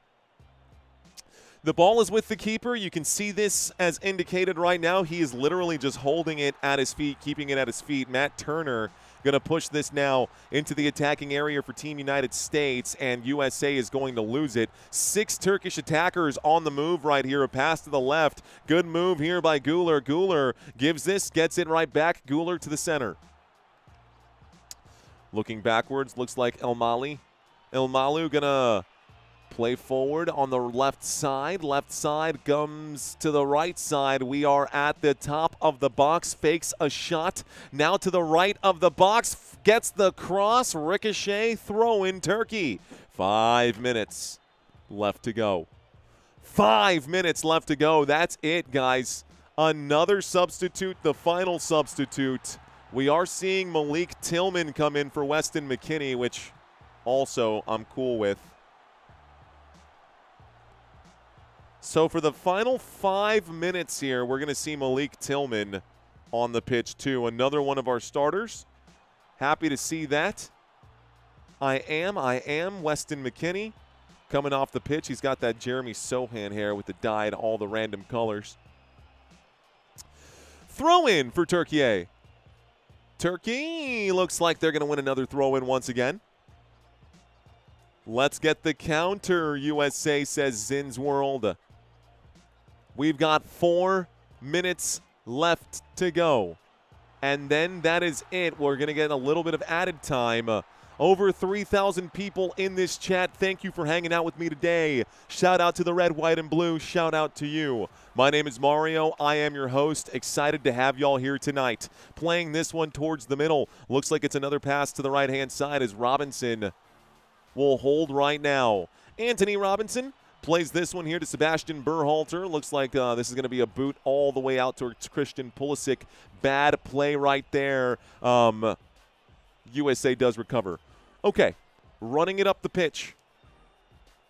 The ball is with the keeper. You can see this as indicated right now. He is literally just holding it at his feet, keeping it at his feet. Matt Turner going to push this now into the attacking area for Team United States, and USA is going to lose it. 6 Turkish attackers on the move right here. A pass to the left. Good move here by Güler. Güler gives this, gets it right back. Güler to the center. Looking backwards, looks like Elmalu. Elmalu going to play forward on the left side. Left side comes to the right side. We are at the top of the box. Fakes a shot. Now to the right of the box. Gets the cross. Ricochet. Throw in Turkey. 5 minutes left to go. 5 minutes left to go. That's it, guys. Another substitute. The final substitute. We are seeing Malik Tillman come in for Weston McKennie, which also I'm cool with. So for the final 5 minutes here, we're going to see Malik Tillman on the pitch too. Another one of our starters. Happy to see that. I am Weston McKennie coming off the pitch. He's got that Jeremy Sohan hair with the dye and all the random colors. Throw in for Türkiye. Turkey looks like they're going to win another throw-in once again. Let's get the counter, USA, says Zin's World. We've got 4 minutes left to go. And then that is it. We're going to get a little bit of added time. Over 3,000 people in this chat. Thank you for hanging out with me today. Shout out to the red, white, and blue. Shout out to you. My name is Mario. I am your host. Excited to have y'all here tonight. Playing this one towards the middle. Looks like it's another pass to the right-hand side as Robinson will hold right now. Anthony Robinson plays this one here to Sebastian Berhalter. Looks like this is going to be a boot all the way out towards Christian Pulisic. Bad play right there. USA does recover. Okay, running it up the pitch.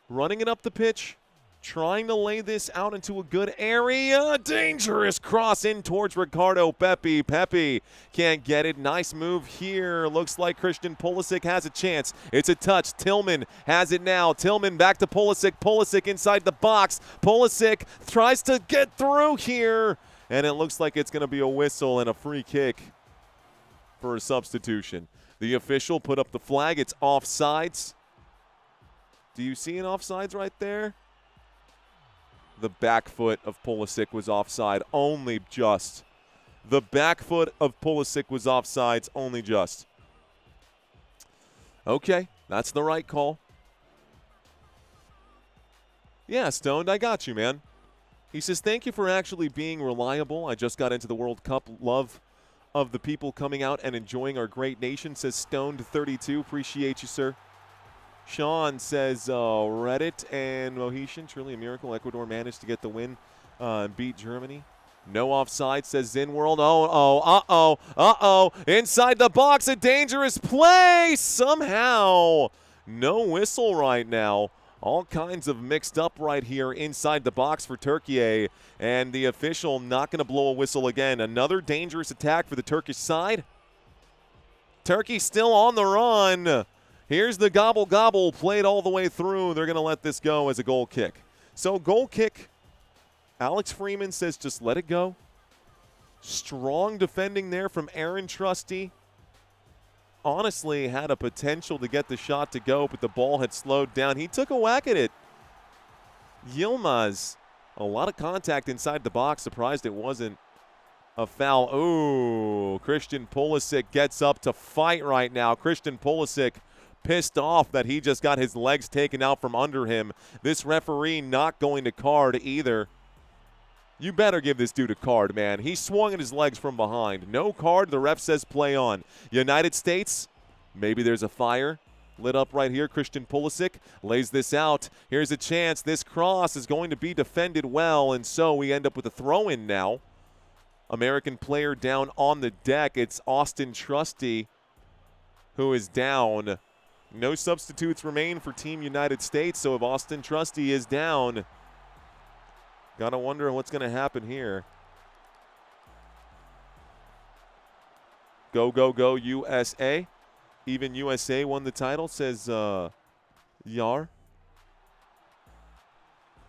Running it up the pitch. Trying to lay this out into a good area. Dangerous cross in towards Ricardo Pepi. Pepi can't get it. Nice move here. Looks like Christian Pulisic has a chance. It's a touch. Tillman has it now. Tillman back to Pulisic. Pulisic inside the box. Pulisic tries to get through here. And it looks like it's going to be a whistle and a free kick for a substitution. The official put up the flag. It's offsides. Do you see an offsides right there? The back foot of Pulisic was offside, only just. The back foot of Pulisic was offsides, only just. Okay, that's the right call. Yeah, Stoned, I got you, man. He says, thank you for actually being reliable. I just got into the World Cup. Love of the people coming out and enjoying our great nation, says Stoned32. Appreciate you, sir. Sean says, Reddit and Mohician, truly a miracle. Ecuador managed to get the win and beat Germany. No offside, says Zinworld. Uh-oh. Inside the box, a dangerous play. Somehow, no whistle right now. All kinds of mixed up right here inside the box for Türkiye. And the official not going to blow a whistle again. Another dangerous attack for the Turkish side. Turkey still on the run. Here's the gobble played all the way through. They're going to let this go as a goal kick. So goal kick, Alex Freeman says just let it go. Strong defending there from Aaron Trusty. Honestly had a potential to get the shot to go, but the ball had slowed down. He took a whack at it. Yilmaz, a lot of contact inside the box. Surprised it wasn't a foul. Ooh, Christian Pulisic gets up to fight right now. Christian Pulisic pissed off that he just got his legs taken out from under him. This referee not going to card either. You better give this dude a card, man. He swung at his legs from behind. No card. The ref says play on. United States, maybe there's a fire lit up right here. Christian Pulisic lays this out. Here's a chance. This cross is going to be defended well, and so we end up with a throw-in now. American player down on the deck. It's Austin Trusty who is down. No substitutes remain for Team United States, so if Austin Trusty is down, gotta wonder what's going to happen here. Go, go, go, USA. Even USA won the title, says Yar.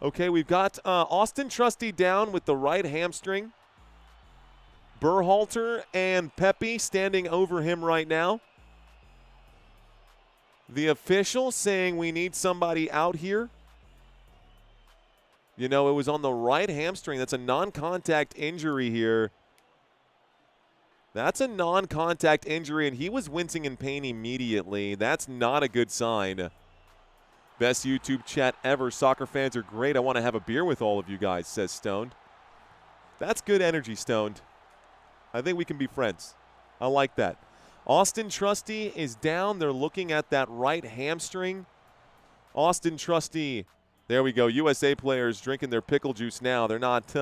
Okay, we've got Austin Trusty down with the right hamstring. Berhalter and Pepe standing over him right now. The official saying we need somebody out here. You know, it was on the right hamstring. That's a non-contact injury here. That's a non-contact injury, and he was wincing in pain immediately. That's not a good sign. Best YouTube chat ever. Soccer fans are great. I want to have a beer with all of you guys, says Stoned. That's good energy, Stoned. I think we can be friends. I like that. Austin Trusty is down. They're looking at that right hamstring. Austin Trusty. There we go. USA players drinking their pickle juice now. They're not,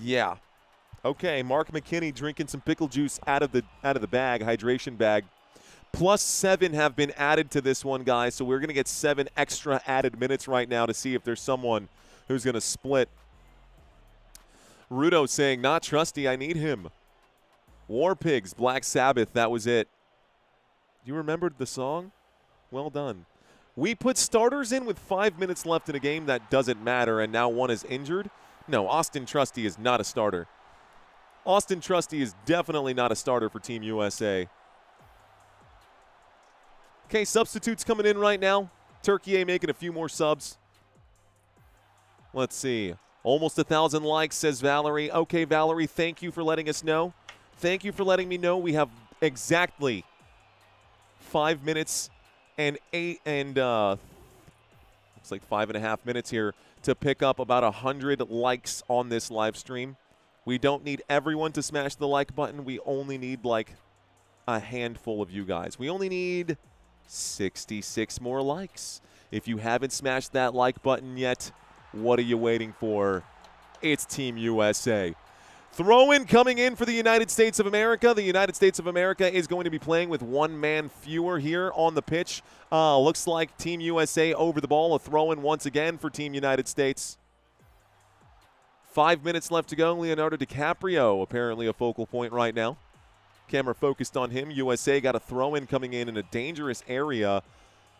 yeah. Okay, Mark McKinney drinking some pickle juice out of the bag, hydration bag. +7 have been added to this one, guys, so we're going to get 7 extra added minutes right now to see if there's someone who's going to split. Rudo saying, not Trusty, I need him. War Pigs, Black Sabbath, that was it. You remembered the song? Well done. We put starters in with 5 minutes left in a game that doesn't matter, and now one is injured? No, Austin Trusty is not a starter. Austin Trusty is definitely not a starter for Team USA. Okay, substitutes coming in right now. Türkiye making a few more subs. Let's see. Almost 1,000 likes, says Valerie. Okay, Valerie, thank you for letting us know. Thank you for letting me know. We have exactly 5 minutes and looks like 5.5 minutes here to pick up about 100 likes on this live stream. We don't need everyone to smash the like button. We only need like a handful of you guys. We only need 66 more likes. If you haven't smashed that like button yet, what are you waiting for? It's Team USA. Throw-in coming in for the United States of America. The United States of America is going to be playing with one man fewer here on the pitch. Looks like Team USA over the ball. A throw-in once again for Team United States. 5 minutes left to go. Leonardo DiCaprio apparently a focal point right now. Camera focused on him. USA got a throw-in coming in a dangerous area.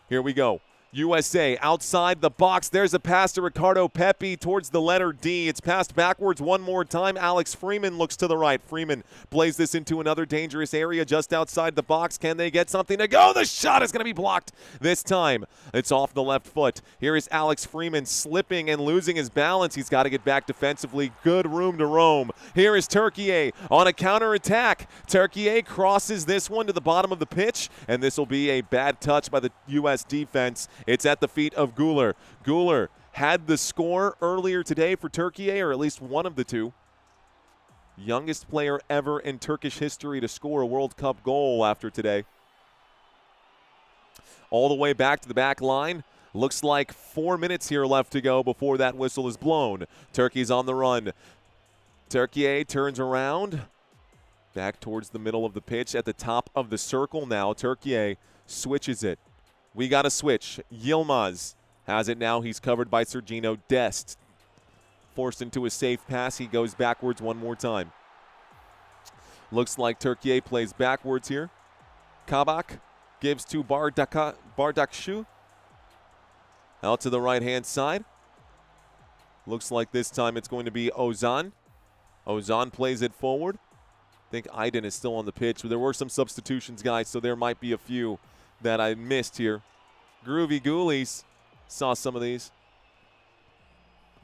Here we go. USA outside the box. There's a pass to Ricardo Pepi towards the letter D. It's passed backwards one more time. Alex Freeman looks to the right. Freeman plays this into another dangerous area just outside the box. Can they get something to go? The shot is going to be blocked this time. It's off the left foot. Here is Alex Freeman slipping and losing his balance. He's got to get back defensively. Good room to roam. Here is Türkiye on a counterattack. Türkiye crosses this one to the bottom of the pitch, and this will be a bad touch by the U.S. defense. It's at the feet of Güler. Güler had the score earlier today for Türkiye, or at least one of the two. Youngest player ever in Turkish history to score a World Cup goal after today. All the way back to the back line. Looks like 4 minutes here left to go before that whistle is blown. Turkey's on the run. Türkiye turns around. Back towards the middle of the pitch at the top of the circle now. Türkiye switches it. We got a switch. Yilmaz has it now. He's covered by Sergino Dest. Forced into a safe pass. He goes backwards one more time. Looks like Türkiye plays backwards here. Kabak gives to Bardakşu. Out to the right-hand side. Looks like this time it's going to be Ozan. Ozan plays it forward. I think Aydin is still on the pitch. There were some substitutions, guys, so there might be a few that I missed here. Groovy Ghoulies saw some of these.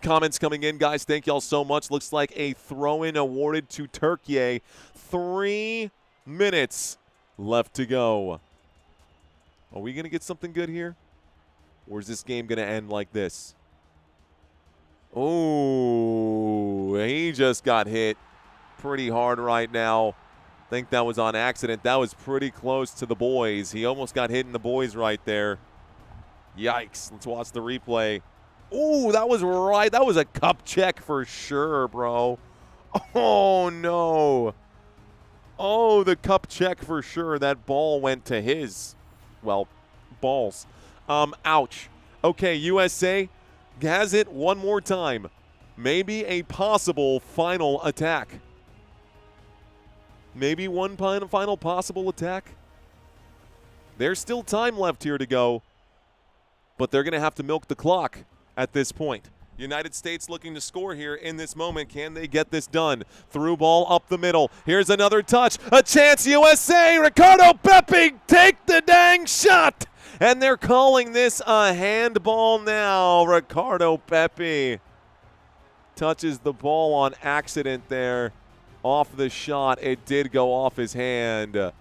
Comments coming in, guys. Thank y'all so much. Looks like a throw-in awarded to Türkiye. 3 minutes left to go. Are we going to get something good here? Or is this game going to end like this? Oh, he just got hit pretty hard right now. I think that was on accident. That was pretty close to the boys. He almost got hit in the boys right there. Yikes. Let's watch the replay. Ooh, that was right. That was a cup check for sure, bro. Oh, no. Oh, the cup check for sure. That ball went to his, well, balls. Ouch. Okay, USA has it one more time. Maybe a possible final attack. Maybe one final possible attack. There's still time left here to go, but they're going to have to milk the clock at this point. United States looking to score here in this moment. Can they get this done? Through ball up the middle. Here's another touch. A chance, USA. Ricardo Pepi, take the dang shot. And they're calling this a handball now. Ricardo Pepi touches the ball on accident there. Off the shot. It did go off his hand.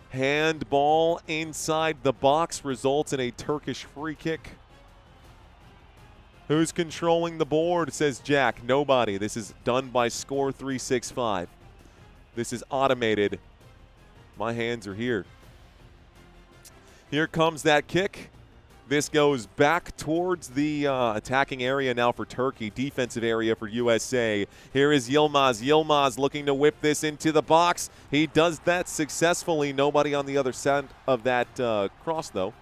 Handball inside the box results in a Turkish free kick. Who's controlling the board, says Jack. Nobody. This is done by Score 365. This is automated. My hands are here. Here comes that kick. This goes back towards the attacking area now for Turkey, defensive area for USA. Here is Yilmaz. Yilmaz looking to whip this into the box. He does that successfully. Nobody on the other side of that cross, though.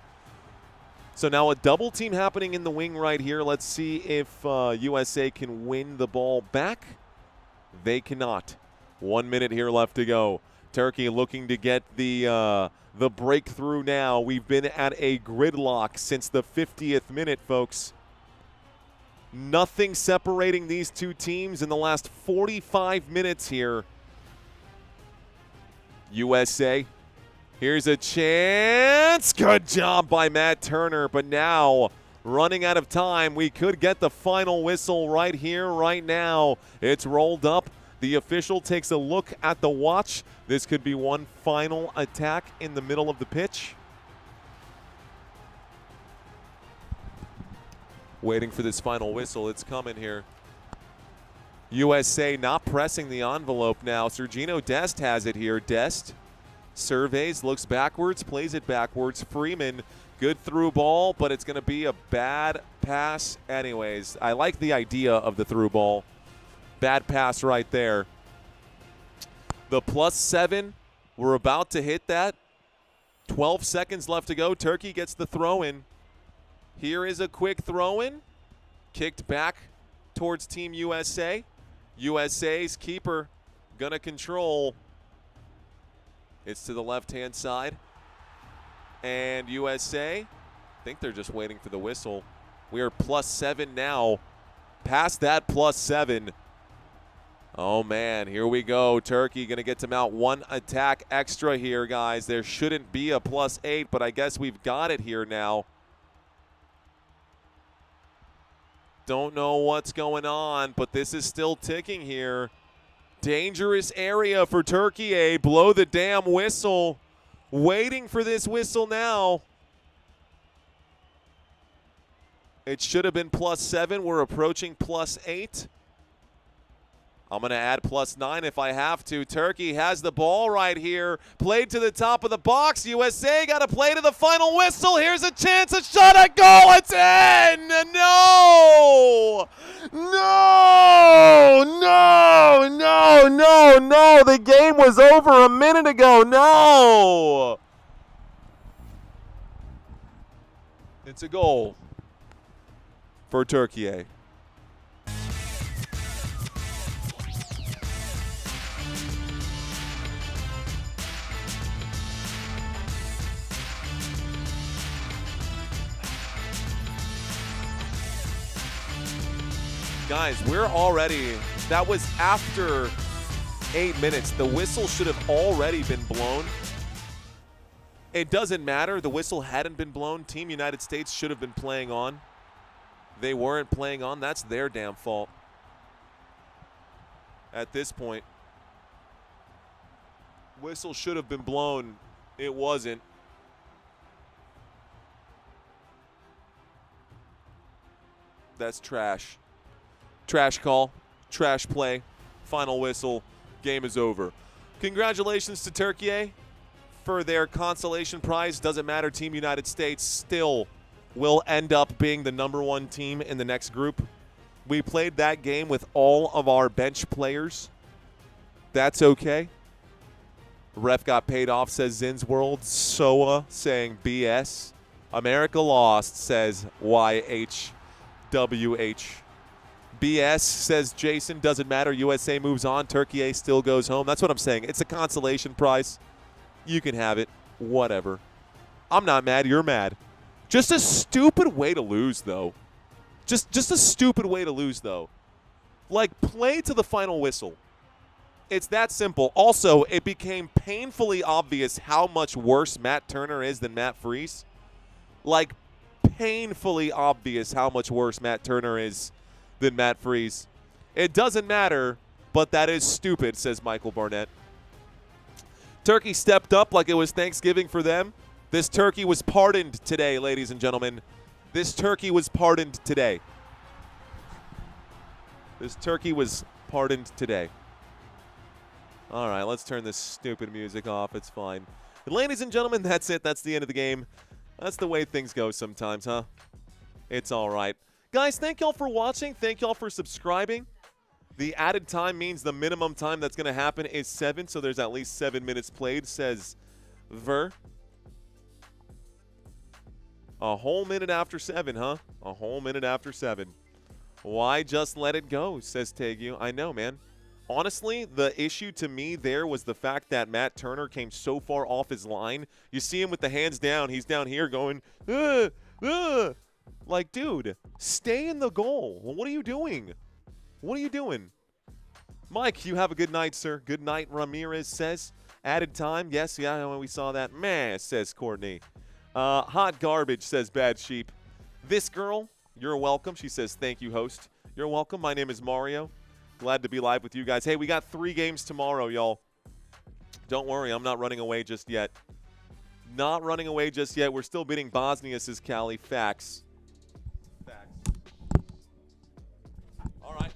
So now a double team happening in the wing right here. Let's see if USA can win the ball back. They cannot. 1 minute here left to go. Turkey looking to get the breakthrough now. We've been at a gridlock since the 50th minute, folks. Nothing separating these two teams in the last 45 minutes here. USA. Here's a chance. Good job by Matt Turner. But now, running out of time, we could get the final whistle right here, right now. It's rolled up. The official takes a look at the watch. This could be one final attack in the middle of the pitch. Waiting for this final whistle. It's coming here. USA not pressing the envelope now. Sergino Dest has it here. Dest surveys, looks backwards, plays it backwards. Freeman, good through ball, but it's going to be a bad pass anyways. I like the idea of the through ball. Bad pass right there. The +7, we're about to hit that. 12 seconds left to go. Turkey gets the throw in. Here is a quick throw in. Kicked back towards Team USA. USA's keeper gonna control. It's to the left-hand side. And USA, I think they're just waiting for the whistle. We are +7 now. Past that +7. Oh, man, here we go. Turkey going to get to mount one attack extra here, guys. There shouldn't be a +8, but I guess we've got it here now. Don't know what's going on, but this is still ticking here. Dangerous area for Turkey. Blow the damn whistle. Waiting for this whistle now. It should have been +7. We're approaching +8. I'm going to add +9 if I have to. Turkey has the ball right here. Played to the top of the box. USA got to play to the final whistle. Here's a chance, a shot at goal. It's in! No! No! No! No! No! No! The game was over a minute ago. No! It's a goal for Türkiye. Guys, we're already, that was after 8 minutes. The whistle should have already been blown. It doesn't matter. The whistle hadn't been blown. Team United States should have been playing on. They weren't playing on. That's their damn fault at this point. Whistle should have been blown. It wasn't. That's trash. Trash call. Trash play. Final whistle. Game is over. Congratulations to Türkiye for their consolation prize. Doesn't matter. Team United States still will end up being the #1 team in the next group. We played that game with all of our bench players. That's okay. Ref got paid off, says Zin's World. Soa saying BS. America lost, says YHWH. BS, says Jason. Doesn't matter. USA moves on. Türkiye still goes home. That's what I'm saying. It's a consolation prize. You can have it. Whatever. I'm not mad. You're mad. Just a stupid way to lose, though. Just a stupid way to lose, though. Like, play to the final whistle. It's that simple. Also, it became painfully obvious how much worse Matt Turner is than Matt Freese. Like, painfully obvious how much worse Matt Turner is than Matt Freese. It doesn't matter, but that is stupid, says Michael Barnett. Turkey stepped up like it was Thanksgiving for them. This turkey was pardoned today, ladies and gentlemen. This turkey was pardoned today. This turkey was pardoned today. All right, let's turn this stupid music off. It's fine. And ladies and gentlemen, that's it. That's the end of the game. That's the way things go sometimes, huh? It's all right. Guys, thank y'all for watching. Thank y'all for subscribing. The added time means the minimum time that's going to happen is 7, so there's at least 7 minutes played, says Ver. A whole minute after 7, huh? A whole minute after 7. Why just let it go, says Tegu. I know, man. Honestly, the issue to me there was the fact that Matt Turner came so far off his line. You see him with the hands down. He's down here going, like, dude, stay in the goal. Well, what are you doing? What are you doing? Mike, you have a good night, sir. Good night, Ramirez says. Added time. Yes, yeah, we saw that. Meh, says Courtney. Hot garbage, says Bad Sheep. This girl, you're welcome. She says, thank you, host. You're welcome. My name is Mario. Glad to be live with you guys. Hey, we got 3 games tomorrow, y'all. Don't worry, I'm not running away just yet. Not running away just yet. We're still beating Bosnia, says Cali. Facts. Facts. All right.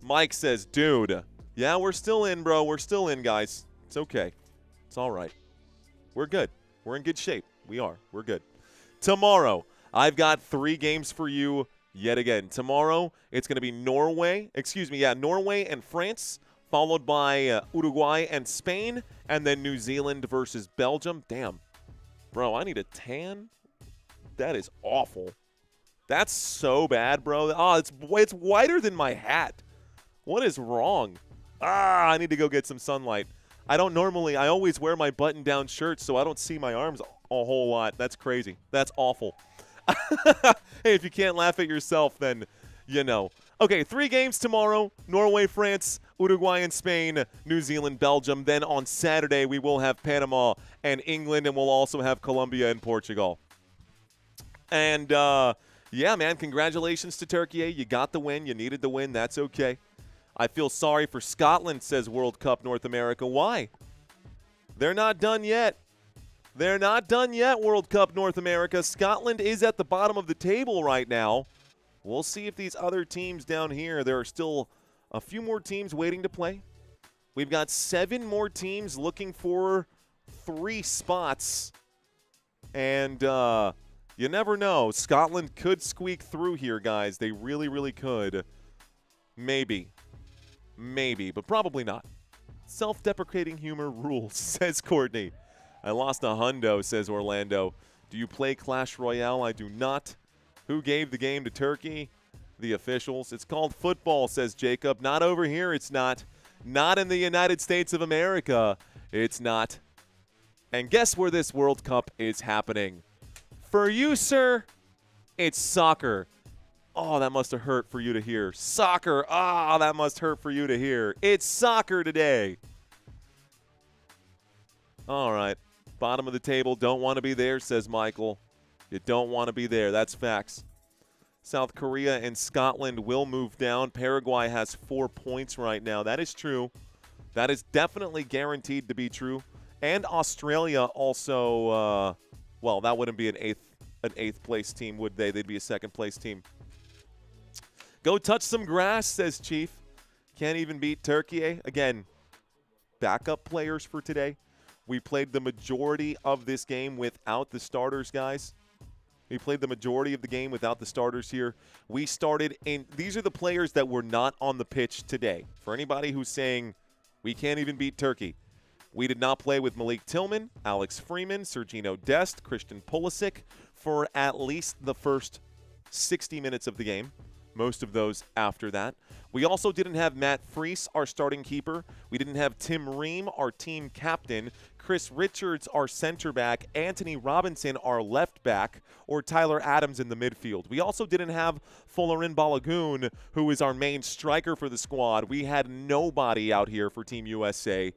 Mike says, dude. Yeah, we're still in, bro. We're still in, guys. It's okay. It's all right. We're good. We're in good shape. We are. We're good. Tomorrow, I've got 3 games for you yet again. Tomorrow, it's going to be Norway and France, followed by Uruguay and Spain, and then New Zealand versus Belgium. Damn. Bro, I need a tan? That is awful. That's so bad, bro. Oh, it's whiter than my hat. What is wrong? I need to go get some sunlight. I always wear my button-down shirt, so I don't see my arms a whole lot. That's crazy. That's awful. Hey, if you can't laugh at yourself, then you know. Okay, 3 games tomorrow. Norway, France, Uruguay, and Spain, New Zealand, Belgium. Then on Saturday, we will have Panama and England, and we'll also have Colombia and Portugal. And, yeah, man, congratulations to Türkiye. You got the win. You needed the win. That's okay. I feel sorry for Scotland, says World Cup North America. Why? They're not done yet. They're not done yet, World Cup North America. Scotland is at the bottom of the table right now. We'll see if these other teams down here, there are still a few more teams waiting to play. We've got 7 more teams looking for 3 spots. And you never know. Scotland could squeak through here, guys. They really, really could. Maybe. Maybe, but probably not. Self-deprecating humor rules, says Courtney. I lost a hundo, says Orlando. Do you play Clash Royale? I do not. Who gave the game to Turkey? The officials. It's called football, says Jacob. Not over here, it's not. Not in the United States of America, it's not. And guess where this World Cup is happening? For you, sir, it's soccer. Oh, that must have hurt for you to hear. Soccer. Ah, that must hurt for you to hear. It's soccer today. All right. Bottom of the table. Don't want to be there, says Michael. You don't want to be there. That's facts. South Korea and Scotland will move down. Paraguay has 4 points right now. That is true. That is definitely guaranteed to be true. And Australia also, well, that wouldn't be an eighth place team, would they? They'd be a second place team. Go touch some grass, says Chief. Can't even beat Türkiye. Again, backup players for today. We played the majority of this game without the starters, guys. We played the majority of the game without the starters here. We started in – these are the players that were not on the pitch today. For anybody who's saying we can't even beat Turkey, we did not play with Malik Tillman, Alex Freeman, Sergino Dest, Christian Pulisic for at least the first 60 minutes of the game. Most of those after that. We also didn't have Matt Freese, our starting keeper. We didn't have Tim Ream, our team captain. Chris Richards, our center back. Anthony Robinson, our left back. Or Tyler Adams in the midfield. We also didn't have Folarin Balogun, who is our main striker for the squad. We had nobody out here for Team USA.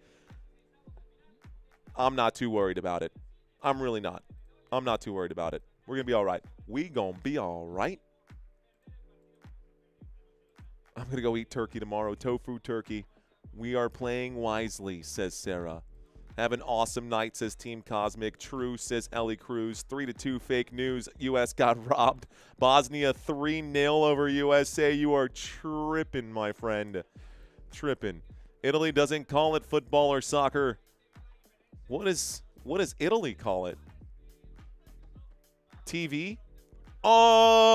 I'm not too worried about it. I'm really not. I'm not too worried about it. We're going to be all right. We going to be all right. I'm going to go eat turkey tomorrow. Tofu turkey. We are playing wisely, says Sarah. Have an awesome night, says Team Cosmic. True, says Ellie Cruz. 3-2 fake news. U.S. got robbed. Bosnia 3-0 over USA. You are tripping, my friend. Tripping. Italy doesn't call it football or soccer. What does Italy call it? TV? Oh,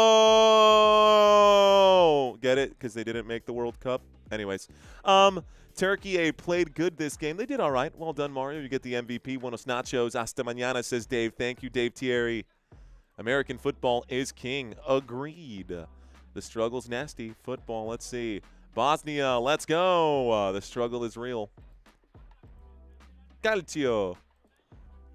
get it? Because they didn't make the World Cup. Anyways, Türkiye played good this game. They did all right. Well done, Mario. You get the MVP. Buenos nachos. Hasta mañana, says Dave. Thank you, Dave Thierry. American football is king. Agreed. The struggle's nasty. Football, let's see. Bosnia, let's go. The struggle is real. Calcio.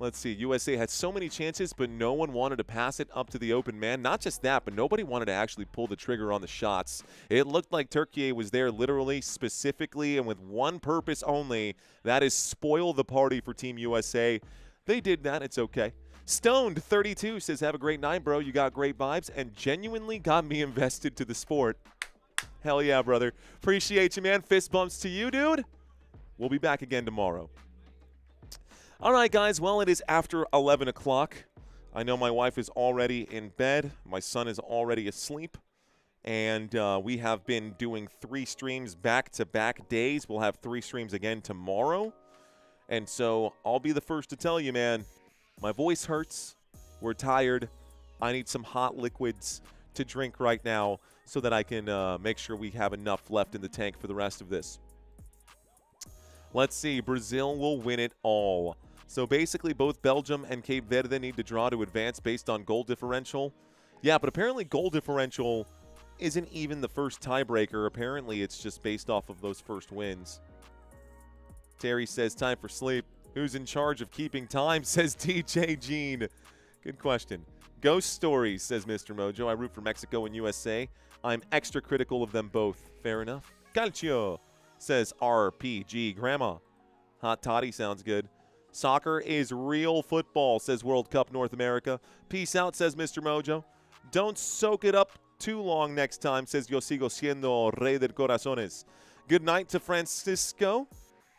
Let's see. USA had so many chances, but no one wanted to pass it up to the open man. Not just that, but nobody wanted to actually pull the trigger on the shots. It looked like Türkiye was there literally, specifically, and with one purpose only. That is spoil the party for Team USA. They did that. It's okay. Stoned32 says, have a great night, bro. You got great vibes and genuinely got me invested to the sport. Hell yeah, brother. Appreciate you, man. Fist bumps to you, dude. We'll be back again tomorrow. All right, guys. Well, it is after 11 o'clock. I know my wife is already in bed. My son is already asleep. And we have been doing 3 streams back-to-back days. We'll have 3 streams again tomorrow. And so I'll be the first to tell you, man, my voice hurts. We're tired. I need some hot liquids to drink right now so that I can make sure we have enough left in the tank for the rest of this. Let's see. Brazil will win it all. So basically both Belgium and Cape Verde need to draw to advance based on goal differential. Yeah, but apparently goal differential isn't even the first tiebreaker. Apparently it's just based off of those first wins. Terry says time for sleep. Who's in charge of keeping time, says DJ Gene. Good question. Ghost Stories, says Mr. Mojo. I root for Mexico and USA. I'm extra critical of them both. Fair enough. Calcio, says RPG Grandma. Hot toddy sounds good. Soccer is real football, says World Cup North America. Peace out, says Mr. Mojo. Don't soak it up too long next time, says Yo sigo siendo rey del corazones. Good night to Francisco.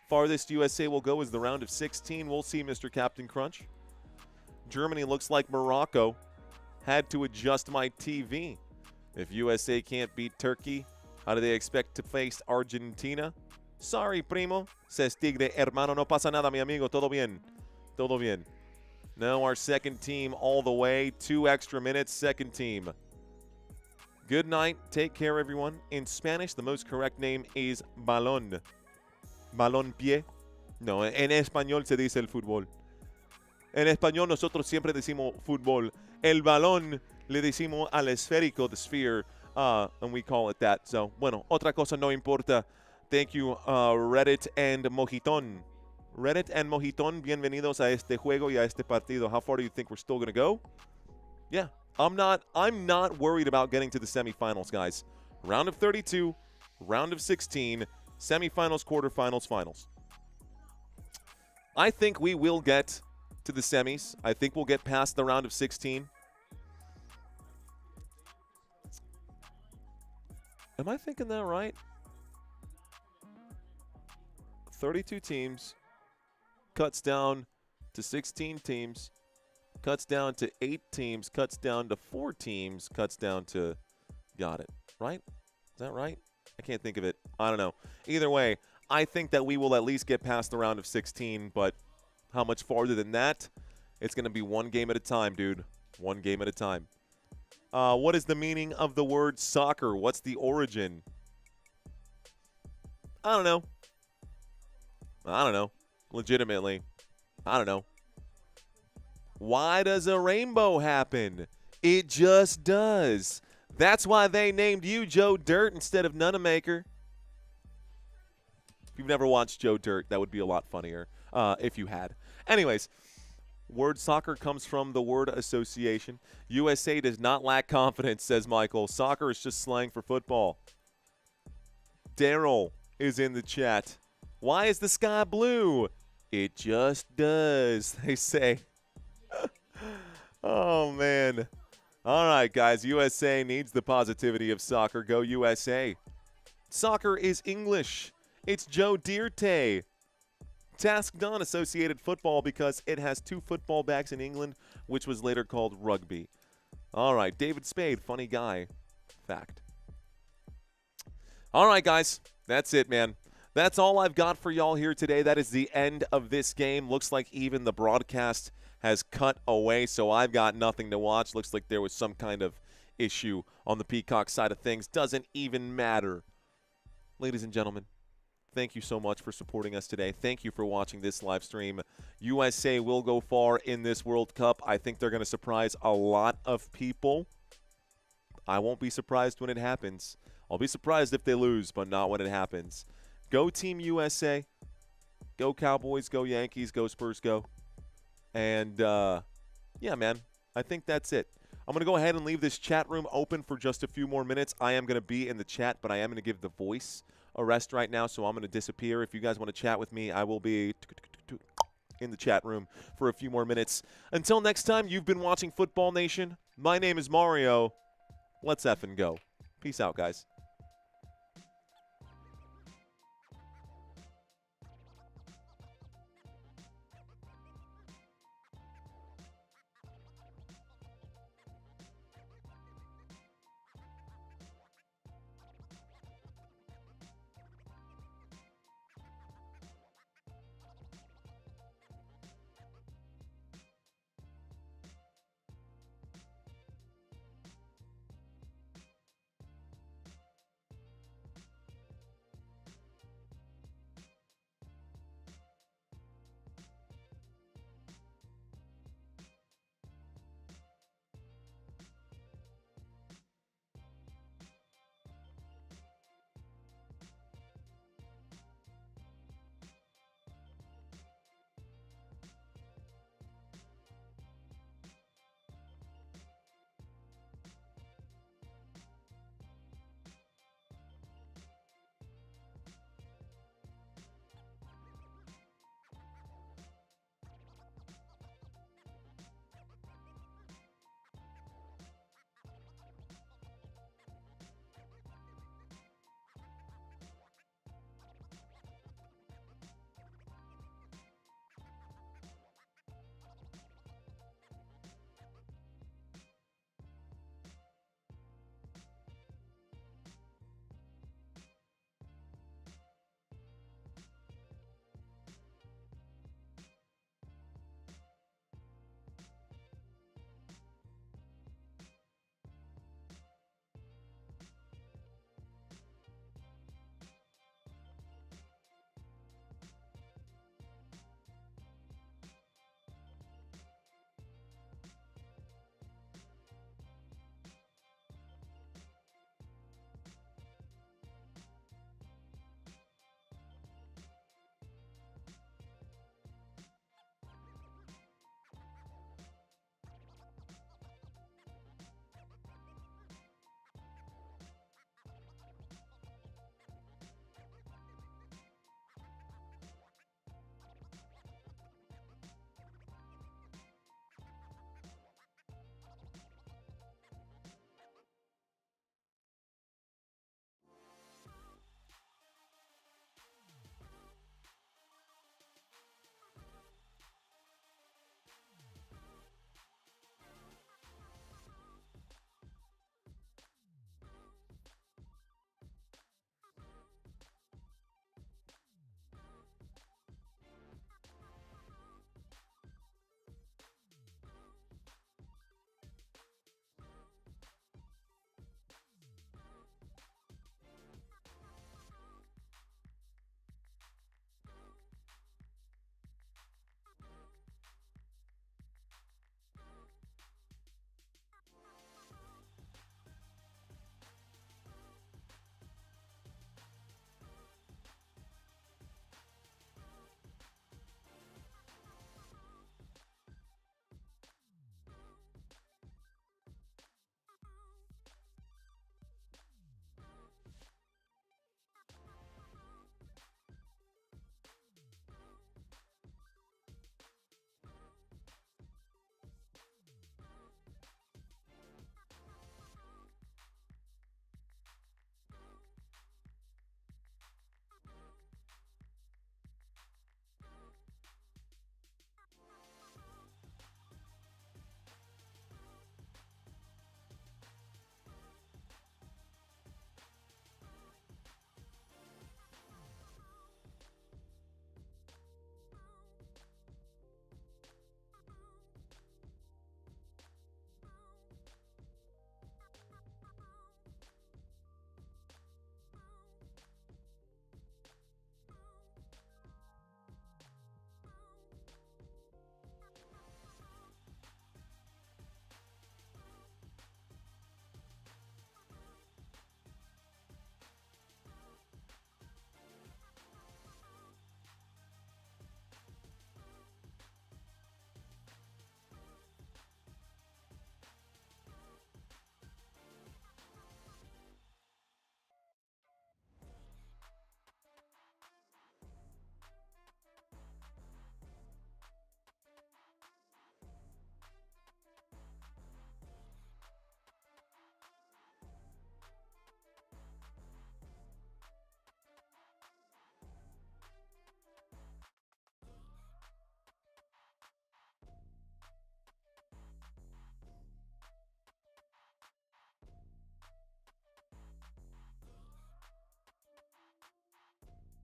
Farthest USA will go is the round of 16. We'll see, Mr. Captain Crunch. Germany looks like Morocco. Had to adjust my TV. If USA can't beat Turkey, how do they expect to face Argentina? Sorry, primo, says Tigre. Hermano, no pasa nada, mi amigo. Todo bien. Todo bien. Now our second team all the way. 2 extra minutes, second team. Good night. Take care, everyone. In Spanish, the most correct name is balón. Balón pie. No, en español se dice el fútbol. En español nosotros siempre decimos fútbol. El balón le decimos al esférico, the sphere, and we call it that. So, bueno, otra cosa no importa. Thank you, Reddit and Mojiton. Reddit and Mojiton, bienvenidos a este juego y a este partido. How far do you think we're still going to go? Yeah, I'm not worried about getting to the semifinals, guys. Round of 32, round of 16, semifinals, quarterfinals, finals. I think we will get to the semis. I think we'll get past the round of 16. Am I thinking that right? 32 teams, cuts down to 16 teams, cuts down to 8 teams, cuts down to 4 teams, cuts down to, got it, right? Is that right? I can't think of it. I don't know. Either way, I think that we will at least get past the round of 16, but how much farther than that? It's going to be one game at a time, dude. One game at a time. What is the meaning of the word soccer? What's the origin? I don't know. I don't know. Legitimately. I don't know. Why does a rainbow happen? It just does. That's why they named you Joe Dirt instead of Nunamaker. If you've never watched Joe Dirt, that would be a lot funnier if you had. Anyways, word soccer comes from the word association. USA does not lack confidence, says Michael. Soccer is just slang for football. Daryl is in the chat. Why is the sky blue? It just does, they say. Oh, man. All right, guys. USA needs the positivity of soccer. Go USA. Soccer is English. It's Joe Dirte. Task done, associated football, because it has 2 football bags in England, which was later called rugby. All right, David Spade, funny guy. Fact. All right, guys. That's it, man. That's all I've got for y'all here today. That is the end of this game. Looks like even the broadcast has cut away, so I've got nothing to watch. Looks like there was some kind of issue on the Peacock side of things. Doesn't even matter. Ladies and gentlemen, thank you so much for supporting us today. Thank you for watching this live stream. USA will go far in this World Cup. I think they're going to surprise a lot of people. I won't be surprised when it happens. I'll be surprised if they lose, but not when it happens. Go Team USA. Go Cowboys. Go Yankees. Go Spurs. Go. And, yeah, man, I think that's it. I'm going to go ahead and leave this chat room open for just a few more minutes. I am going to be in the chat, but I am going to give the voice a rest right now, so I'm going to disappear. If you guys want to chat with me, I will be in the chat room for a few more minutes. Until next time, you've been watching Football Nation. My name is Mario. Let's effing go. Peace out, guys.